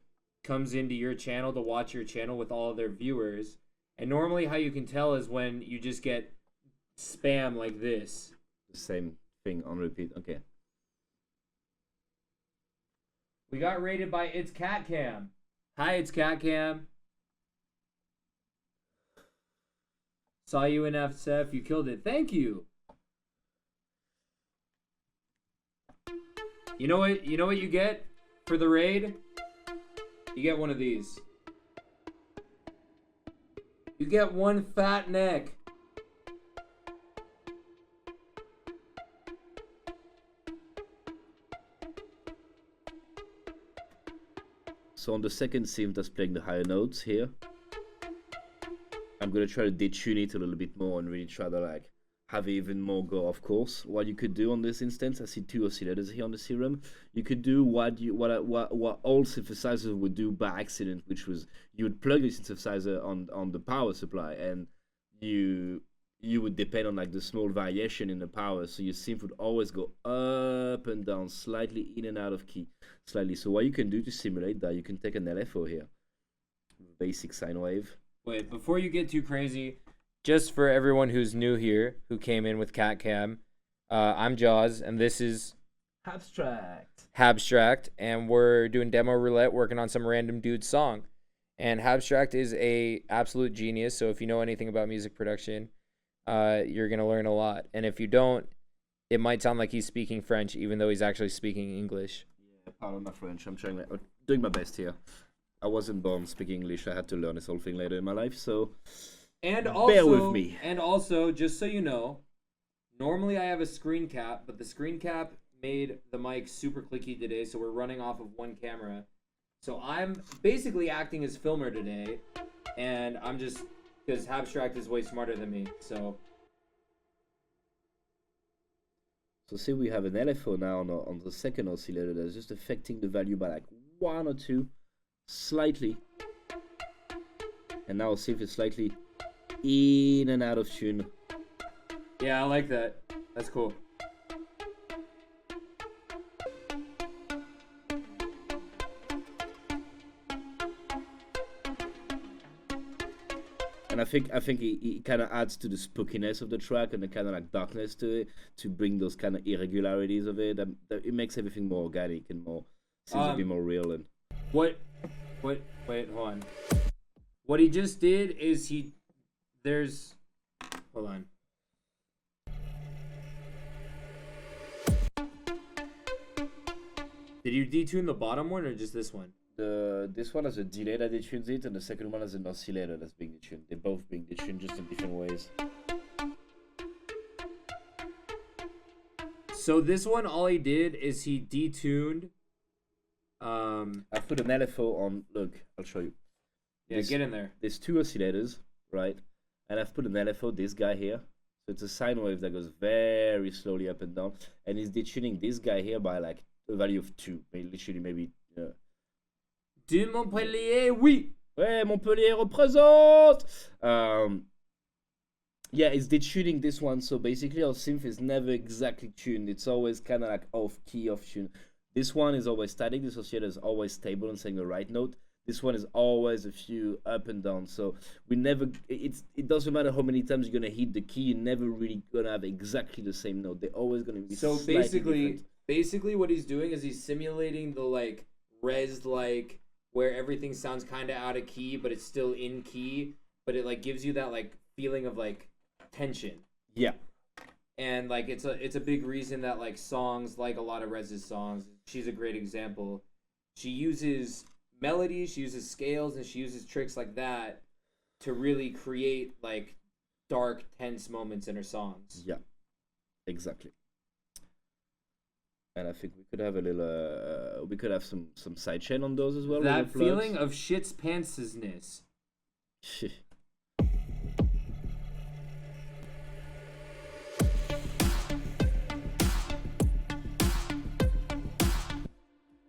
comes into your channel to watch your channel with all of their viewers. And normally how you can tell is when you just get spam like this. The same thing on repeat. Okay. We got raided by It's Cat Cam. Hi, It's Cat Cam. Saw you in FSF. You killed it. Thank you. You know what you get for the raid? You get one of these. You get one fat neck. So on the second synth that's playing the higher notes here, I'm gonna try to detune it a little bit more and really try to like have even more go off course. What you could do on this instance, I see 2 oscillators here on the serum. You could do what all synthesizers would do by accident, which was you would plug the synthesizer on the power supply, and you would depend on like the small variation in the power. So your synth would always go up and down, slightly in and out of key, slightly. So what you can do to simulate that, you can take an LFO here, basic sine wave. Wait, before you get too crazy, just for everyone who's new here, who came in with Cat Cam, I'm Jauz, and this is Habstrakt, and we're doing demo roulette, working on some random dude's song. And Habstrakt is a absolute genius, so if you know anything about music production, you're gonna learn a lot. And if you don't, it might sound like he's speaking French, even though he's actually speaking English. Yeah, pardon my French. I'm doing my best here. I wasn't born speaking English. I had to learn this whole thing later in my life, so and also, bear with me. And also, just so you know, normally I have a screen cap, but the screen cap made the mic super clicky today, so we're running off of one camera. So I'm basically acting as filmer today, and I'm just, because Habstrakt is way smarter than me, so see, we have an LFO now on the second oscillator that's just affecting the value by like 1 or 2, slightly. And now see if it's slightly in and out of tune. yeah, I like that. That's cool. And I think it kind of adds to the spookiness of the track and the kind of like darkness to it, to bring those kind of irregularities of it. It makes everything more organic and more seems to be more real. And wait, hold on. What he just did is hold on. Did you detune the bottom one or just this one? This one has a delay that detunes it, and the second one has an oscillator that's being detuned. They're both being detuned just in different ways. So this one, all he did is he detuned. I put an LFO on. Look, I'll show you. Yeah, get in there. There's 2 oscillators, right? And I've put an LFO, this guy here. So it's a sine wave that goes very slowly up and down, and he's detuning this guy here by like a value of 2, literally maybe. De Montpellier, oui. Ouais, Montpellier représente. Yeah, it's detuning this one. So basically, our synth is never exactly tuned. It's always kind of like off key, off tune. This one is always static. This oscillator is always stable and saying the right note. This one is always a few up and down. So we never. It doesn't matter how many times you're gonna hit the key. You're never really gonna have exactly the same note. They're always gonna be. So basically, what he's doing is he's simulating the like res like, where everything sounds kind of out of key, but it's still in key, but it like gives you that like feeling of like tension. Yeah. And like it's a big reason that like songs, like a lot of Rez's songs, she's a great example. She uses melodies, she uses scales, and she uses tricks like that to really create like dark, tense moments in her songs. Yeah. Exactly. And I think we could have a little, we could have some sidechain on those as well. That feeling of shit's pantsness.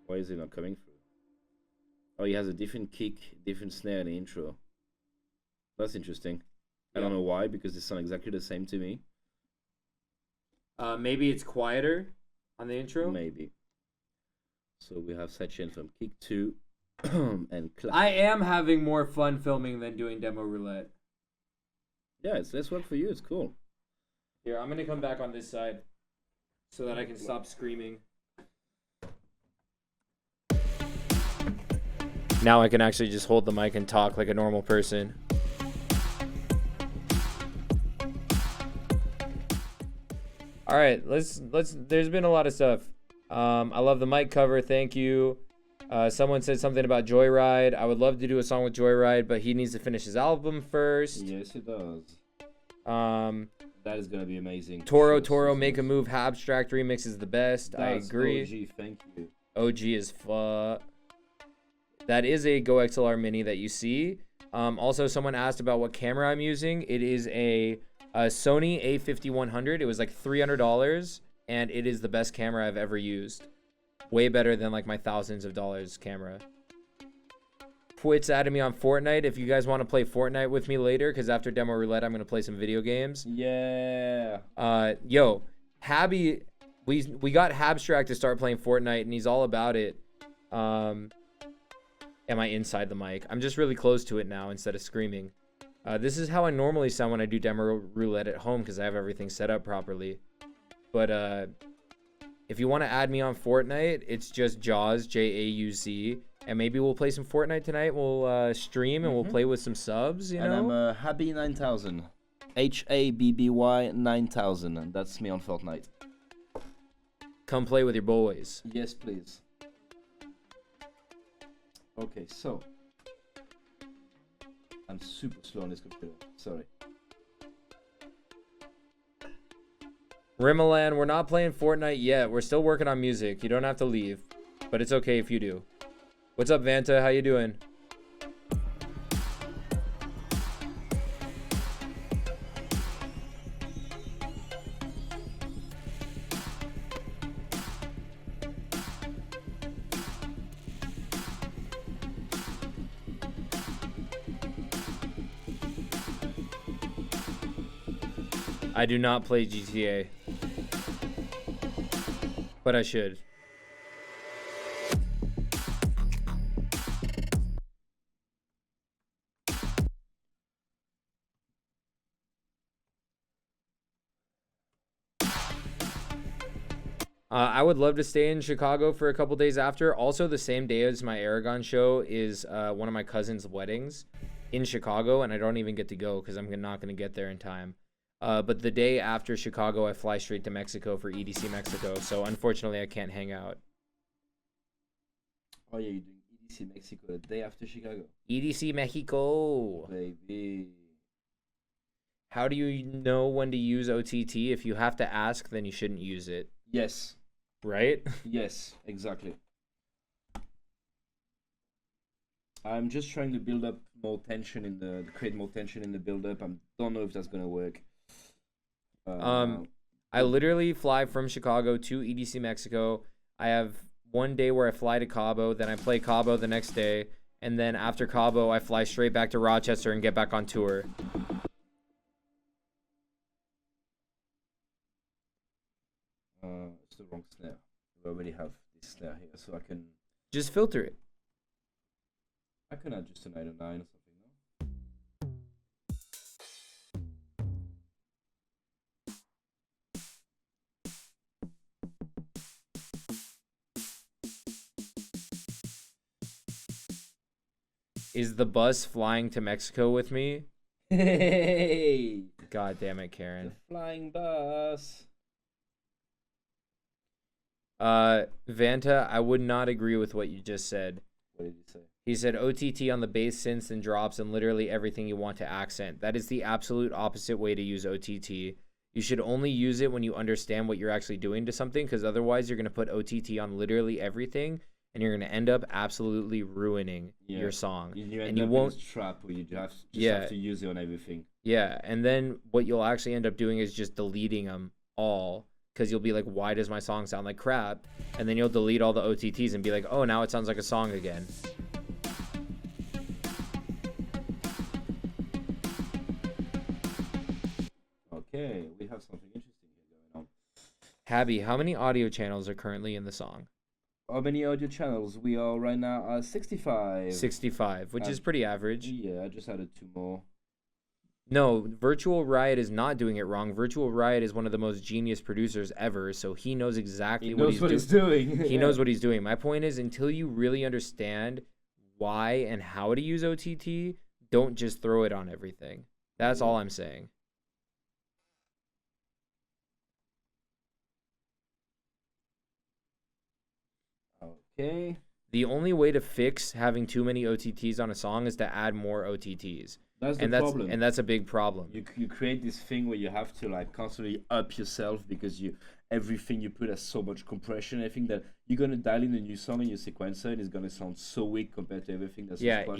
Why is it not coming through? Oh, he has a different kick, different snare in the intro. That's interesting. I don't know why, because they sound exactly the same to me. Maybe it's quieter on the intro? Maybe. So we have sidechain from kick 2 and clap. I am having more fun filming than doing demo roulette. Yeah, it's less work for you. It's cool. Here, I'm going to come back on this side so that I can stop screaming. Now I can actually just hold the mic and talk like a normal person. All right, let's. There's been a lot of stuff. I love the mic cover. Thank you. Someone said something about Joyride. I would love to do a song with Joyride, but he needs to finish his album first. Yes, it does. That is gonna be amazing. Toro, Make a Move, Habstrakt remix is the best. I agree. OG, thank you. OG is fuck. That is a Go XLR Mini that you see. Also, someone asked about what camera I'm using. It is a Sony A5100. It was like $300, and it is the best camera I've ever used. Way better than like my thousands of dollars camera. Twit's added me on Fortnite. If you guys want to play Fortnite with me later, because after Demo Roulette, I'm going to play some video games. Yeah. Yo, Habby, we got Habstrakt to start playing Fortnite, and he's all about it. Am I inside the mic? I'm just really close to it now instead of screaming. This is how I normally sound when I do Demo Roulette at home, because I have everything set up properly. But if you want to add me on Fortnite, it's just Jauz, Jauz. And maybe we'll play some Fortnite tonight. We'll stream and we'll play with some subs, you know? And I'm Habby 9000. HABBY 9000. And that's me on Fortnite. Come play with your boys. Yes, please. Okay, so. I'm super slow on this computer. Sorry. Rimalan, we're not playing Fortnite yet. We're still working on music. You don't have to leave. But it's okay if you do. What's up, Vanta? How you doing? I do not play GTA. But I should. I would love to stay in Chicago for a couple days after. Also, the same day as my Aragon show is one of my cousin's weddings in Chicago, and I don't even get to go because I'm not going to get there in time. But the day after Chicago, I fly straight to Mexico for EDC Mexico. So unfortunately, I can't hang out. Oh yeah, you're doing EDC Mexico the day after Chicago. EDC Mexico. Baby. How do you know when to use OTT? If you have to ask, then you shouldn't use it. Yes. Right? Yes, exactly. I'm just trying to build up more tension create more tension in the build up. I don't know if that's gonna work. I literally fly from Chicago to EDC Mexico. I have one day where I fly to Cabo, then I play Cabo the next day, and then after Cabo, I fly straight back to Rochester and get back on tour. It's the wrong snare. We already have this snare here, so I can just filter it. I can add just a 909 or something, no? Is the bus flying to Mexico with me? Hey! God damn it, Karen. The flying bus. Vanta, I would not agree with what you just said. What did you say? He said OTT on the bass synths and drops and literally everything you want to accent. That is the absolute opposite way to use OTT. You should only use it when you understand what you're actually doing to something, because otherwise you're going to put OTT on literally everything and you're going to end up absolutely ruining your song. And you won't trap where you just have to use it on everything. Yeah, and then what you'll actually end up doing is just deleting them all. Because you'll be like, why does my song sound like crap? And then you'll delete all the OTTs and be like, oh, now it sounds like a song again. Okay, we have something interesting here going on. Habby, how many audio channels are currently in the song? How many audio channels? We are right now at 65. 65, which is pretty average. Yeah, I just added 2 more. No, Virtual Riot is not doing it wrong. Virtual Riot is one of the most genius producers ever, so he knows exactly what he's doing. He knows what he's doing. My point is, until you really understand why and how to use OTT, don't just throw it on everything. That's all I'm saying. Okay. The only way to fix having too many OTTs on a song is to add more OTTs. That's the and that's problem. and that's a big problem. You create this thing where you have to like constantly up yourself because everything you put has so much compression. I think that you're gonna dial in a new song in your sequencer and it's gonna sound so weak compared to everything that's Yeah, just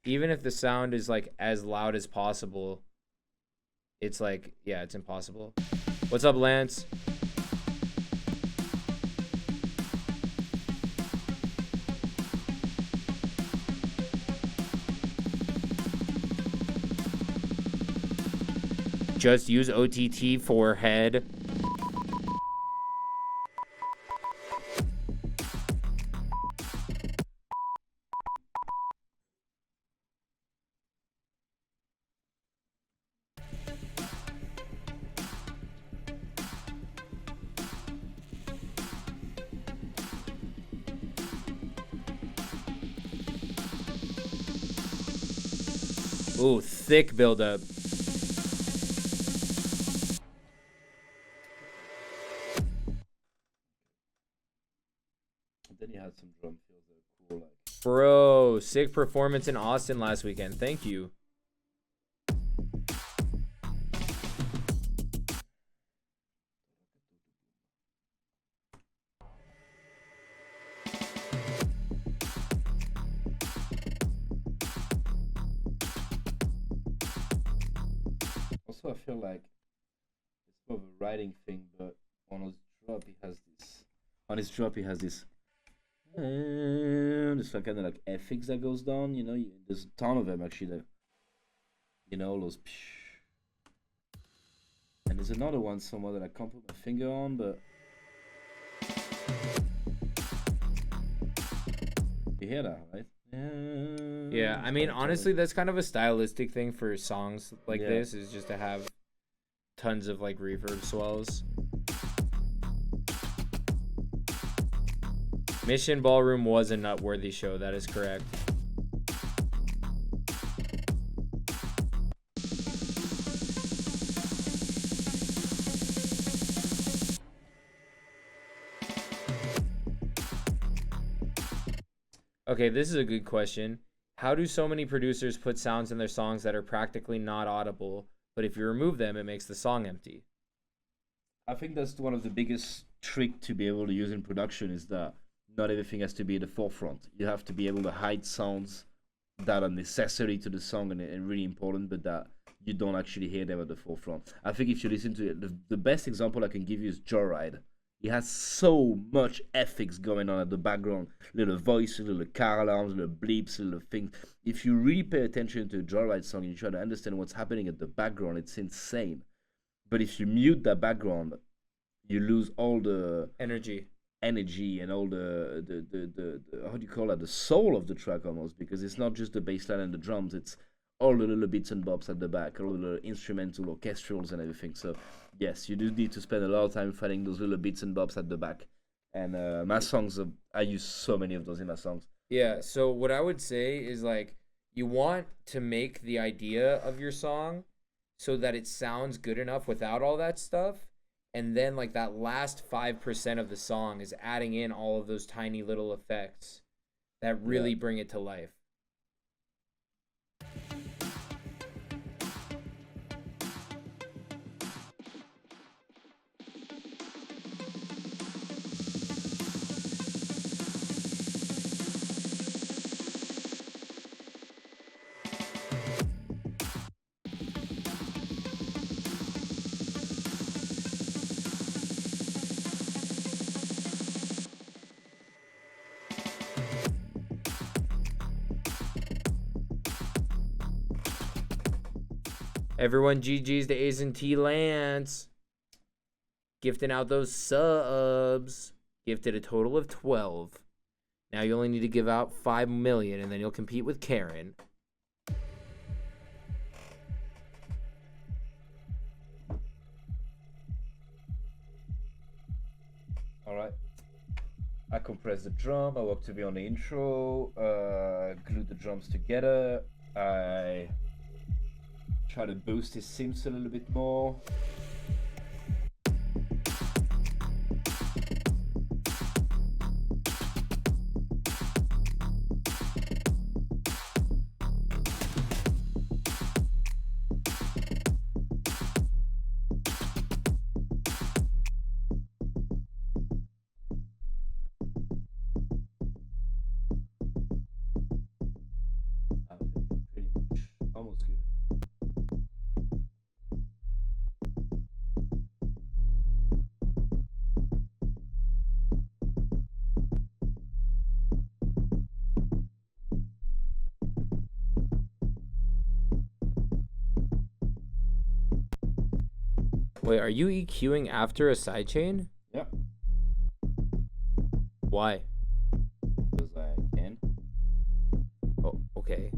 even if the sound is like as loud as possible, it's like, yeah, it's impossible. What's up, Lance? Just use OTT for head. Ooh, thick buildup. Then you had some drum fills that are cool, like Bro, sick performance in Austin last weekend. Thank you. also I feel like it's more of a writing thing, but on his drop he has this it's like kind of like FX that goes down, there's a ton of them actually that those and there's another one somewhere that I can't put my finger on, but you hear that, right? Yeah, I mean, honestly, that's kind of a stylistic thing for songs like Yeah. this, is just to have tons of like reverb swells. Mission Ballroom was a nutworthy show, that is correct. Okay, this is a good question. How do so many producers put sounds in their songs that are practically not audible, but if you remove them, it makes the song empty? I think that's one of the biggest trick to be able to use in production is that not everything has to be at the forefront. You have to be able to hide sounds that are necessary to the song and really important, but that you don't actually hear them at the forefront. I think if you listen to it, the best example I can give you is Joyride. It has so much ethics going on at the background. Little voices, little car alarms, little bleeps, little things. If you really pay attention to a Joyride song and you try to understand what's happening at the background, it's insane. But if you mute that background, you lose all the Energy. and all the how do you call that, the soul of the track almost, because it's not just the bass line and the drums, it's all the little bits and bobs at the back, all the little instrumental orchestrals and everything. So yes, you do need to spend a lot of time finding those little bits and bobs at the back. And my songs, I use so many of those in my songs. Yeah, so what I would say is like, you want to make the idea of your song so that it sounds good enough without all that stuff. And then like that last 5% of the song is adding in all of those tiny little effects that really bring it to life. Everyone, GG's to A's and T Lance. Gifting out those subs. Gifted a total of 12. Now you only need to give out 5 million and then you'll compete with Karen. Alright. I compress the drum, I work to be on the intro, glue the drums together, I try to boost his synths a little bit more. Wait, are you EQing after a sidechain? Yeah, Why? because I can. Oh, okay.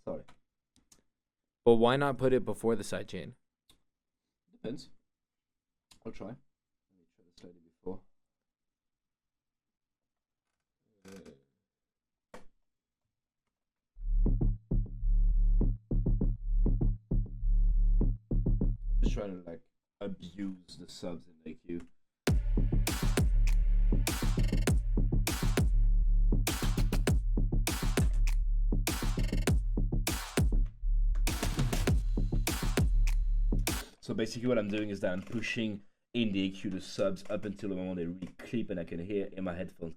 Sorry. But why not put it before the sidechain? Depends. I'll try. Let me try this lady before. I'm just trying to like abuse the subs in the queue. So basically what I'm doing is that I'm pushing in the EQ the subs up until the moment they really clip and I can hear in my headphones,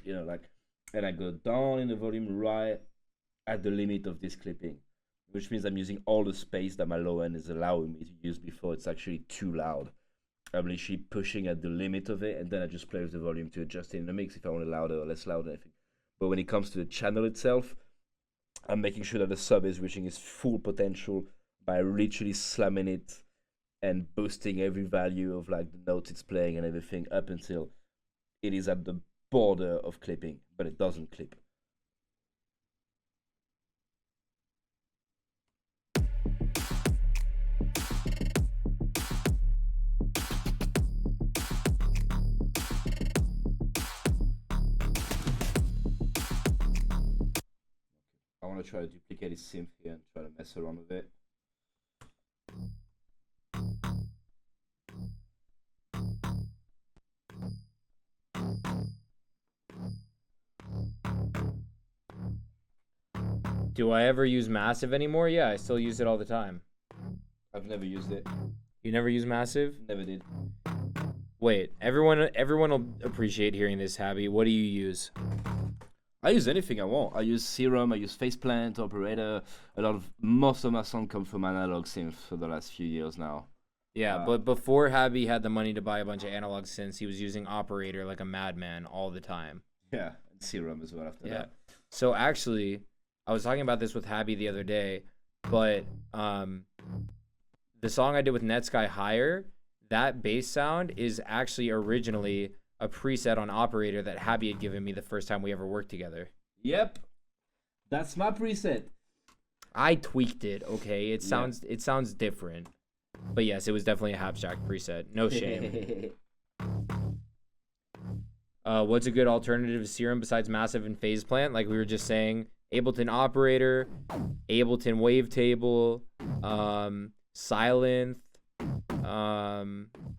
you know, like, and I go down in the volume right at the limit of this clipping, which means I'm using all the space that my low end is allowing me to use before it's actually too loud. I'm literally pushing at the limit of it, and then I just play with the volume to adjust it in the mix if I want it louder or less loud, anything. But when it comes to the channel itself, I'm making sure that the sub is reaching its full potential by literally slamming it and boosting every value of like the notes it's playing and everything up until it is at the border of clipping, but it doesn't clip. I want to try to duplicate his synth here and try to mess around with it. Do I ever use Massive anymore? Yeah, I still use it all the time. I've never used it. You never use Massive? Never did. Wait, everyone will appreciate hearing this, Habby. What do you use? I use anything I want. I use Serum, I use Faceplant, Operator. Most of my songs come from analog synth for the last few years now. Yeah, but before Habby had the money to buy a bunch of analog synths, he was using Operator like a madman all the time. Yeah, and Serum as well after that. So actually, I was talking about this with Habby the other day, but the song I did with Netsky Higher, that bass sound is actually originally a preset on Operator that Habby had given me the first time we ever worked together. Yep. That's my preset. I tweaked it, okay? It sounds different. But yes, it was definitely a Habstrakt preset. No shame. What's a good alternative to Serum besides Massive and Faceplant? Like we were just saying, Ableton Operator, Ableton Wavetable, Sylenth. I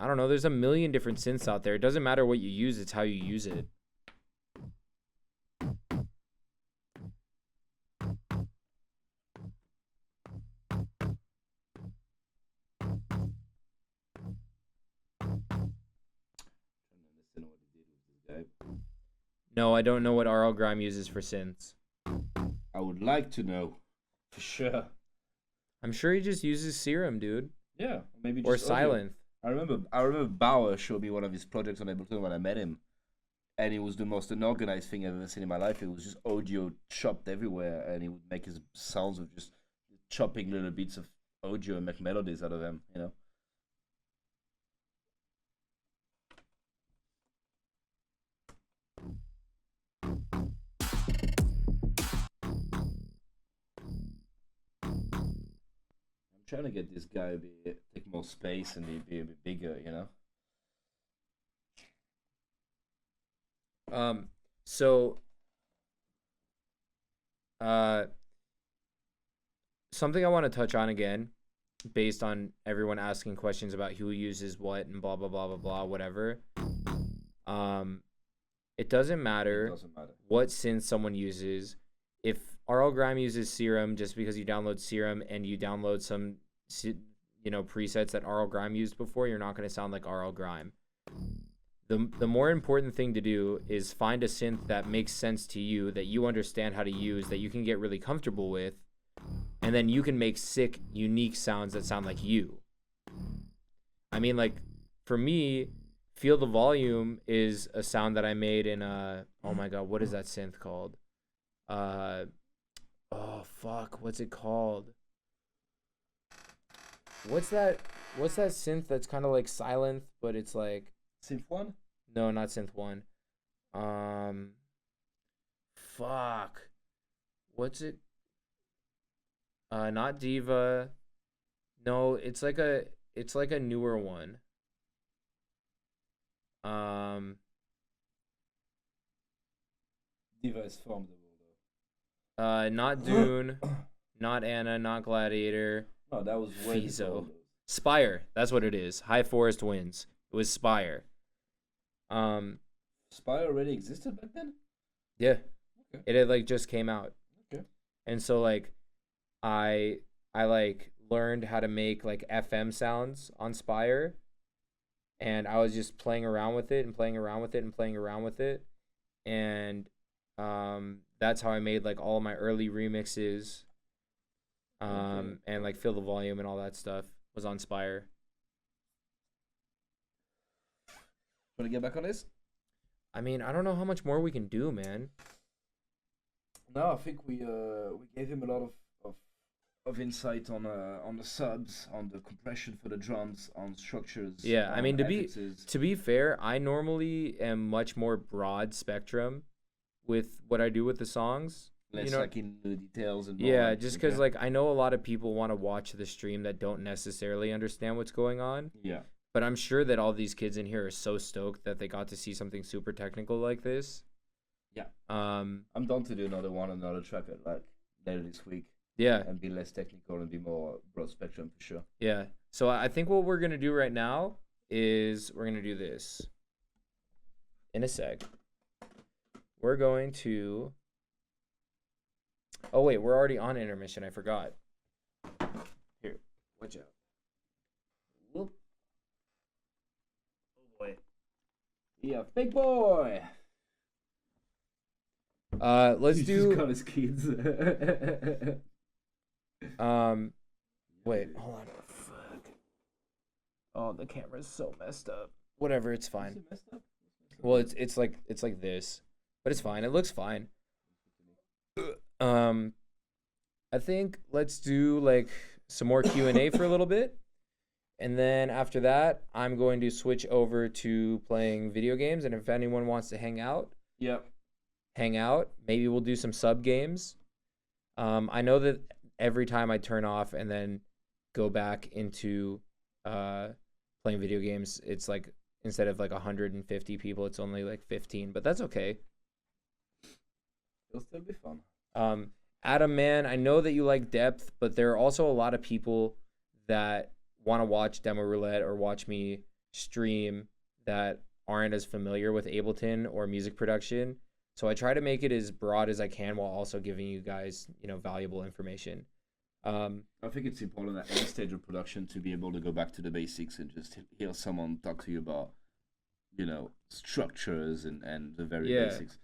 don't know. There's a million different synths out there. It doesn't matter what you use. It's how you use it. No, I don't know what RL Grime uses for synths. I would like to know, for sure. I'm sure he just uses Serum, dude. Yeah, maybe just or audio. Sylenth. I remember Bauer showed me one of his projects on Ableton when I met him, and it was the most unorganized thing I've ever seen in my life. It was just audio chopped everywhere, and he would make his sounds of just chopping little bits of audio and make melodies out of them, you know. I'm trying to get this guy to take more space and be a bit bigger, you know. Something I want to touch on again, based on everyone asking questions about who uses what and blah blah blah blah blah whatever. It doesn't matter what synth someone uses. If RL Grime uses Serum, just because you download Serum and you download some, presets that RL Grime used before, you're not going to sound like RL Grime. The more important thing to do is find a synth that makes sense to you, that you understand how to use, that you can get really comfortable with, and then you can make sick, unique sounds that sound like you. I mean, like, for me, Feel the Volume is a sound that I made in oh my god, what is that synth called? uh, oh fuck, what's it called? What's that? What's that synth that's kind of like silent, but it's like Synth One? no, not synth one. Fuck. What's it? Not Diva. No, it's like a newer one. Diva is formidable Not Dune, not Anna, not Gladiator. though. No, that was way Fizo. before those. Spire. That's what it is. High Forest Winds. It was Spire. Spire already existed back then? Yeah. Okay. It had like just came out. Okay. And so like I like learned how to make like FM sounds on Spire, and I was just playing around with it and playing around with it and playing around with it. And that's how I made like all of my early remixes. Okay. And like Feel the Volume and all that stuff was on Spire. Want to get back on this? I mean, I don't know how much more we can do, man. No, I think we gave him a lot of insight on the subs, on the compression for the drums, on structures. Yeah, I mean, on to FXs. be fair, I normally am much more broad spectrum with what I do with the songs. Less you know, like in the details and more yeah, like, just because okay. like I know a lot of people want to watch the stream that don't necessarily understand what's going on. Yeah. But I'm sure that all these kids in here are so stoked that they got to see something super technical like this. Yeah. Um. I'm down to do another track like later this week. Yeah. And be less technical and be more broad spectrum for sure. Yeah. So I think what we're gonna do right now is we're gonna do this. In a sec. We're going to. Oh wait, we're already on intermission. I forgot. Here, watch out. Whoop. Oh boy. Yeah, big boy. Let's He's do. just got his kids. Wait, hold on. Fuck. Oh, the camera's so messed up. Whatever, it's fine. Well, it's like this, but it's fine. It looks fine. I think let's do like some more Q&A for a little bit. And then after that, I'm going to switch over to playing video games. And if anyone wants to hang out, hang out. Maybe we'll do some sub games. I know that every time I turn off and then go back into playing video games, it's like instead of like 150 people, it's only like 15. But that's okay. It'll still be fun. Adam, man, I know that you like depth, but there are also a lot of people that want to watch Demo Roulette or watch me stream that aren't as familiar with Ableton or music production. So I try to make it as broad as I can while also giving you guys, valuable information. I think it's important at any stage of production to be able to go back to the basics and just hear someone talk to you about, structures and the very basics.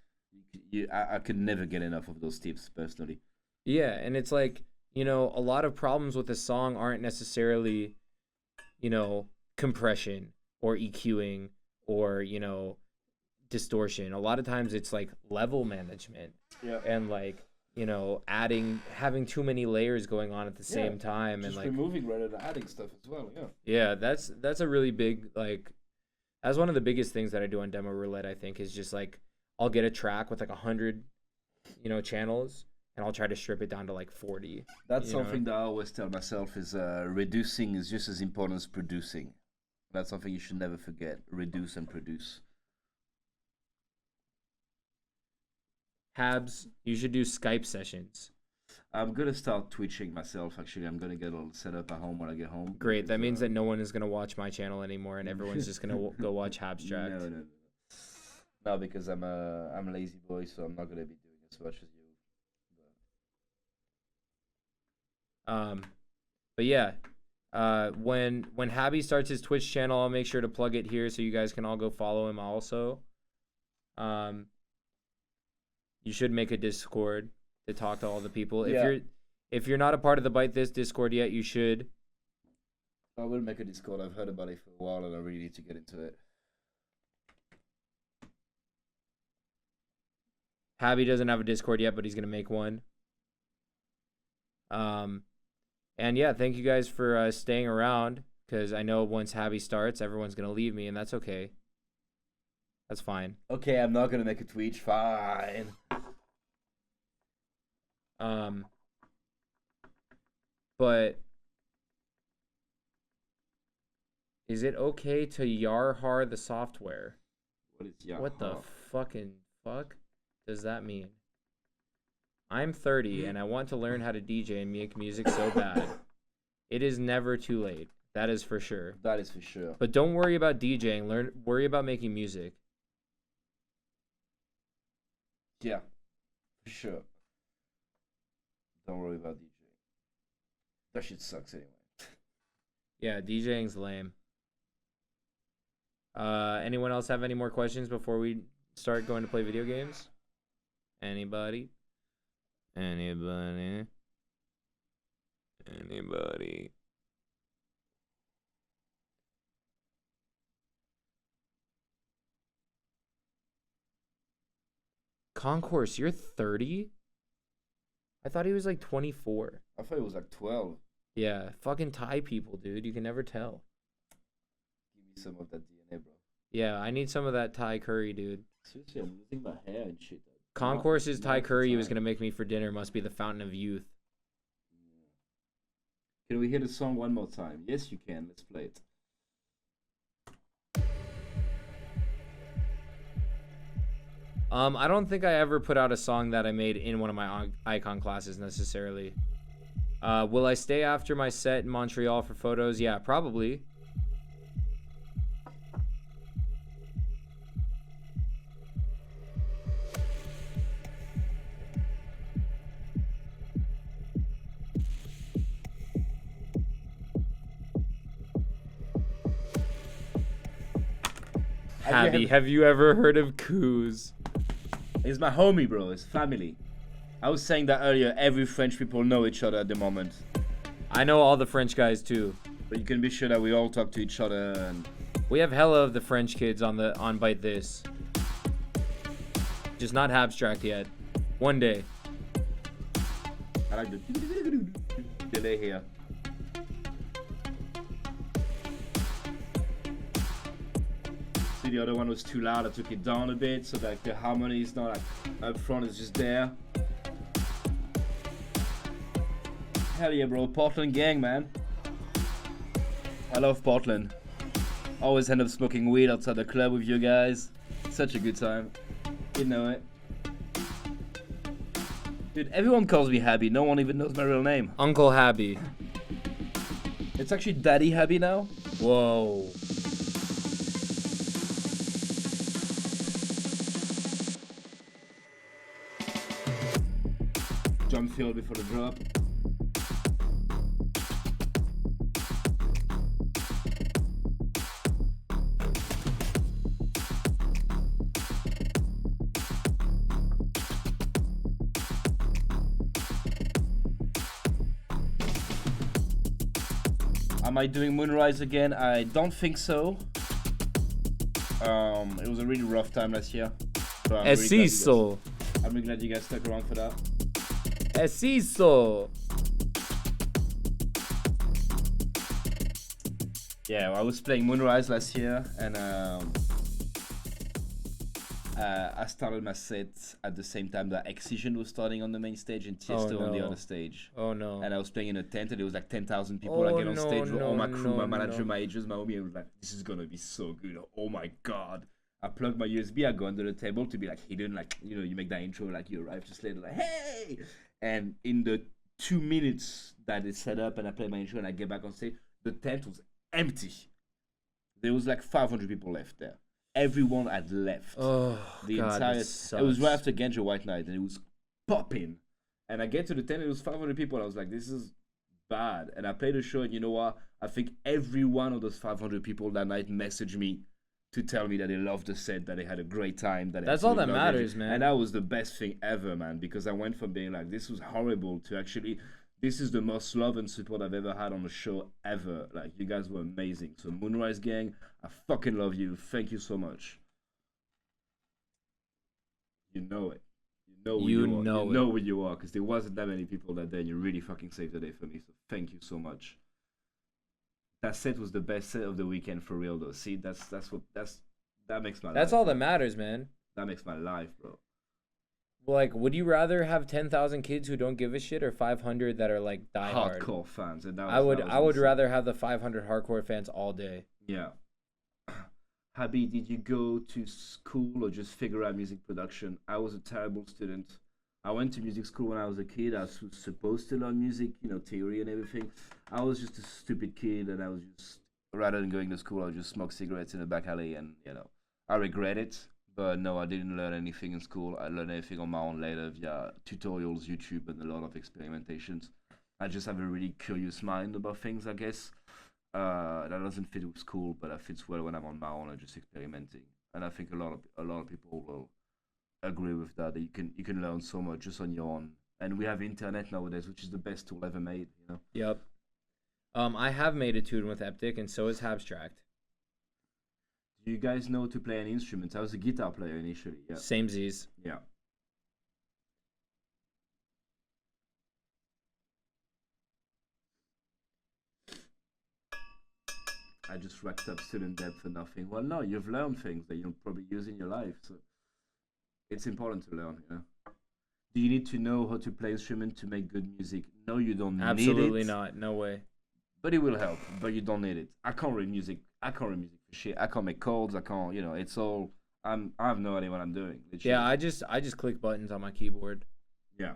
I could never get enough of those tips personally. Yeah, and it's like, a lot of problems with a song aren't necessarily, compression or EQing or, distortion. A lot of times it's like level management. Yeah. And like, having too many layers going on at the same time, just and like removing rather than adding stuff as well. Yeah, that's a really big that's one of the biggest things that I do on Demo Roulette. I think is just like I'll get a track with like 100, channels, and I'll try to strip it down to like 40. That's something that I always tell myself is reducing is just as important as producing. That's something you should never forget. Reduce and produce. Habs, you should do Skype sessions. I'm gonna start twitching myself. Actually, I'm gonna get all set up at home when I get home. Great. That means that no one is gonna watch my channel anymore, and everyone's just gonna go watch Habstrakt. No, because I'm a lazy boy, so I'm not gonna be doing as much as you. But yeah, when Habby starts his Twitch channel, I'll make sure to plug it here so you guys can all go follow him. Also, you should make a Discord to talk to all the people. If you're not a part of the Byte This Discord yet, you should. I will make a Discord. I've heard about it for a while, and I really need to get into it. Habby doesn't have a Discord yet, but he's gonna make one. And yeah, thank you guys for staying around, because I know once Habby starts, everyone's gonna leave me, and that's okay. That's fine. Okay, I'm not gonna make a Twitch. Fine. But is it okay to Yarhar the software? What is Yarhar? What the fucking fuck does that mean? I'm 30 and I want to learn how to DJ and make music so bad. It is never too late. That is for sure. That is for sure. But don't worry about DJing. Worry about making music. Yeah, for sure. Don't worry about DJing. That shit sucks anyway. Yeah, DJing's lame. Anyone else have any more questions before we start going to play video games? Anybody? Anybody? Anybody? Concourse, you're 30? I thought he was like 24. I thought it was like 12. Yeah, fucking Thai people, dude. You can never tell. Give me some of that DNA, bro. Yeah, I need some of that Thai curry, dude. Seriously, I'm losing my hair and shit. Concourse's Thai curry he was gonna make me for dinner must be the fountain of youth. Can we hear the song one more time? Yes, you can. Let's play it. I don't think I ever put out a song that I made in one of my icon classes necessarily. Will I stay after my set in Montreal for photos? Yeah, probably. Habby, have you ever heard of Coos? He's my homie, bro. It's family. I was saying that earlier. Every French people know each other at the moment. I know all the French guys too. But you can be sure that we all talk to each other. And we have hella of the French kids on Bite This. Just not Habstrakt yet. One day. I like the delay here. See, the other one was too loud. I took it down a bit so that the harmony is not like up front, it's just there. Hell yeah, bro. Portland gang, man. I love Portland. Always end up smoking weed outside the club with you guys. Such a good time. You know it. Dude, everyone calls me Habby. No one even knows my real name. Uncle Habby. It's actually Daddy Habby now. Whoa. Jump field before the drop. Am I doing Moonrise again? I don't think so. It was a really rough time last year. So I'm really glad you guys stuck around for that. Esiso. Yeah, well, I was playing Moonrise last year, and I started my set at the same time that Excision was starting on the main stage and Tiesto on the other stage. Oh no. And I was playing in a tent, and it was like 10,000 people. I get on stage with all my crew, my manager, my agents, my homie, and I was like, this is gonna be so good. Oh my god. I plug my USB, I go under the table to be like hidden, like, you know, you make that intro, like you arrive just later, like, hey! And in the 2 minutes that it's set up and I play my intro and I get back on stage, the tent was empty. There was like 500 people left there. Everyone had left. Oh, the God, entire. It was right after Genja White Night and it was popping. And I get to the tent, it was 500 people. I was like, this is bad. And I played the show, and you know what? I think every one of those 500 people that night messaged me to tell me that they loved the set, that they had a great time. That's all that matters, man. And that was the best thing ever, man, because I went from being like, this was horrible, to actually, this is the most love and support I've ever had on a show ever. Like, you guys were amazing. So Moonrise gang, I fucking love you. Thank you so much. You know it. You know who You you are. know You it. know who you are, because there wasn't that many people that day, and you really fucking saved the day for me. So thank you so much. That set was the best set of the weekend for real, though. See, that makes my That's life. all that matters, man. That makes my life, bro. Like, would you rather have 10,000 kids who don't give a shit or 500 that are like diehard? Hardcore fans, and that was, I would insane. rather have the 500 hardcore fans all day. Yeah. Habi, did you go to school or just figure out music production? I was a terrible student. I went to music school when I was a kid. I was supposed to learn music, theory and everything. I was just a stupid kid, and I was just, rather than going to school, I would just smoke cigarettes in a back alley, and, I regret it. But no, I didn't learn anything in school. I learned everything on my own later via tutorials, YouTube, and a lot of experimentations. I just have a really curious mind about things, I guess. That doesn't fit with school, but it fits well when I'm on my own and just experimenting. And I think a lot of people will agree with that. That you can learn so much just on your own. And we have internet nowadays, which is the best tool ever made. Yep. I have made a tune with Eptic, and so is Habstrakt. Do you guys know to play any instruments? I was a guitar player initially. Yeah. Same Z's. Yeah. I just racked up student debt for nothing. Well, no, you've learned things that you'll probably use in your life. So it's important to learn. Do you need to know how to play instrument to make good music? No, you don't need it. Absolutely not. No way. But it will help. But you don't need it. I can't read music. I can't read music for shit. I can't make chords. I can't. It's all. I have no idea what I'm doing. Literally. Yeah, I just click buttons on my keyboard. Yeah.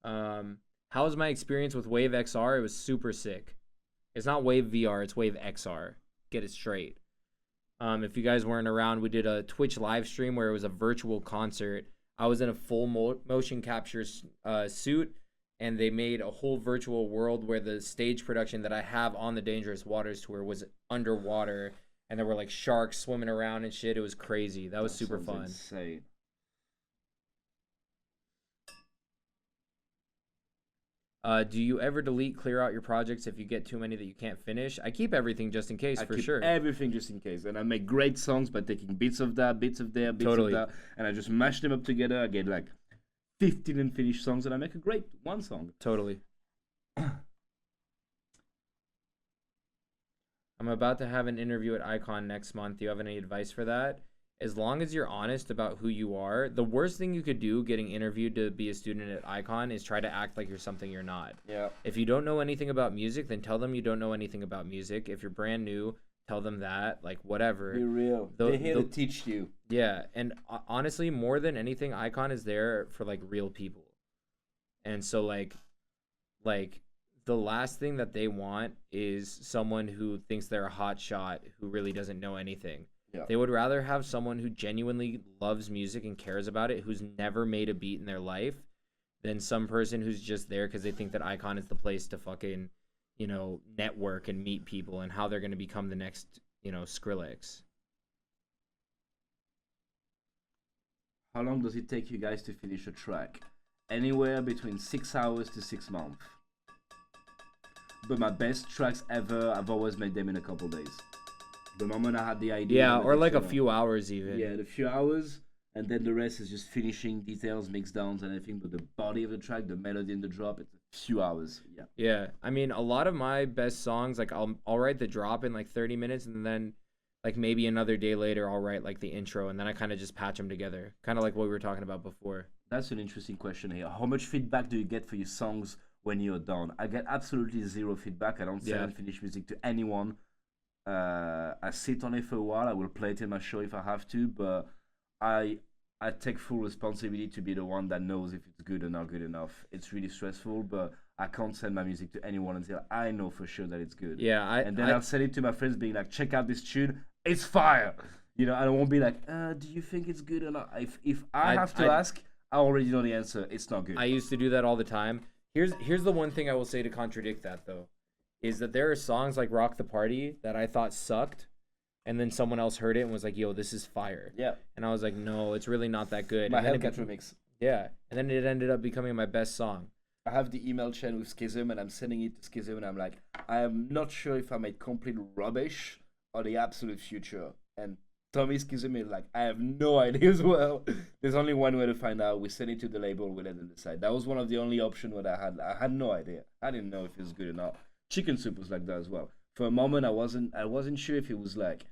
How was my experience with Wave XR? It was super sick. It's not Wave VR, it's Wave XR. Get it straight. If you guys weren't around, we did a Twitch live stream where it was a virtual concert. I was in a full motion capture suit, and they made a whole virtual world where the stage production that I have on the Dangerous Waters tour was underwater, and there were like sharks swimming around and shit. It was crazy. That was super fun. Insane. Do you ever delete, clear out your projects if you get too many that you can't finish? I keep everything just in case, I for keep sure. everything just in case. And I make great songs by taking bits of that, bits of there, bits Totally. of that. And I just mash them up together. I get like 15 unfinished songs, and I make a great one song. Totally. I'm about to have an interview at Icon next month. Do you have any advice for that? As long as you're honest about who you are, the worst thing you could do getting interviewed to be a student at Icon is try to act like you're something you're not. Yeah. If you don't know anything about music, then tell them you don't know anything about music. If you're brand new, tell them that, like, whatever. Be real. They're here to teach you. Yeah, and honestly, more than anything, Icon is there for, like, real people. And so, like the last thing that they want is someone who thinks they're a hot shot who really doesn't know anything. Yeah. They would rather have someone who genuinely loves music and cares about it, who's never made a beat in their life, than some person who's just there because they think that Icon is the place to fucking, network and meet people and how they're going to become the next, Skrillex. How long does it take you guys to finish a track? Anywhere between 6 hours to 6 months. But my best tracks ever, I've always made them in a couple days. The moment I had the idea. Yeah, or like a few hours even. Yeah, a few hours, and then the rest is just finishing details, mix downs, and everything. But the body of the track, the melody and the drop, it's a few hours. Yeah. Yeah, I mean, a lot of my best songs, like I'll write the drop in like 30 minutes, and then like maybe another day later I'll write like the intro, and then I kind of just patch them together, kind of like what we were talking about before. That's an interesting question here. How much feedback do you get for your songs when you're done? I get absolutely zero feedback. I don't send unfinished music to anyone. I sit on it for a while. I will play it in my show if I have to, but I take full responsibility to be the one that knows if it's good or not good enough. It's really stressful, but I can't send my music to anyone until I know for sure that it's good. Yeah, I'll send it to my friends, being like, "Check out this tune, it's fire." I won't be like, "Do you think it's good or not?" If I have to ask, I already know the answer. It's not good. I used to do that all the time. Here's the one thing I will say to contradict that though. Is that there are songs like Rock the Party that I thought sucked, and then someone else heard it and was like, yo, this is fire. Yeah. And I was like, no, it's really not that good. My Hellcat remix. Yeah. And then it ended up becoming my best song. I have the email chain with Schism, and I'm sending it to Schism, and I'm like, I am not sure if I made complete rubbish or the absolute future. And Tommy's kissing me like I have no idea as well. There's only one way to find out. We send it to the label. We let them decide. That was one of the only options that I had. I had no idea. I didn't know if it was good or not. Chicken Soup was like that as well. For a moment, I wasn't sure if it was like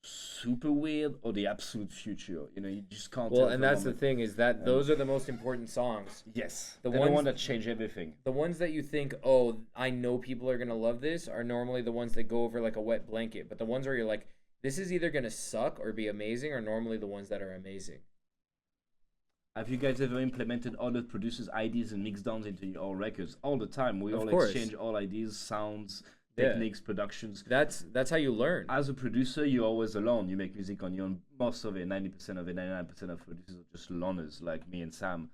super weird or the absolute future. You know, you just can't. Well, tell and for a that's the moment. thing, is that those are the most important songs. Yes, The they're ones- the one that change everything. The ones that you think, oh, I know people are gonna love this, are normally the ones that go over like a wet blanket. But the ones where you're like, this is either gonna suck or be amazing, are normally the ones that are amazing. Have you guys ever implemented other producers' ideas and mix downs into your own records? All the time. We Of all course. exchange all ideas, sounds, Yeah. techniques, productions. That's how you learn. As a producer, you're always alone. You make music on your own. Most of it, 90% of it, 99% of producers are just loners like me and Sam.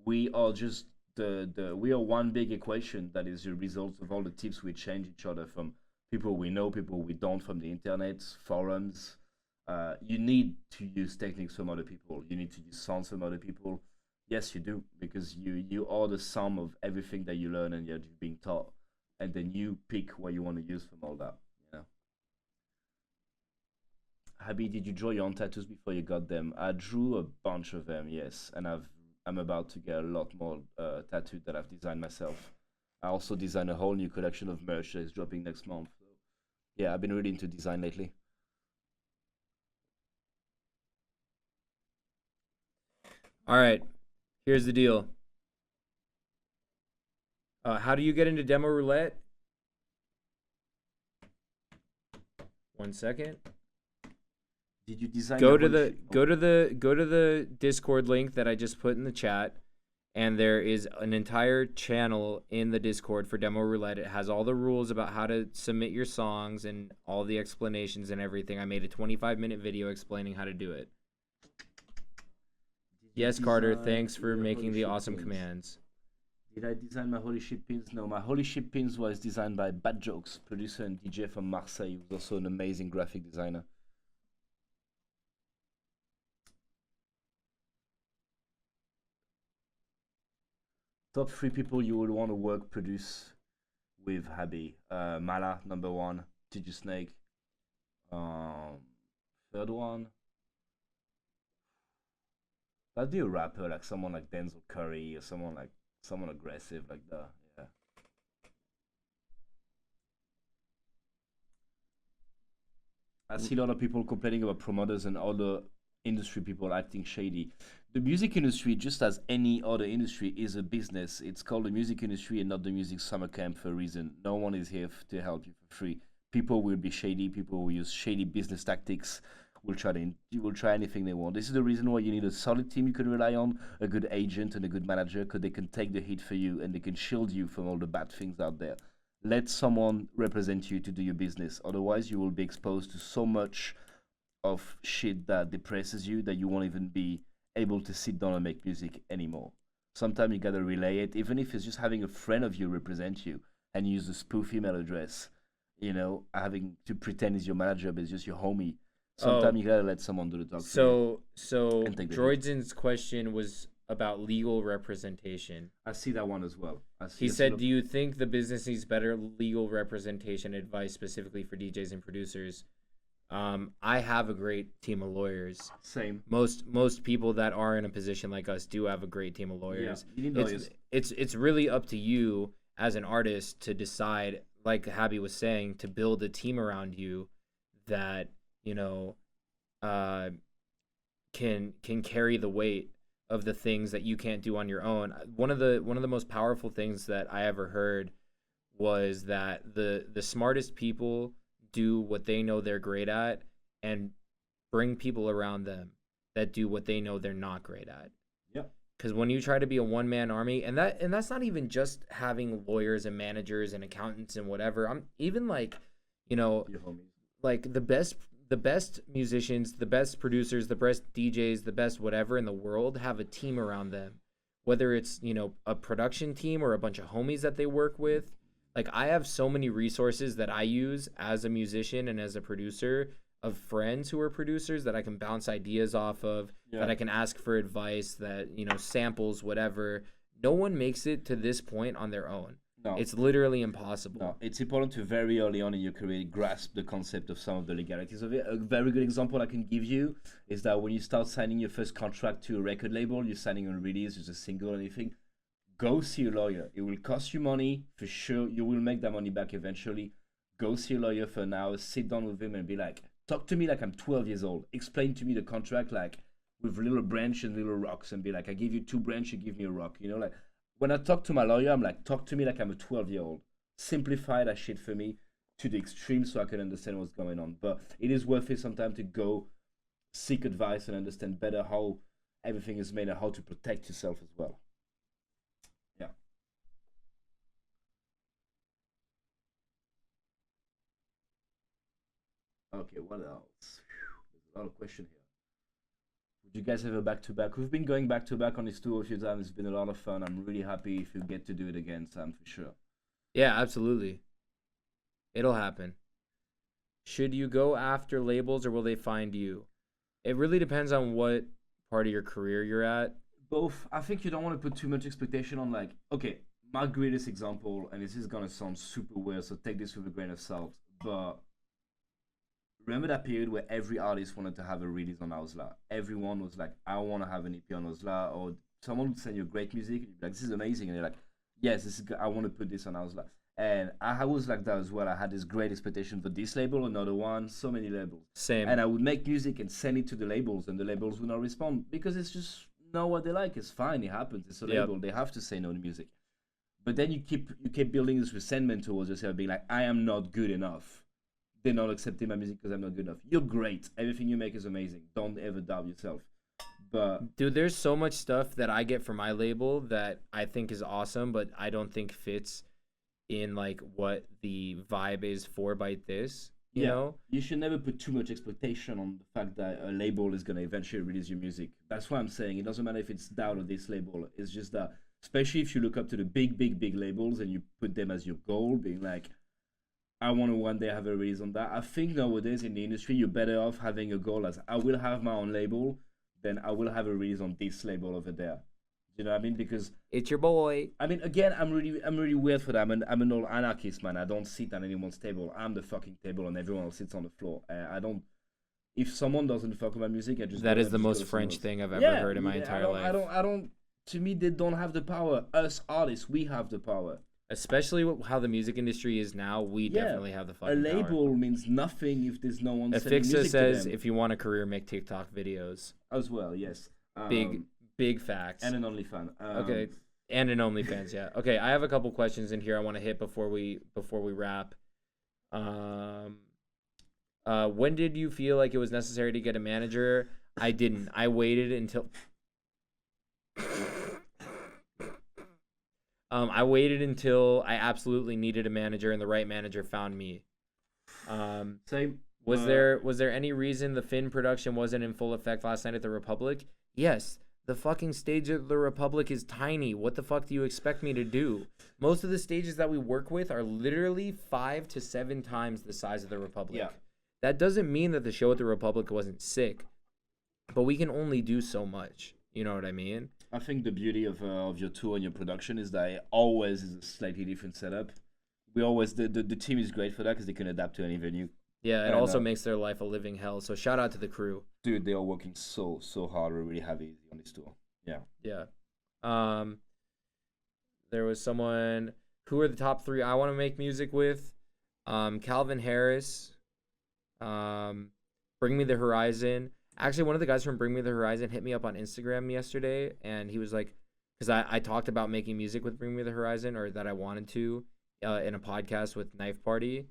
We are just we are one big equation that is the result of all the tips we change each other from people we know, people we don't, from the internet, forums. You need to use techniques from other people. You need to use sounds from other people. Yes, you do, because you are the sum of everything that you learn and you're being taught, and then you pick what you want to use from all that. You know. Habi, did you draw your own tattoos before you got them? I drew a bunch of them, yes, and I'm about to get a lot more tattooed that I've designed myself. I also designed a whole new collection of merch that is dropping next month. So, yeah, I've been really into design lately. All right, here's the deal. How do you get into demo roulette? 1 second. Did you design? Go your to whole the shit? go to the Discord link that I just put in the chat, and there is an entire channel in the Discord for demo roulette. It has all the rules about how to submit your songs and all the explanations and everything. I made a 25-minute video explaining how to do it. Yes, Carter, design thanks for your making holy the shit awesome pins? commands. Did I design my holy shit pins? No, my holy shit pins was designed by Bad Jokes, producer and DJ from Marseille, who's also an amazing graphic designer. Top 3 people you would want to work produce with Habi. Mala, number 1. DJ Snake. Third one. That'd be a rapper, like someone like Denzel Curry or someone aggressive like that. Yeah. I see a lot of people complaining about promoters and other industry people acting shady. The music industry, just as any other industry, is a business. It's called the music industry and not the music summer camp for a reason. No one is here to help you for free. People will be shady. People will use shady business tactics. Will try anything they want. This is the reason why you need a solid team you can rely on, a good agent and a good manager, because they can take the hit for you and they can shield you from all the bad things out there. Let someone represent you to do your business. Otherwise, you will be exposed to so much of shit that depresses you that you won't even be able to sit down and make music anymore. Sometimes you gotta relay it, even if it's just having a friend of you represent you and use a spoof email address. You know, having to pretend he's your manager but it's just your homie. Sometimes you gotta let someone do the talk. So And take the Droidzen's question was about legal representation. I see that one as well. He said, do you think the business needs better legal representation advice specifically for DJs and producers? I have a great team of lawyers. Same. Most people that are in a position like us do have a great team of lawyers. Yeah, you need lawyers. It's really up to you as an artist to decide, like Habi was saying, to build a team around you that, you know, can carry the weight of the things that you can't do on your own. One of the most powerful things that I ever heard was that the smartest people do what they know they're great at and bring people around them that do what they know they're not great at. Yep. Because when you try to be a one-man army, and that's not even just having lawyers and managers and accountants and whatever. I'm even like, you know, like the best musicians, the best producers, the best DJs, the best whatever in the world have a team around them. Whether it's, you know, a production team or a bunch of homies that they work with. Like, I have so many resources that I use as a musician and as a producer of friends who are producers that I can bounce ideas off of, that I can ask for advice, that, you know, samples, whatever. No one makes it to this point on their own. No. It's literally impossible. No, it's important to very early on in your career grasp the concept of some of the legalities of it. A very good example I can give you is that when you start signing your first contract to a record label, you're signing a release, just a single or anything, go see a lawyer. It will cost you money, for sure. You will make that money back eventually. Go see a lawyer for an hour, sit down with him and be like, talk to me like I'm 12 years old. Explain to me the contract like with little branch and little rocks and be like, I give you 2 branch, you give me a rock. You know, like when I talk to my lawyer, I'm like, talk to me like I'm a 12-year-old. Simplify that shit for me to the extreme so I can understand what's going on. But it is worth it sometimes to go seek advice and understand better how everything is made and how to protect yourself as well. Yeah. Okay, what else? There's a lot of questions here. Would you guys ever back to back? We've been going back to back on this tour a few times. It's been a lot of fun. I'm really happy if you get to do it again, Sam, for sure. Yeah, absolutely. It'll happen. Should you go after labels or will they find you? It really depends on what part of your career you're at. Both. I think you don't want to put too much expectation on like, okay, my greatest example, and this is going to sound super weird, so take this with a grain of salt, but remember that period where every artist wanted to have a release on Ausla? Everyone was like, I want to have an EP on Ausla, or someone would send you great music, and you'd be like, this is amazing, and you're like, yes, this is good. I want to put this on Ausla. And I was like that as well. I had this great expectation for this label, another one, so many labels. Same. And I would make music and send it to the labels, and the labels would not respond because it's just not what they like. It's fine, it happens. It's a label. They have to say no to music. But then you keep building this resentment towards yourself, being like, I am not good enough. They're not accepting my music because I'm not good enough. You're great. Everything you make is amazing. Don't ever doubt yourself. But dude, there's so much stuff that I get from my label that I think is awesome, but I don't think fits in like what the vibe is for Bite This. You know? You should never put too much expectation on the fact that a label is gonna eventually release your music. That's why I'm saying it doesn't matter if it's that or this label. It's just that, especially if you look up to the big labels and you put them as your goal, being like, I want to one day have a release on that. I think nowadays in the industry, you're better off having a goal as I will have my own label, then I will have a release on this label over there. You know what I mean? Because it's your boy. I mean, again, I'm really weird for that. I'm an old anarchist, man. I don't sit at anyone's table. I'm the fucking table, and everyone else sits on the floor. I don't. If someone doesn't fuck with my music, I just. That is the most French thing I've ever heard in my entire life. I don't. To me, they don't have the power. Us artists, we have the power. Especially how the music industry is now, we definitely have the fucking power. A label power. Means nothing if there's no one selling music Afixa says to them. if you want a career, make TikTok videos. As well, yes. Big facts. And an OnlyFans. Okay, and an OnlyFans, yeah. Okay, I have a couple questions in here I want to hit before we wrap. When did you feel like it was necessary to get a manager? I didn't. I waited until. I waited until I absolutely needed a manager, and the right manager found me. Same. Was there any reason the Finn production wasn't in full effect last night at the Republic? Yes. The fucking stage of the Republic is tiny. What the fuck do you expect me to do? Most of the stages that we work with are literally 5 to 7 times the size of the Republic. Yeah. That doesn't mean that the show at the Republic wasn't sick, but we can only do so much. You know what I mean? I think the beauty of your tour and your production is that it always is a slightly different setup. We always the team is great for that because they can adapt to any venue. Yeah, it also makes their life a living hell. So shout out to the crew. Dude, they are working so hard. We're really happy on this tour. Yeah. Yeah. There was someone. Who are the top 3 I want to make music with? Calvin Harris. Bring Me the Horizon. Actually, one of the guys from Bring Me the Horizon hit me up on Instagram yesterday, and he was like, because I talked about making music with Bring Me the Horizon, or that I wanted to, in a podcast with Knife Party.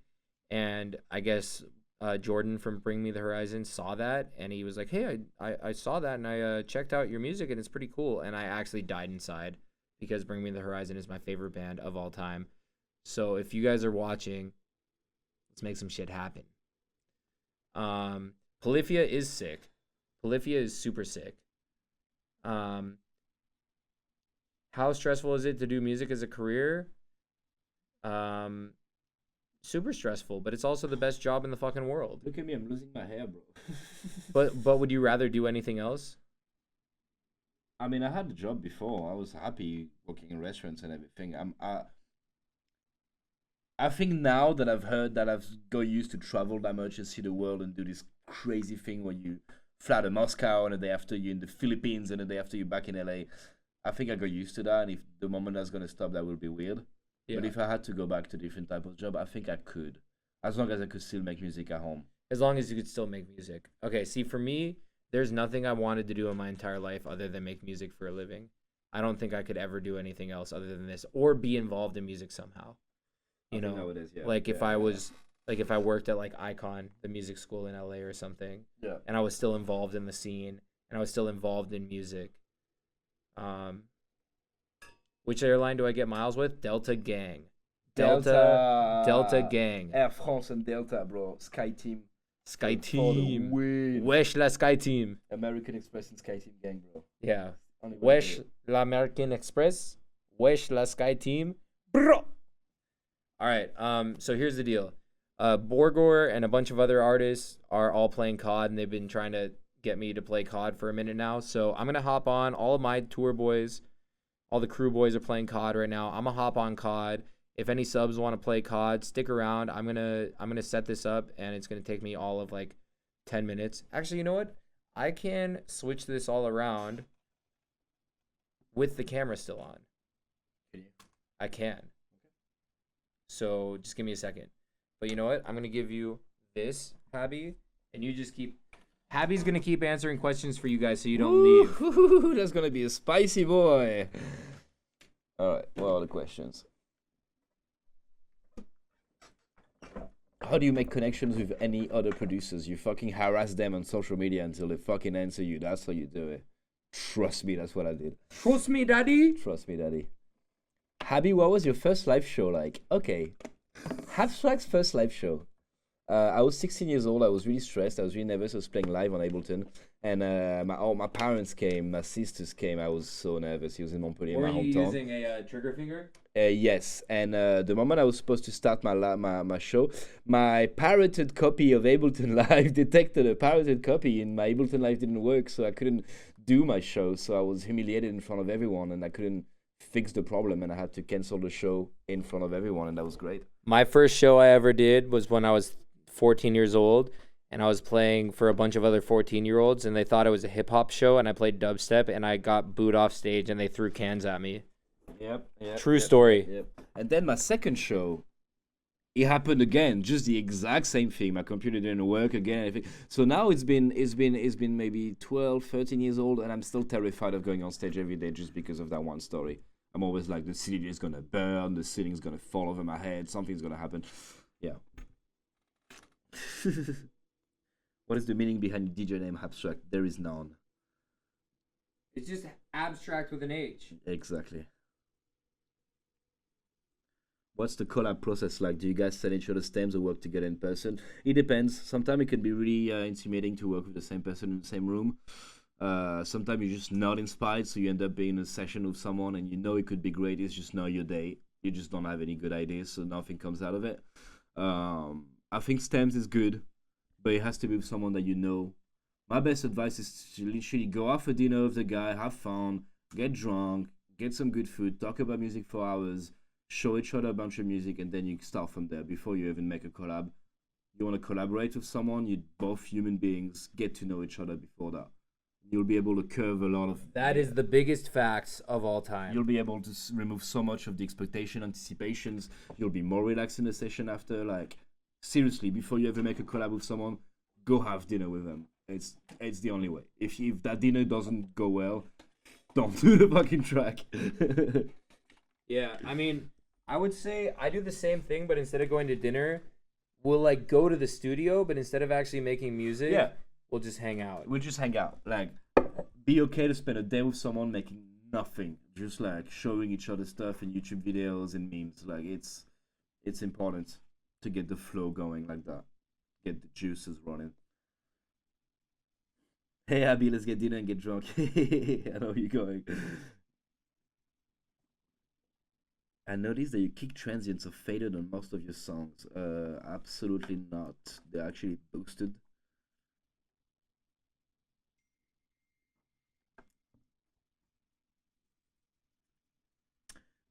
And I guess Jordan from Bring Me the Horizon saw that, and he was like, hey, I saw that, and I checked out your music, and it's pretty cool. And I actually died inside because Bring Me the Horizon is my favorite band of all time. So if you guys are watching, let's make some shit happen. Polyphia is sick. Polyphia is super sick. How stressful is it to do music as a career? Super stressful, but it's also the best job in the fucking world. Look at me, I'm losing my hair, bro. but would you rather do anything else? I mean, I had a job before. I was happy working in restaurants and everything. I think now that I've heard that I've got used to travel that much and see the world and do this crazy thing where you fly to Moscow and the day after you're in the Philippines and the day after you're back in LA, I think I got used to that. And if the moment that's gonna stop, that will be weird. Yeah. But if I had to go back to different type of job, I think I could, as long as I could still make music at home. As long as you could still make music. Okay, see, for me, there's nothing I wanted to do in my entire life other than make music for a living. I don't think I could ever do anything else other than this or be involved in music somehow. You know, nowadays, yeah. like if I was, like if I worked at like Icon, the music school in LA or something, Yeah. and I was still involved in the scene and I was still involved in music. Which airline do I get miles with? Delta Gang. Delta Gang. Air France and Delta, bro. Sky Team. Sky For the Team. win. Wesh la Sky Team. American Express and Sky Team gang, bro. Yeah. Only one Wesh way. la American Express. Wesh la Sky Team. Bro. All right. So here's the deal. Borgor and a bunch of other artists are all playing COD, and they've been trying to get me to play COD for a minute now. So I'm gonna hop on. All of my tour boys, all the crew boys are playing COD right now. I'm gonna hop on COD. If any subs want to play COD, stick around. I'm gonna set this up, and it's gonna take me all of like 10 minutes. Actually, you know what? I can switch this all around with the camera still on. Can you? I can. So just give me a second. But you know what? I'm gonna give you this, Habby, and you just keep. Habby's gonna keep answering questions for you guys, so you don't leave. Ooh, that's gonna be a spicy boy. All right, what are the questions? How do you make connections with any other producers? You fucking harass them on social media until they fucking answer you. That's how you do it. Trust me, that's what I did. Trust me, daddy. Trust me, daddy. Habby, what was your first live show like? Okay. Habstrakt's first live show. I was 16 years old. I was really stressed. I was really nervous. I was playing live on Ableton. And my parents came. My sisters came. I was so nervous. He was in Montpellier, my hometown. Were you using a trigger finger? Yes. And the moment I was supposed to start my show, my pirated copy of Ableton Live detected a pirated copy, and my Ableton Live didn't work, so I couldn't do my show. So I was humiliated in front of everyone, and I couldn't fix the problem, and I had to cancel the show in front of everyone, and that was great. My first show I ever did was when I was 14 years old, and I was playing for a bunch of other 14-year-olds, and they thought it was a hip-hop show, and I played dubstep, and I got booed off stage, and they threw cans at me. Yep. True story. Yep. And then my second show, it happened again, just the exact same thing. My computer didn't work again. So now it's been maybe 12, 13 years old, and I'm still terrified of going on stage every day just because of that one story. I'm always like, the CD is gonna burn, the ceiling's gonna fall over my head, something's gonna happen. Yeah. What is the meaning behind DJ name Habstrakt? There is none. It's just abstract with an H. Exactly. What's the collab process like? Do you guys send each other stems or work together in person? It depends. Sometimes it can be really intimidating to work with the same person in the same room. Sometimes you're just not inspired, so you end up being in a session with someone and you know it could be great. It's just not your day. You just don't have any good ideas, so nothing comes out of it. I think stems is good, but it has to be with someone that you know. My best advice is to literally go out for dinner with the guy, have fun, get drunk, get some good food, talk about music for hours, show each other a bunch of music, and then you start from there before you even make a collab. You want to collaborate with someone, you both human beings, get to know each other before that. You'll be able to curve a lot of... That is the biggest facts of all time. You'll be able to remove so much of the expectation, anticipations. You'll be more relaxed in the session after. Like, seriously, before you ever make a collab with someone, go have dinner with them. It's the only way. If that dinner doesn't go well, don't do the fucking track. Yeah, I mean, I would say I do the same thing, but instead of going to dinner, we'll like go to the studio, but instead of actually making music, Yeah. we'll just hang out. We'll just hang out. Like, be okay to spend a day with someone making nothing. Just like showing each other stuff in YouTube videos and memes. Like, it's important to get the flow going like that. Get the juices running. Hey Abby, let's get dinner and get drunk. I know where you're going. I noticed that you kick transients are faded on most of your songs. Absolutely not. They're actually boosted.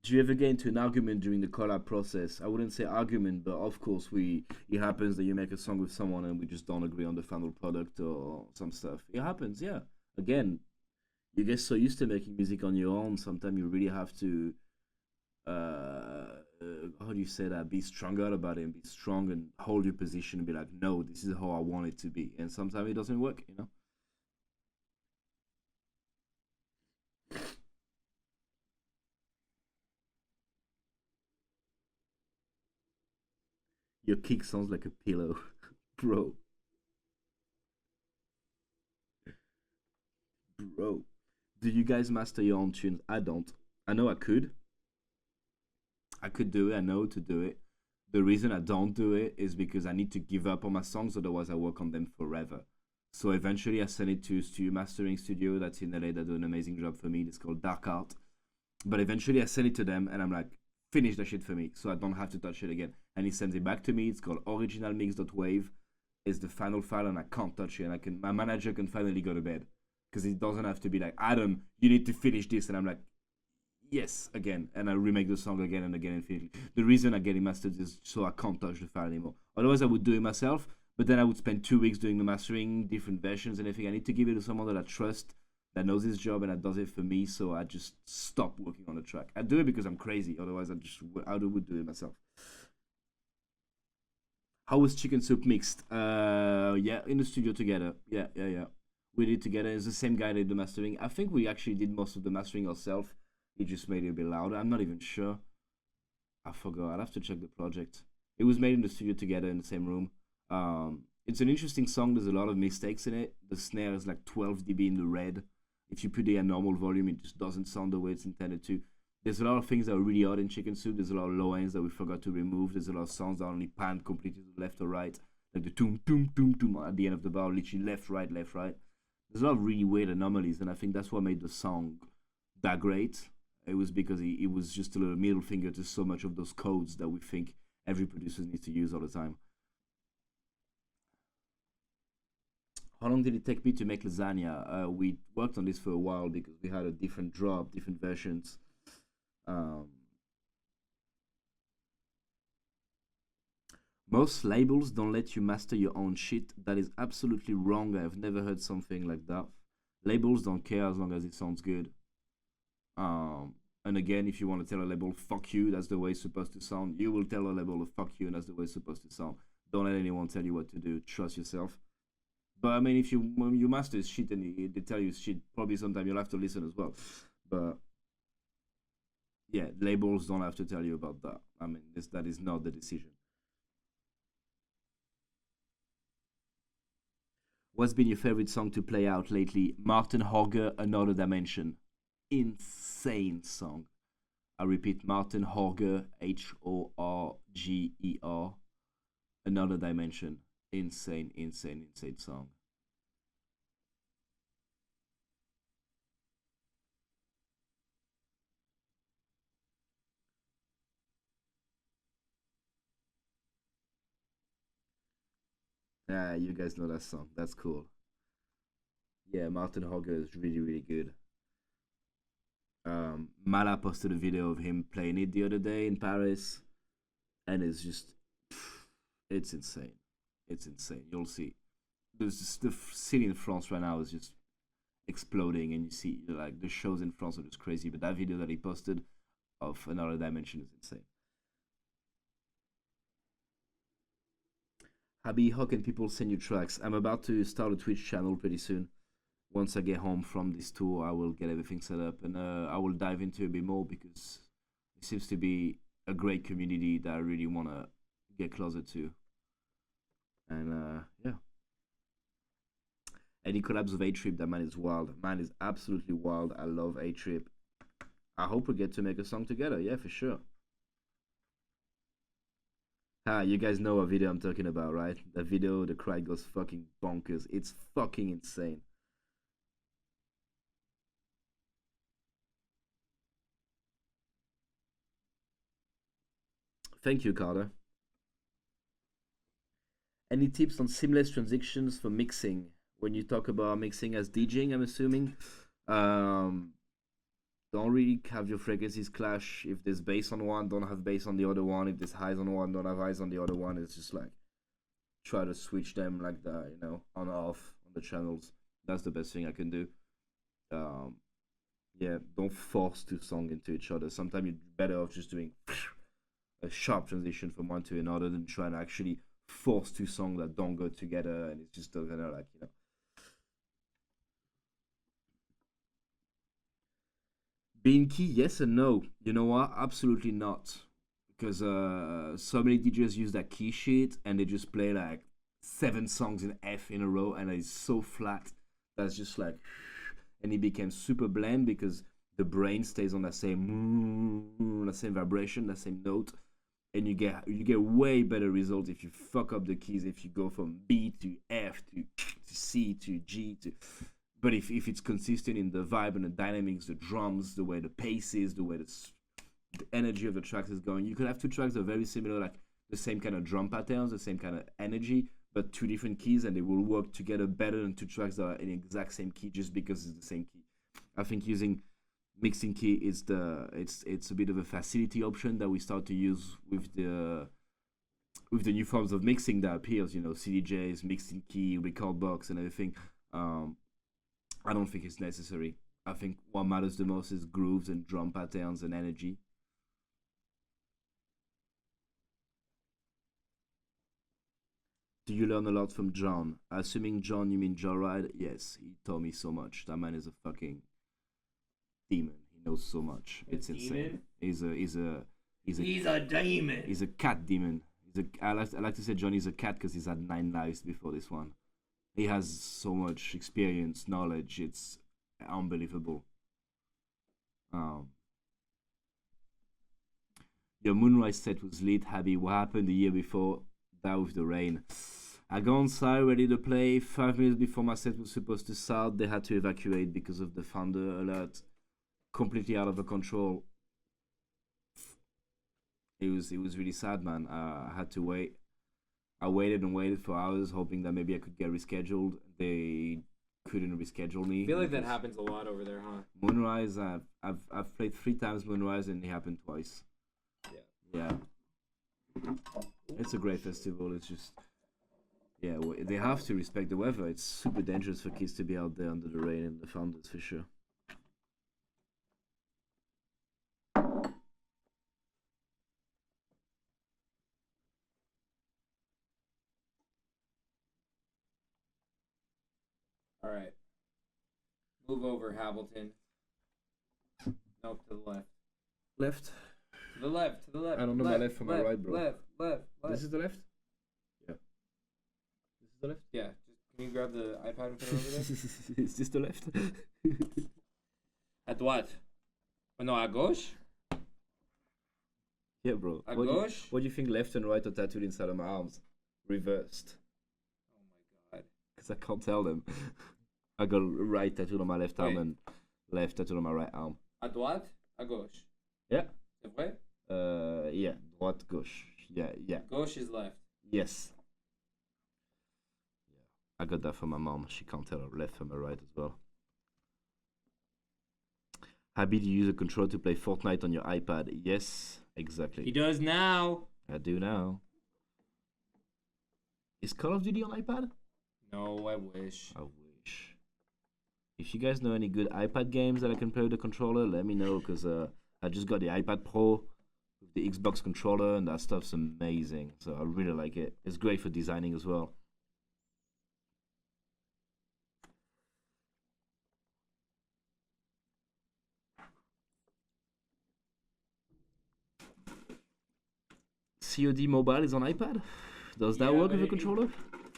Do you ever get into an argument during the collab process? I wouldn't say argument, but of course it happens that you make a song with someone and we just don't agree on the final product or some stuff. It happens, yeah. Again, you get so used to making music on your own, sometimes you really have to how do you say that? Be stronger about it and be strong and hold your position and be like, no, this is how I want it to be. And sometimes it doesn't work, you know? Your kick sounds like a pillow, bro. Bro. Do you guys master your own tunes? I don't. I know I could. I could do it. I know to do it. The reason I don't do it is because I need to give up on my songs, otherwise I work on them forever. So eventually I send it to a studio mastering studio that's in LA that do an amazing job for me. It's called Dark Art. But eventually I send it to them and I'm like, finish that shit for me so I don't have to touch it again. And he sends it back to me. It's called originalmix.wave. It's the final file and I can't touch it. And my manager can finally go to bed. Because it doesn't have to be like, Adam, you need to finish this. And I'm like, yes, again. And I remake the song again and again infinitely. The reason I get it mastered is so I can't touch the file anymore. Otherwise I would do it myself. But then I would spend 2 weeks doing the mastering, different versions and everything. I need to give it to someone that I trust, that knows his job and that does it for me. So I just stop working on the track. I do it because I'm crazy. Otherwise I would do it myself. How was Chicken Soup mixed? Yeah, in the studio together. Yeah. We did together. It's the same guy that did the mastering. I think we actually did most of the mastering ourselves. He just made it a bit louder. I'm not even sure. I forgot. I'll have to check the project. It was made in the studio together in the same room. It's an interesting song. There's a lot of mistakes in it. The snare is like 12 dB in the red. If you put it at normal volume, it just doesn't sound the way it's intended to. There's a lot of things that are really odd in Chicken Soup. There's a lot of low ends that we forgot to remove. There's a lot of sounds that are only panned completely to the left or right. Like the toom, toom, toom, toom at the end of the bar, literally left, right, left, right. There's a lot of really weird anomalies, and I think that's what made the song that great. It was because it was just a little middle finger to so much of those codes that we think every producer needs to use all the time. How long did it take me to make lasagna? We worked on this for a while because we had a different drop, different versions. Most labels don't let you master your own shit. That is absolutely wrong. I've never heard something like that. Labels don't care as long as it sounds good. And again, if you want to tell a label, fuck you, that's the way it's supposed to sound, you will tell a label, fuck you, and that's the way it's supposed to sound. Don't let anyone tell you what to do. Trust yourself. But I mean, when you master shit and they tell you shit, probably sometimes you'll have to listen as well. But yeah, labels don't have to tell you about that. I mean, that is not the decision. What's been your favorite song to play out lately? Martin Horger, Another Dimension. Insane song. I repeat, Martin Horger, Horger, Another Dimension. Insane song. Ah, you guys know that song. That's cool. Yeah, Martin Horger is really good. Mala posted a video of him playing it the other day in Paris, and it's just, it's insane. It's insane. You'll see. There's just, the city in France right now is just exploding, and you see like the shows in France are just crazy. But that video that he posted of Another Dimension is insane. Habi, how can people send you tracks? I'm about to start a Twitch channel pretty soon. Once I get home from this tour, I will get everything set up, and I will dive into it a bit more because it seems to be a great community that I really want to get closer to. And yeah. Any collabs of A-Trip? That man is wild. Man is absolutely wild. I love A-Trip. I hope we get to make a song together. Yeah, for sure. Ah, you guys know what video I'm talking about, right? The video, the crowd goes fucking bonkers. It's fucking insane. Thank you, Carter. Any tips on seamless transitions for mixing? When you talk about mixing as DJing, I'm assuming. don't really have your frequencies clash. If there's bass on one, don't have bass on the other one. If there's highs on one, don't have highs on the other one. It's just like try to switch them like that, on off on the channels. That's the best thing I can do. Yeah, don't force two songs into each other. Sometimes you're better off just doing a sharp transition from one to another than trying to actually force two songs that don't go together, and it's just gonna being key, yes and no. You know what? Absolutely not. Because so many DJs use that key sheet and they just play like 7 songs in F in a row, and it's so flat that's just like, and it became super bland because the brain stays on the same vibration, the same note, and you get way better results if you fuck up the keys. If you go from B to F to C to G to. But if it's consistent in the vibe and the dynamics, the drums, the way the pace is, the way the energy of the tracks is going, you could have 2 tracks that are very similar, like the same kind of drum patterns, the same kind of energy, but 2 different keys, and they will work together better than 2 tracks that are in the exact same key just because it's the same key. I think using mixing key is it's a bit of a facility option that we start to use with the new forms of mixing that appears, CDJs, mixing key, record box, and everything. I don't think it's necessary. I think what matters the most is grooves and drum patterns and energy. Do you learn a lot from John? Assuming John, you mean Joyride? Yes, he taught me so much. That man is a fucking demon. He knows so much. It's insane. He's a demon. He's a cat demon. I like to say John is a cat because he's had 9 lives before this one. He has so much experience, knowledge. It's unbelievable. Your Moonrise set was lit, Habby. What happened the year before? That with the rain. I got on site ready to play. 5 minutes before my set was supposed to start, they had to evacuate because of the thunder alert. Completely out of control. It was really sad, man. I had to wait. I waited and waited for hours, hoping that maybe I could get rescheduled. They couldn't reschedule me. I feel like that happens a lot over there, huh? Moonrise, I've played 3 times Moonrise, and it happened twice. Yeah. It's a great festival. It's just, they have to respect the weather. It's super dangerous for kids to be out there under the rain and the thunders, for sure. All right. Move over, Hamilton. Nope, to the left. Left? To the left, to the left. I don't know my left from my right, bro. Left. This is the left? Yeah. This is the left? Yeah. Can you grab the iPad and put it over there? Is this the left? À droite. Oh, no, à gauche? Yeah, bro. À gauche? What do you think left and right are tattooed inside of my arms? Reversed. Oh my god. Because I can't tell them. I got right tattooed on my left arm and left tattooed on my right arm. À droite? À gauche? Yeah. C'est vrai? Yeah. Droite, gauche. Yeah. Gauche is left. Yes. Yeah. I got that from my mom. She can't tell her left from her right as well. Happy to use a controller to play Fortnite on your iPad? Yes, exactly. He does now. I do now. Is Call of Duty on iPad? No, I wish. I wish. If you guys know any good iPad games that I can play with the controller, let me know, because I just got the iPad Pro with the Xbox controller, and that stuff's amazing. So I really like it. It's great for designing as well. COD Mobile is on iPad? Does that work with a controller?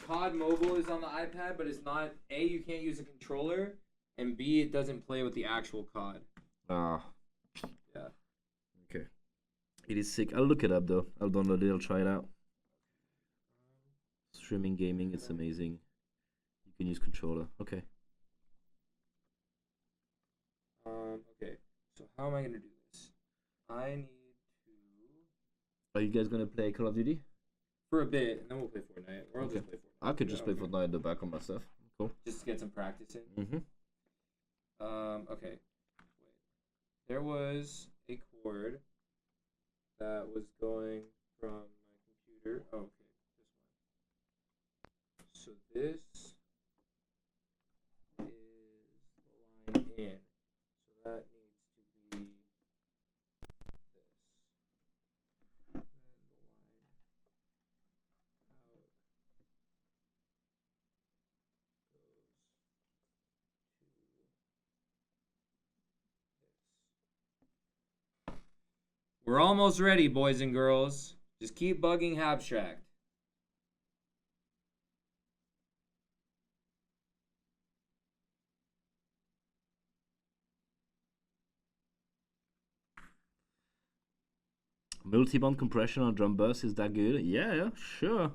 COD Mobile is on the iPad, but it's not. A, you can't use a controller, and B, it doesn't play with the actual COD. Ah. Yeah. Okay. It is sick. I'll look it up though. I'll download it. I'll try it out. Streaming gaming, it's amazing. You can use controller. Okay. Okay. So how am I gonna do this? I need to. Are you guys gonna play Call of Duty? For a bit, and then we'll play Fortnite. Or I'll just play Fortnite. I could just play Fortnite in the back on my stuff. Cool. Just to get some practice in. Mm-hmm. Okay. Wait. there was a chord that was going from my computer. Oh, okay, this one. So this is the line in. So that needs to be this. And the line out goes to this. We're almost ready, boys and girls. Just keep bugging Habstrakt. Multi-band compression on drum bus, is that good? Yeah, sure.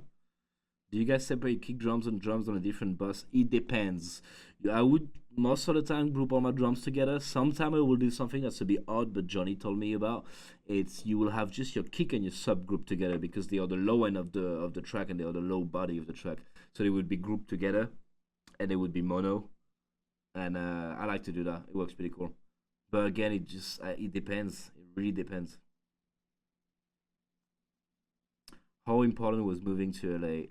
Do you guys separate kick drums and drums on a different bus? It depends. I would most of the time group all my drums together. Sometimes I will do something that's a bit odd, but Johnny told me about. It's you will have just your kick and your sub group together because they are the low end of the track and they are the low body of the track. So they would be grouped together, and they would be mono. And I like to do that. It works pretty cool. But again, it depends. It really depends. How important was moving to LA?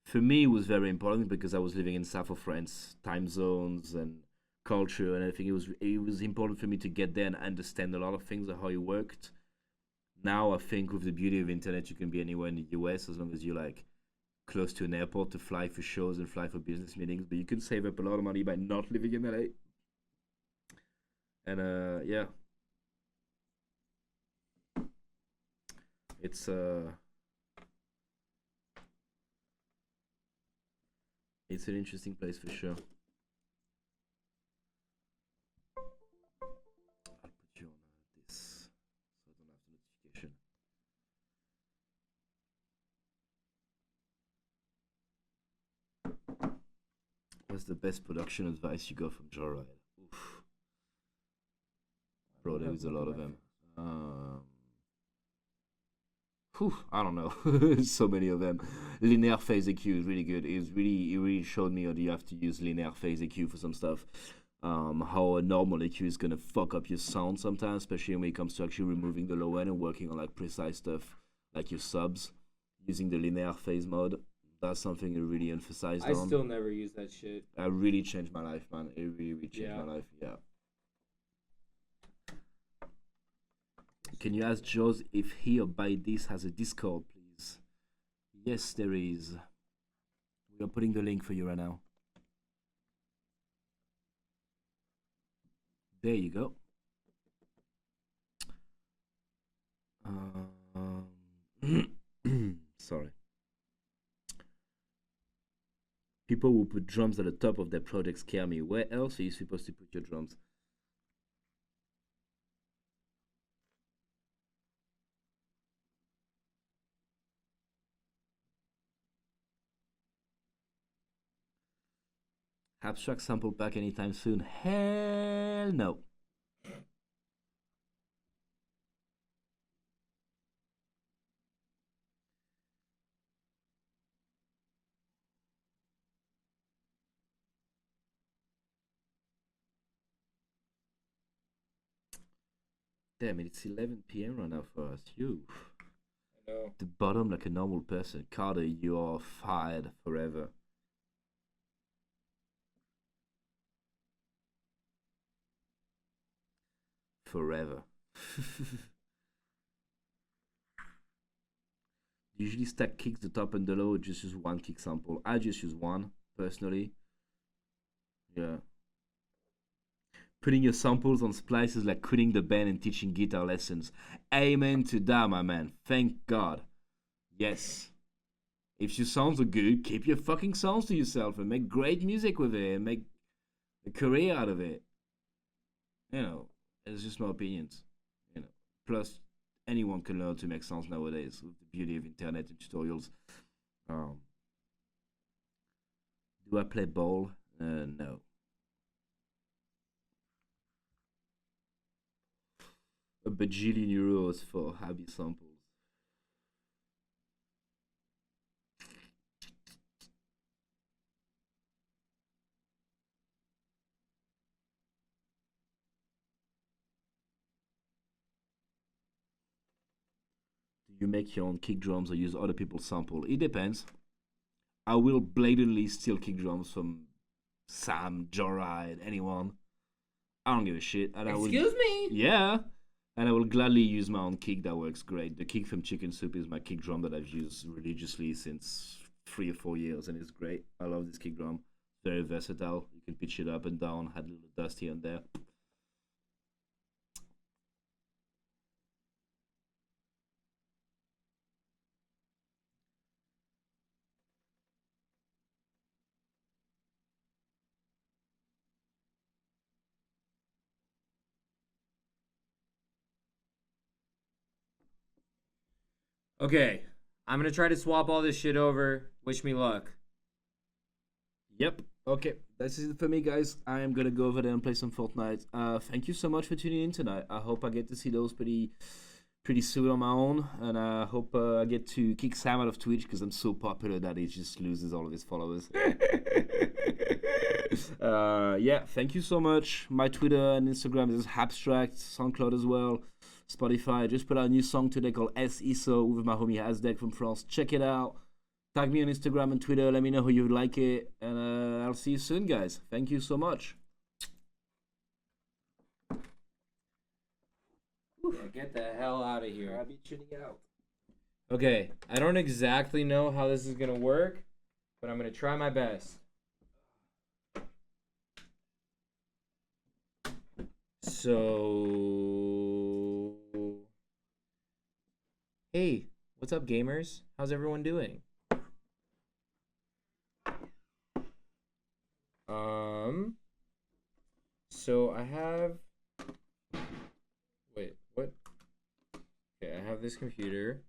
For me, it was very important because I was living in south of France, time zones and culture and everything. It was important for me to get there and understand a lot of things of how it worked. Now I think with the beauty of internet, you can be anywhere in the US as long as you're like close to an airport to fly for shows and fly for business meetings. But you can save up a lot of money by not living in LA. And yeah. It's it's an interesting place for sure. I'll put you on this so I don't have the notification. What's the best production advice you got from Joyride? Oof. Bro, there is a lot of them. I don't know. So many of them. Linear phase EQ is really good. It really showed me how you have to use linear phase EQ for some stuff. How a normal EQ is gonna fuck up your sound sometimes, especially when it comes to actually removing the low end and working on like precise stuff like your subs. Using the linear phase mode. That's something I really emphasized on. I still never use that shit. It really changed my life, man. It really changed my life. Yeah. Can you ask Jauz if he or by this has a Discord, please? Yes, there is. We are putting the link for you right now. There you go. Sorry. People who put drums at the top of their project scare me. Where else are you supposed to put your drums? Habstrakt sample pack anytime soon? Hell no. Damn it, it's 11 p.m. right now for us. You. I know. The bottom like a normal person. Carter, you are fired forever. Forever. Usually stack kicks the top and the low, just use one kick sample. I just use one, personally. Yeah. Putting your samples on splice is like quitting the band and teaching guitar lessons. Amen to that, my man. Thank God. Yes. If your sounds are good, keep your fucking sounds to yourself and make great music with it and make a career out of it. You know, it's just my opinions. You know, plus anyone can learn to make sounds nowadays with the beauty of internet and tutorials. Do I play ball? No. A bajillion euros for Habby samples. you make your own kick drums or use other people's sample. It depends. I will blatantly steal kick drums from Sam, Joyride, anyone. I don't give a shit. And Excuse me. Yeah. And I will gladly use my own kick. That works great. The kick from Chicken Soup is my kick drum that I've used religiously since 3 or 4 years, and it's great. I love this kick drum. Very versatile. You can pitch it up and down. Had a little dust here and there. Okay, I'm gonna try to swap all this shit over. Wish me luck. Yep. Okay, that's it for me, guys. I am gonna go over there and play some Fortnite. Thank you so much for tuning in tonight. I hope I get to see those pretty soon on my own, and I hope I get to kick Sam out of Twitch because I'm so popular that he just loses all of his followers. Yeah, thank you so much. My Twitter and Instagram is Habstrakt, SoundCloud as well, Spotify. I just put out a new song today called SISO with my homie Hasdek from France. Check it out. Tag me on Instagram and Twitter. Let me know how you like it. And I'll see you soon, guys. Thank you so much. Yeah, get the hell out of here. I'll be tuning out. Okay, I don't exactly know how this is gonna work, but I'm gonna try my best. So, hey, what's up, gamers? How's everyone doing? So I have, wait, what? Okay, I have this computer.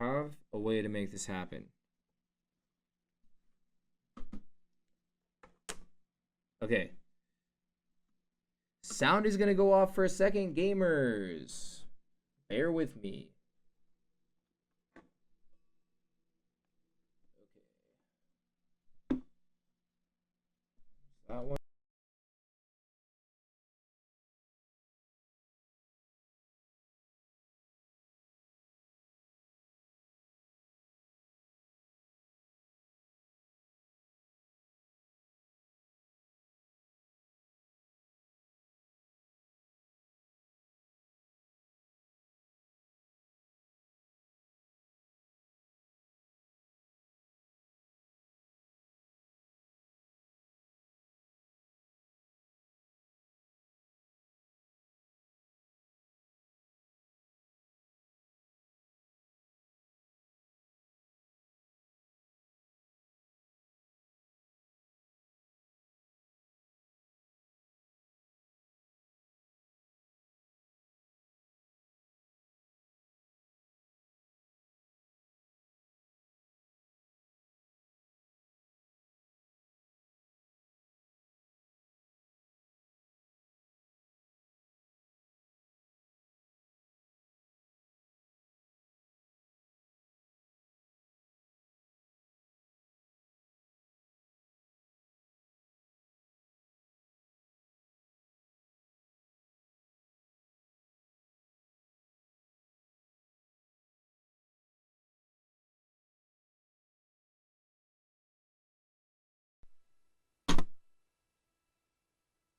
I have a way to make this happen. Okay. Sound is gonna go off for a second, gamers. Bear with me. Okay. That one.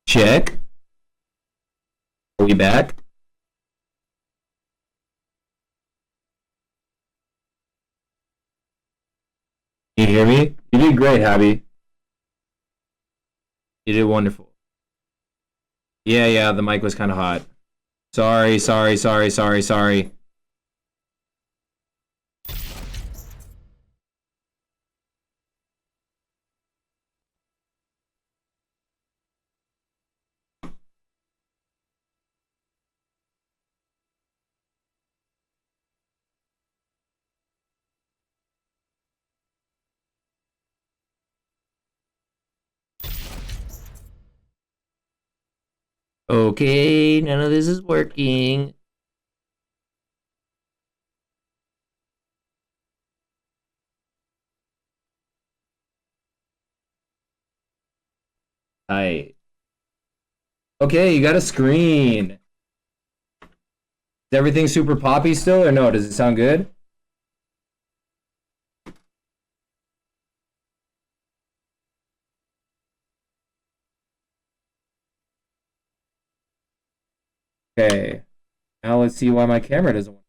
Check. Are we back? Can you hear me? You did great, Habby. You did wonderful. Yeah, the mic was kind of hot. Sorry. Okay, none of this is working. Hi. Okay, you got a screen. everything super poppy still, or no? Does it sound good? Okay. Now let's see why my camera doesn't work.